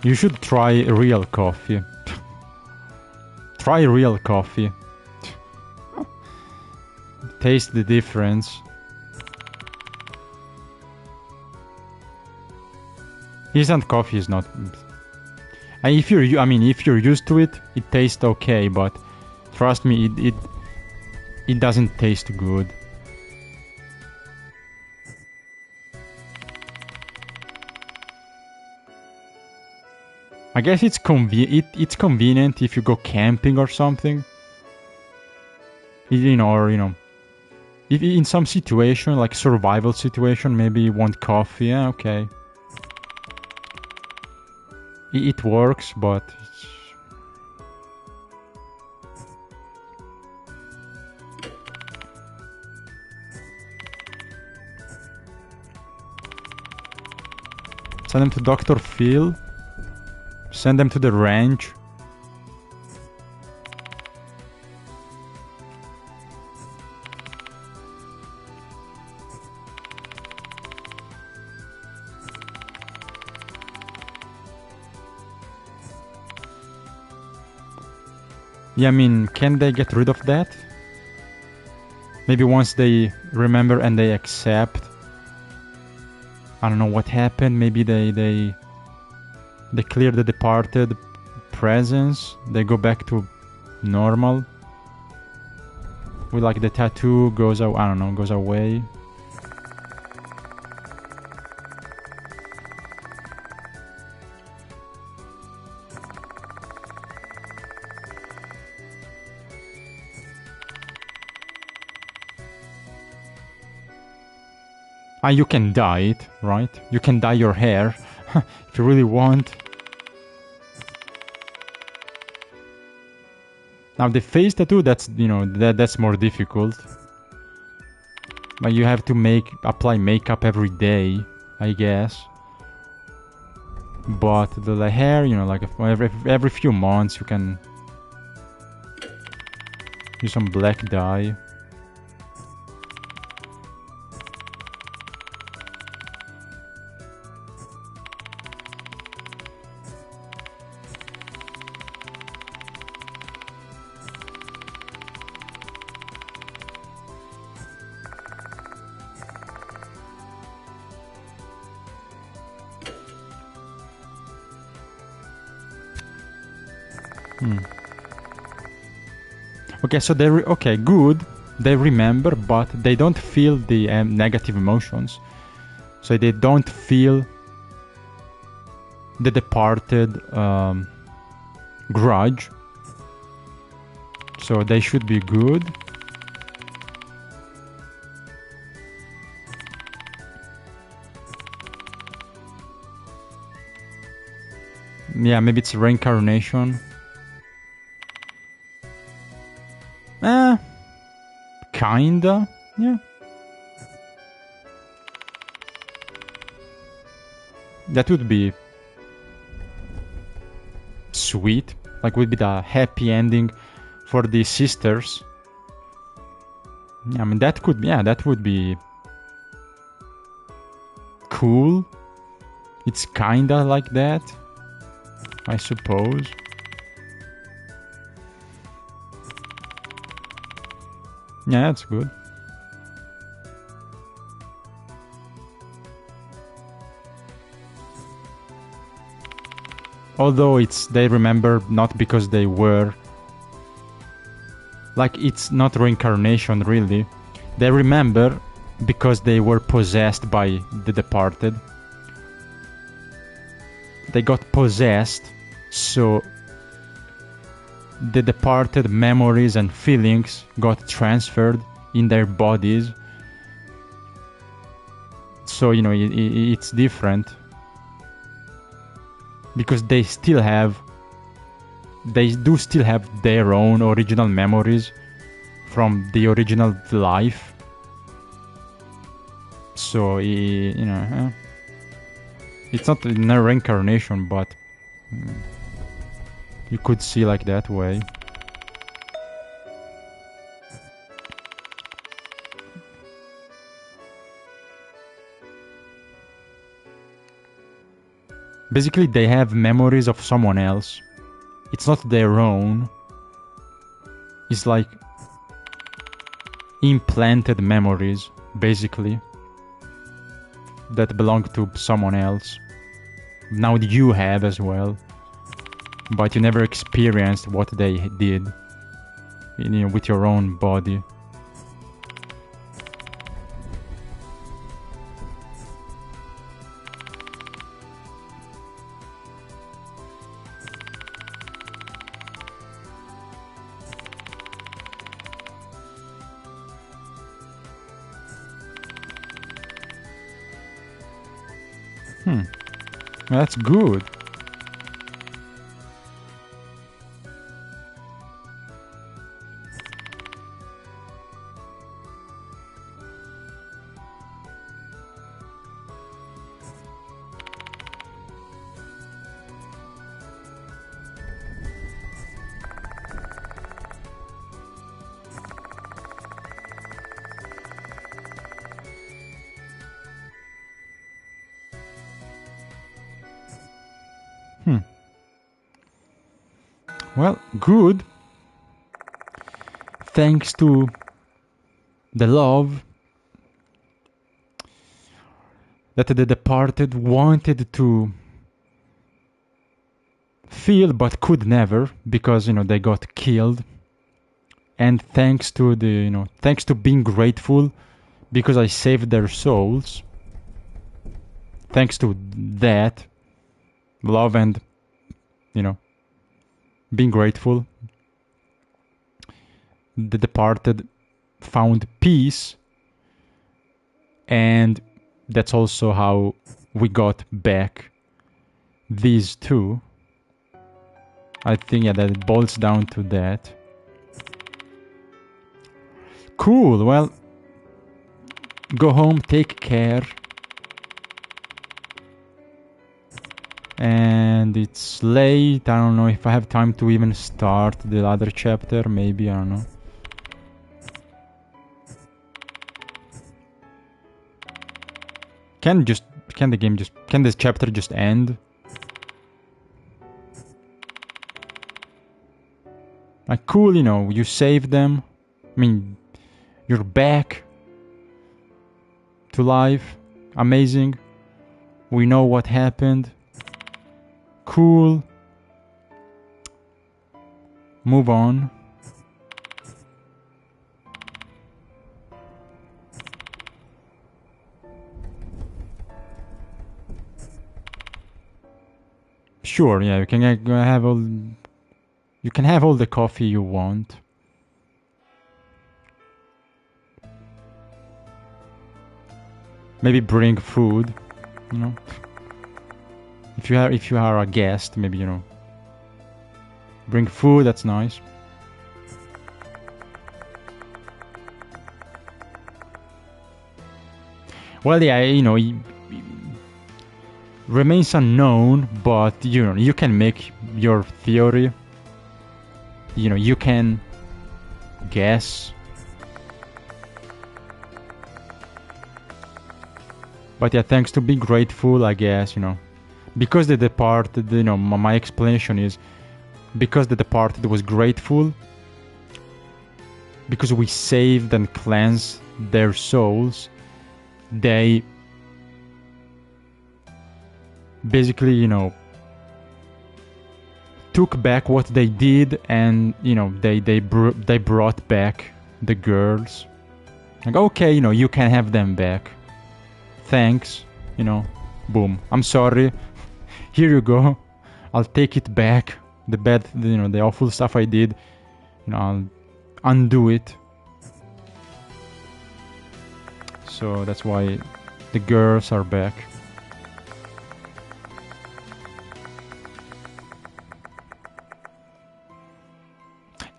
Speaker 1: You should try real coffee. Try real coffee. Taste the difference. Instant coffee is not... if you're used to it, it tastes okay, but trust me, it doesn't taste good. I guess it's convenient if you go camping or something. If in some situation, like survival situation, maybe you want coffee, yeah, okay. It works, but... Send them to Dr. Phil. Send them to the ranch. Yeah, I mean, can they get rid of that? Maybe once they remember and they accept. I don't know what happened. Maybe they clear the departed presence. They go back to normal. With like the tattoo goes out, I don't know, goes away. You can dye it, right? You can dye your hair if you really want. Now the face tattoo, that's, you know, that's more difficult. But you have to apply makeup every day, I guess. But the hair, you know, like every few months you can use some black dye. Okay, so okay, good. They remember, but they don't feel the negative emotions. So they don't feel the departed grudge. So they should be good. Yeah, maybe it's reincarnation. Kinda, yeah. That would be sweet. Like, would be the happy ending for the sisters. I mean, that could, yeah, that would be cool. It's kinda like that, I suppose. Yeah, that's good. Although they remember not because they were. Like, it's not reincarnation, really. They remember because they were possessed by the departed. They got possessed, so the departed memories and feelings got transferred in their bodies. So, you know, it's different. Because they do still have their own original memories from the original life. So, you know, it's not a reincarnation, but you could see like that way. Basically, they have memories of someone else. It's not their own. It's like implanted memories, basically, that belong to someone else. Now you have as well, but you never experienced what they did, you know, with your own body. That's good. Well, good. Thanks to the love that the departed wanted to feel but could never, because, you know, they got killed. And thanks to thanks to being grateful because I saved their souls. Thanks to that love and, you know, being grateful, the departed found peace and that's also how we got back these two. I think, yeah, that it boils down to that. Cool, well, go home, take care. And it's late, I don't know if I have time to even start the other chapter, maybe, I don't know. Can this chapter just end? Like, cool, you know, you saved them. I mean, you're back to life. Amazing. We know what happened. Cool. Move on. Sure, yeah, you can have all the coffee you want. Maybe bring food, you know. If you are a guest, maybe, you know, bring food, that's nice. Well, yeah, you know, remains unknown, but you know, you can make your theory. You know, you can guess. But yeah, thanks to Be Grateful, I guess, you know, because the departed, you know, my explanation is because the departed was grateful, because we saved and cleansed their souls, they basically, you know, took back what they did, and you know, they brought back the girls. Like, okay, you know, you can have them back. Thanks, you know, boom. I'm sorry. Here you go. I'll take it back. The bad, you know, the awful stuff I did, you know, I'll undo it. So that's why the girls are back.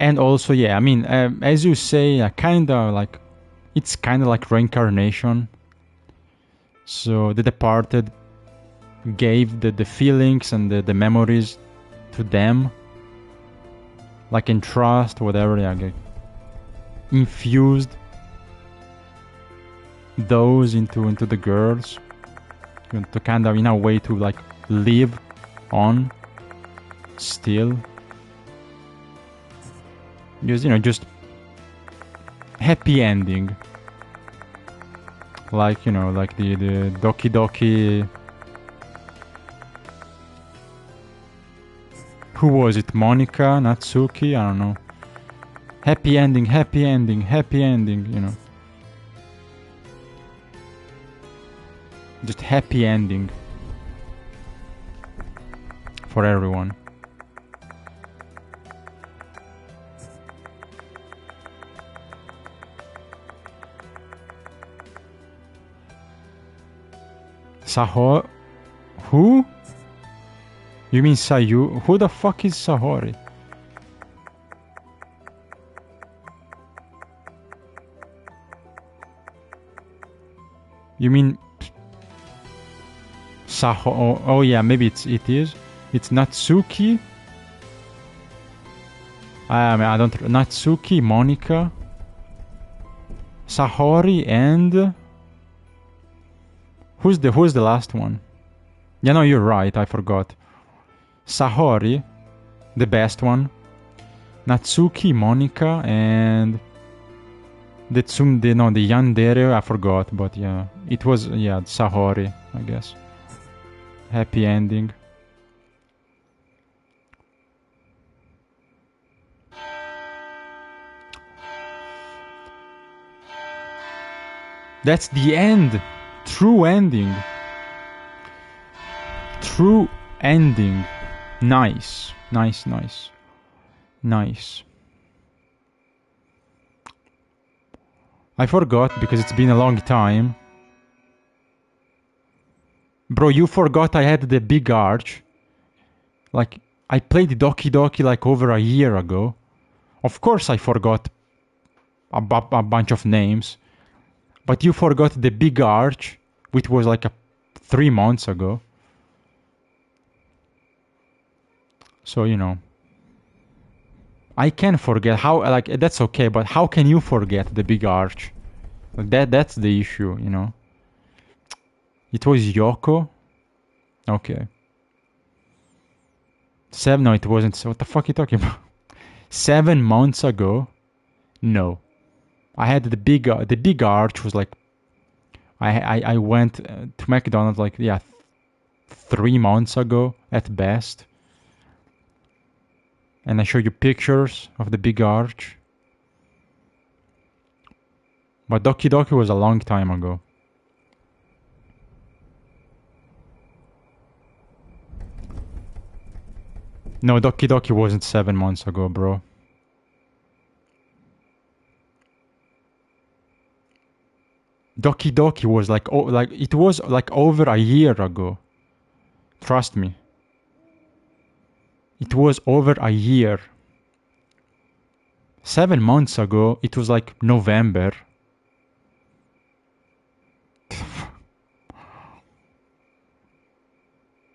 Speaker 1: And also, yeah, I mean, as you say, kinda like, it's kinda like reincarnation. So the departed gave the feelings and the memories to them, like in trust, whatever, yeah, infused those into the girls, to kind of, in a way, to like live on still. Just, you know, just happy ending. Like, you know, like the Doki Doki. Who was it? Monica? Natsuki? I don't know. Happy ending, happy ending, happy ending, you know. Just happy ending. For everyone. Saho... Who? You mean Sayu? Who the fuck is Sahori? You mean... Saho... Oh yeah, maybe it is. It's Natsuki. I mean, I don't... Natsuki, Monica, Sahori, and... Who's the last one? Yeah, no, you're right, I forgot. Sahori, the best one. Natsuki, Monica, and... the Yandere, I forgot, but yeah. It was, yeah, Sahori, I guess. Happy ending. That's the end! True ending. True ending. Nice. Nice, nice. Nice. I forgot because it's been a long time. Bro, you forgot I had the big arch. Like, I played Doki Doki like over a year ago. Of course I forgot a bunch of names. But you forgot the big arch, which was like 3 months ago. So, you know. I can forget how, like, that's okay, but how can you forget the big arch? That's the issue, you know. It was Yoko? Okay. No, it wasn't. What the fuck are you talking about? 7 months ago? No. I had the big arch was like, I went to McDonald's like, yeah, 3 months ago at best. And I showed you pictures of the big arch. But Doki Doki was a long time ago. No, Doki Doki wasn't 7 months ago, bro. Doki Doki was like, it was like over a year ago. Trust me. It was over a year. 7 months ago, it was like November.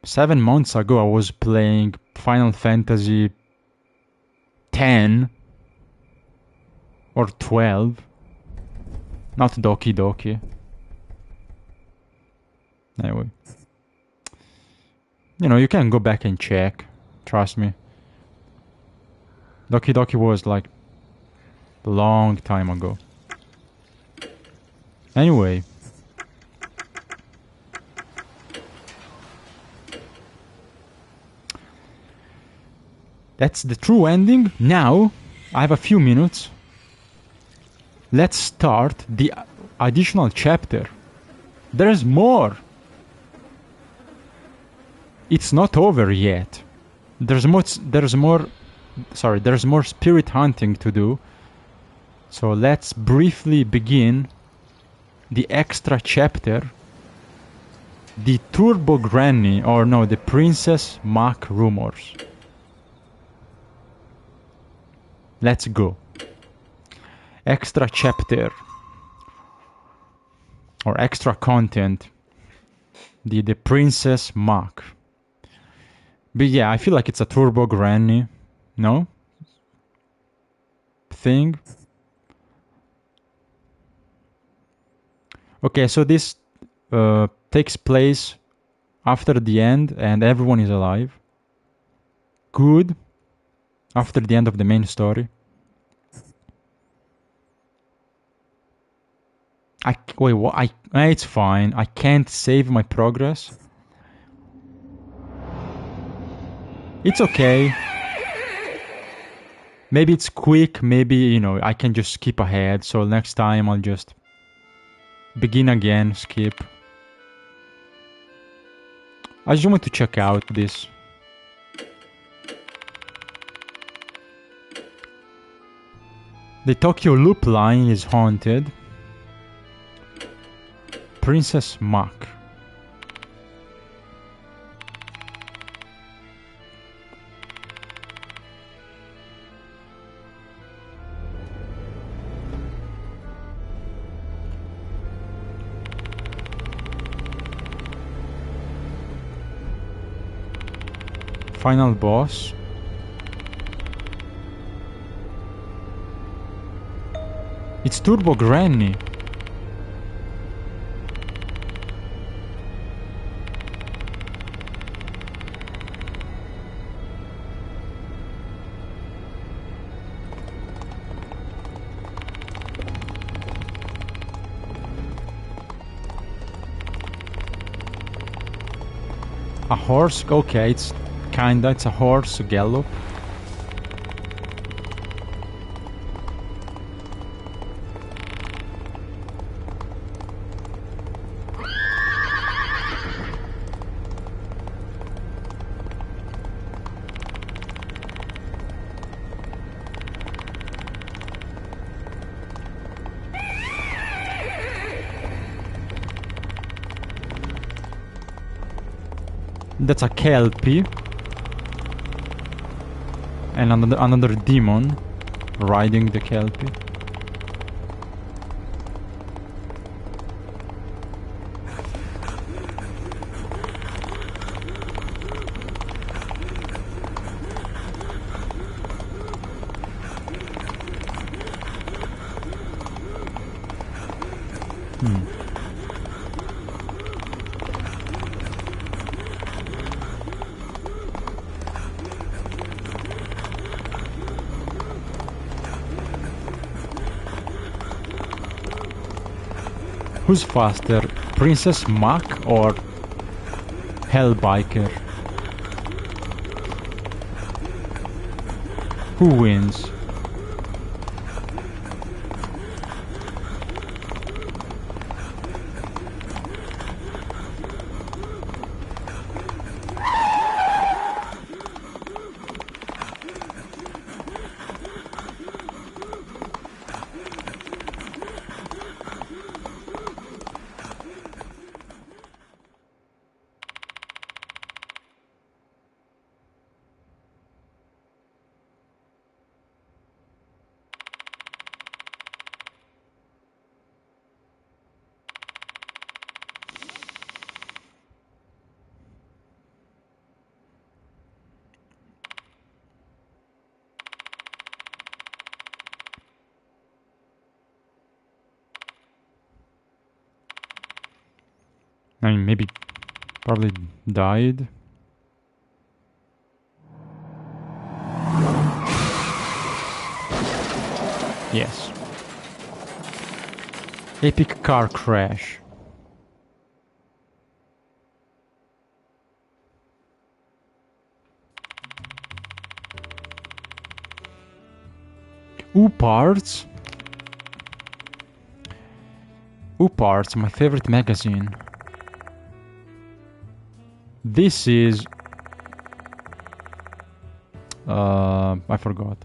Speaker 1: 7 months ago, I was playing Final Fantasy 10 or 12. Not Doki Doki. Anyway. You know, you can go back and check. Trust me. Doki Doki was like a long time ago. Anyway. That's the true ending. Now, I have a few minutes. Let's start the additional chapter. There's more. It's not over yet. There's more spirit hunting to do. So let's briefly begin the extra chapter. The Turbo Granny, or no, the Princess Mach rumors. Let's go. Extra chapter. Or extra content. The Princess Mach. But yeah, I feel like it's a Turbo Granny. No? Thing. Okay, so this takes place after the end and everyone is alive. Good. After the end of the main story. Wait, what? It's fine. I can't save my progress. It's okay. Maybe it's quick. Maybe, you know, I can just skip ahead. So next time I'll just begin again, skip. I just want to check out this. The Tokyo Loop line is haunted. Princess Mach. Final boss. It's Turbo Granny. A horse? Okay, it's a horse gallop. That's a Kelpie. And another demon riding the Kelpie. Who's faster, Princess Mac or Hellbiker? Who wins? I mean, maybe, probably died. Yes. Epic car crash. Parts. Parts, my favorite magazine. This is... I forgot.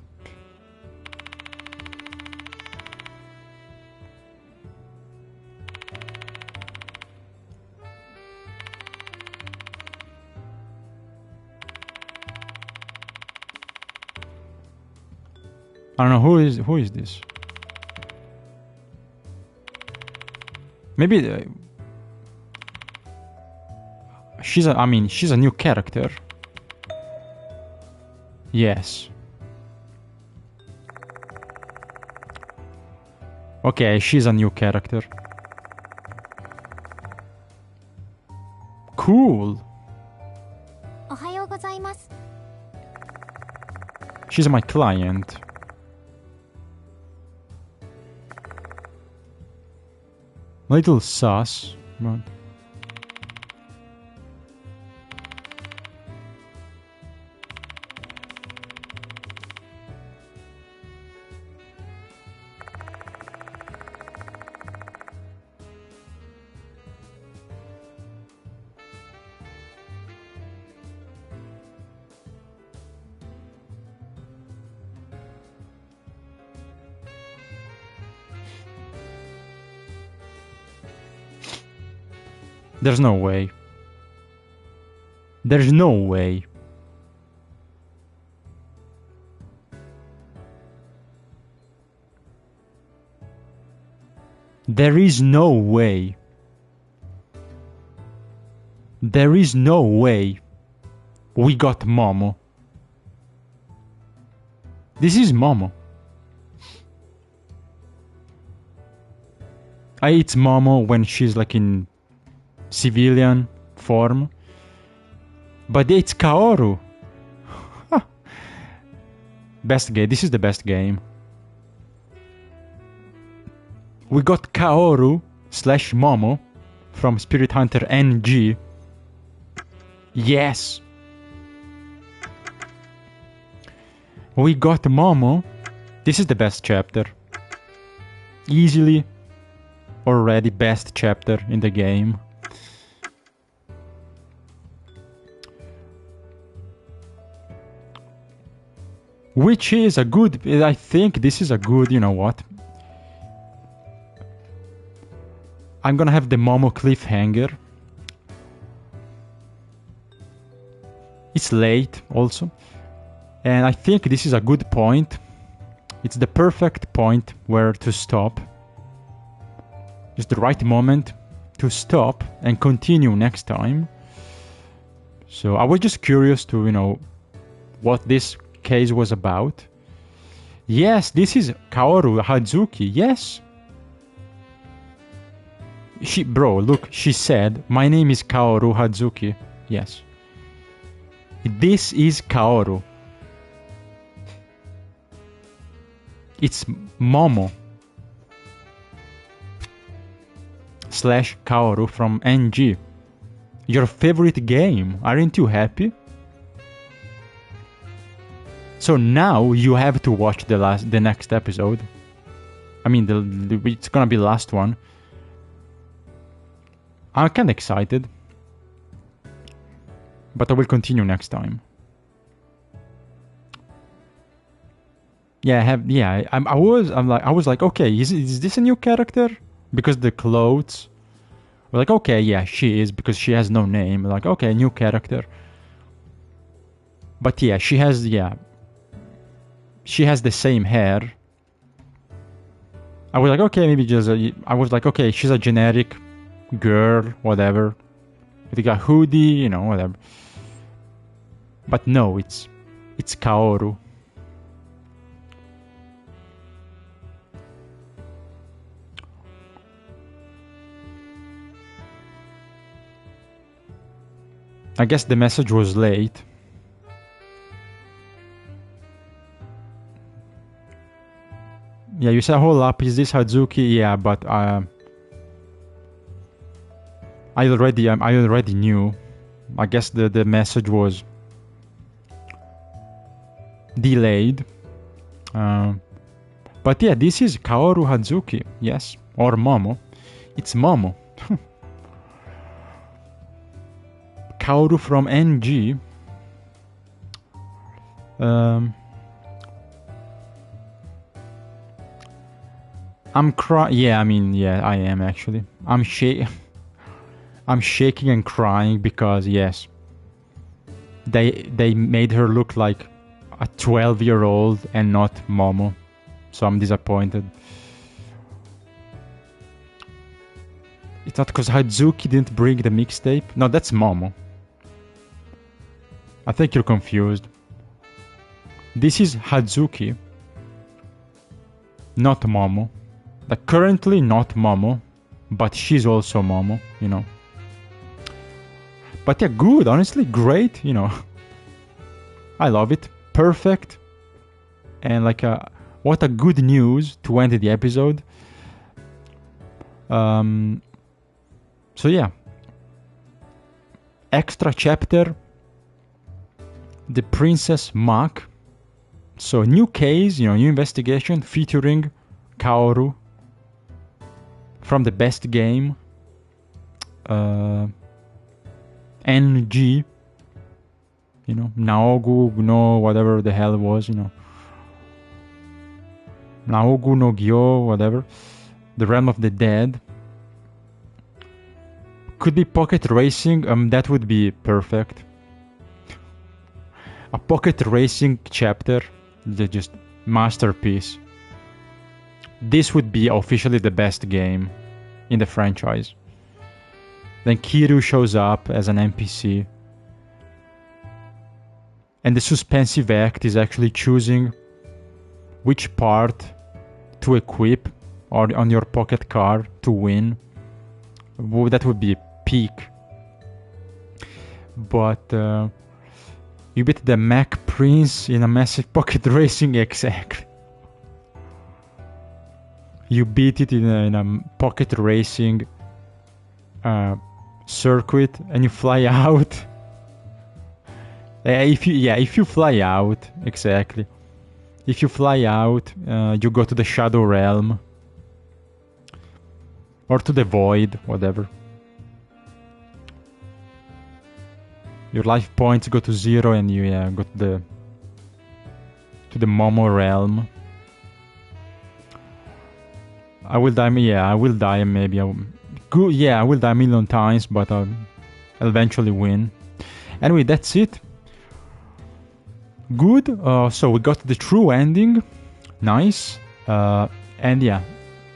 Speaker 1: I don't know who is this. Maybe she's a new character. Yes. Okay, she's a new character. Cool. She's my client. Little sus, but... There's no way. There's no way. There is no way. There is no way. We got Momo. This is Momo. It's Momo when she's like in civilian form, but it's Kaoru. Best game. This is the best game. We got Kaoru / Momo from Spirit Hunter NG. Yes. We got Momo. This is the best chapter. Easily already best chapter in the game. Which is a good... I think this is a good... You know what? I'm gonna have the Momo cliffhanger. It's late also. And I think this is a good point. It's the perfect point where to stop. Just the right moment to stop and continue next time. So I was just curious to, what this case was about. Yes, this is Kaoru Hazuki. Yes. Look, she said, my name is Kaoru Hazuki. Yes. This is Kaoru. It's Momo / Kaoru from NG. Your favorite game. Aren't you happy? So now you have to watch the next episode. I mean, it's gonna be the last one. I'm kind of excited, but I will continue next time. Yeah, I was like, okay, is this a new character? Because the clothes. We're like, okay, yeah, she is, because she has no name. Like, okay, new character. But yeah, she has the same hair. I was like, okay, maybe okay, she's a generic girl, whatever. With a hoodie, whatever. But no, it's Kaoru. I guess the message was late. Yeah, you said, hold up, is this Hazuki? Yeah, but I already knew. I guess the message was delayed. But yeah, this is Kaoru Hazuki. Yes, or Momo. It's Momo. Kaoru from NG. I'm crying. Yeah, I am actually. I'm shaking and crying because yes, they made her look like a 12-year-old and not Momo, so I'm disappointed. It's not because Hazuki didn't bring the mixtape. No, that's Momo. I think you're confused. This is Hazuki, not Momo. Like, currently not Momo, but she's also Momo, But yeah, good, honestly, great, I love it. Perfect. And what a good news to end the episode. So yeah. Extra chapter. The Princess Mach. So new case, new investigation featuring Kaoru from the best game. NG. Naogu no whatever the hell it was, Naogu no Gyo, whatever. The Realm of the Dead. Could be Pocket Racing, that would be perfect. A Pocket Racing chapter, just masterpiece. This would be officially the best game in the franchise. Then Kiryu shows up as an NPC. And the suspensive act is actually choosing which part to equip or on your pocket car to win. That would be peak. But you beat the Mach Prince in a massive pocket racing, exactly. You beat it in a pocket racing circuit and you fly out. If you fly out, exactly. If you fly out, you go to the Shadow Realm. Or to the Void, whatever. Your life points go to 0 and you go to the Momo Realm. I will die maybe. I will die a million times, but I'll eventually win. Anyway, that's it good. So we got the true ending. Nice. And yeah,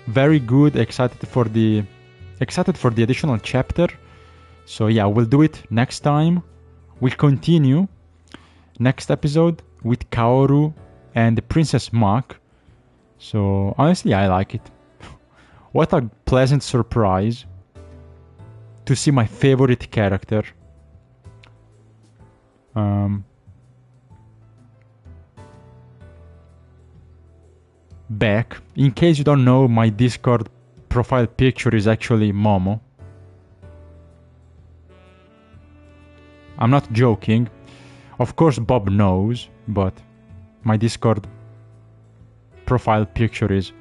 Speaker 1: very good. Excited for the additional chapter. So yeah, we'll do it next time. We'll continue next episode with Kaoru and the Princess Mach. So honestly, I like it. What a pleasant surprise to see my favorite character back. In case you don't know, my Discord profile picture is actually Momo. I'm not joking. Of course Bob knows, but my Discord profile picture is...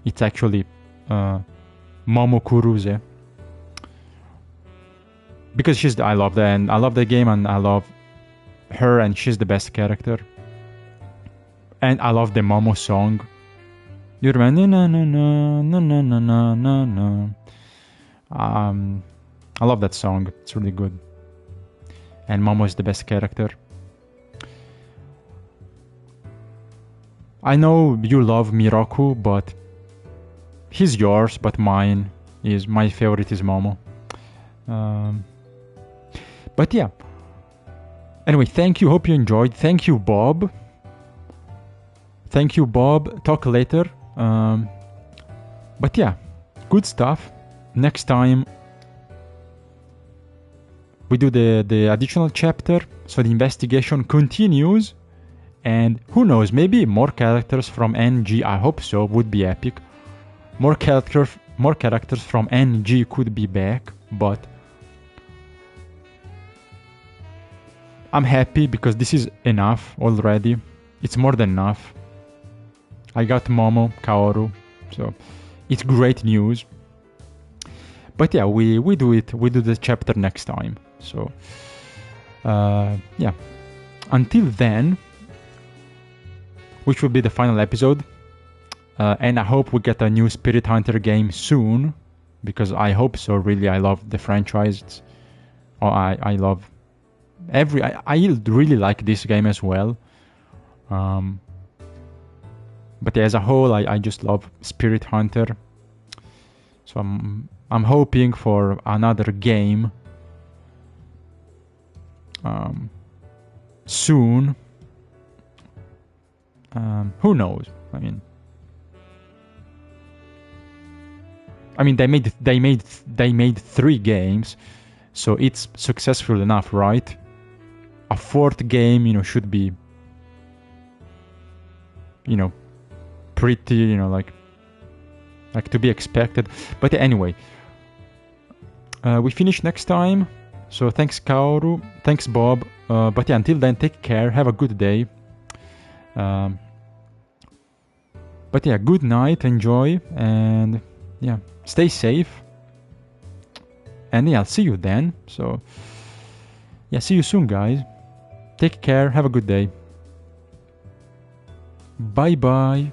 Speaker 1: it's actually Momo Kuruze. Because I love the game, and I love her, and she's the best character. And I love the Momo song. You remember? No, no, no, no, no, no, no, no, no. I love that song. It's really good. And Momo is the best character. I know you love Miroku, but he's yours, but my favorite is Momo. But yeah. Anyway, thank you. Hope you enjoyed. Thank you, Bob. Thank you, Bob. Talk later. But yeah, good stuff. Next time we do the additional chapter, so the investigation continues, and who knows, maybe more characters from NG. I hope so. Would be epic. More characters from NG could be back, but I'm happy because this is enough already. It's more than enough. I got Momo, Kaoru, so it's great news. But yeah, we do it. We do the chapter next time. So yeah. Until then, which will be the final episode, and I hope we get a new Spirit Hunter game soon, because I hope so. Really, I love the franchise. I love I really like this game as well. But as a whole, I just love Spirit Hunter. So I'm hoping for another game soon. Who knows? I mean, they made 3 games, so it's successful enough, right? A 4th game, should be, pretty, like to be expected. But anyway, we finish next time. So thanks, Kaoru. Thanks, Bob. But yeah, until then, take care. Have a good day. But yeah, good night. Enjoy. And yeah, stay safe. And yeah, I'll see you then. So yeah, see you soon, guys. Take care. Have a good day. Bye-bye.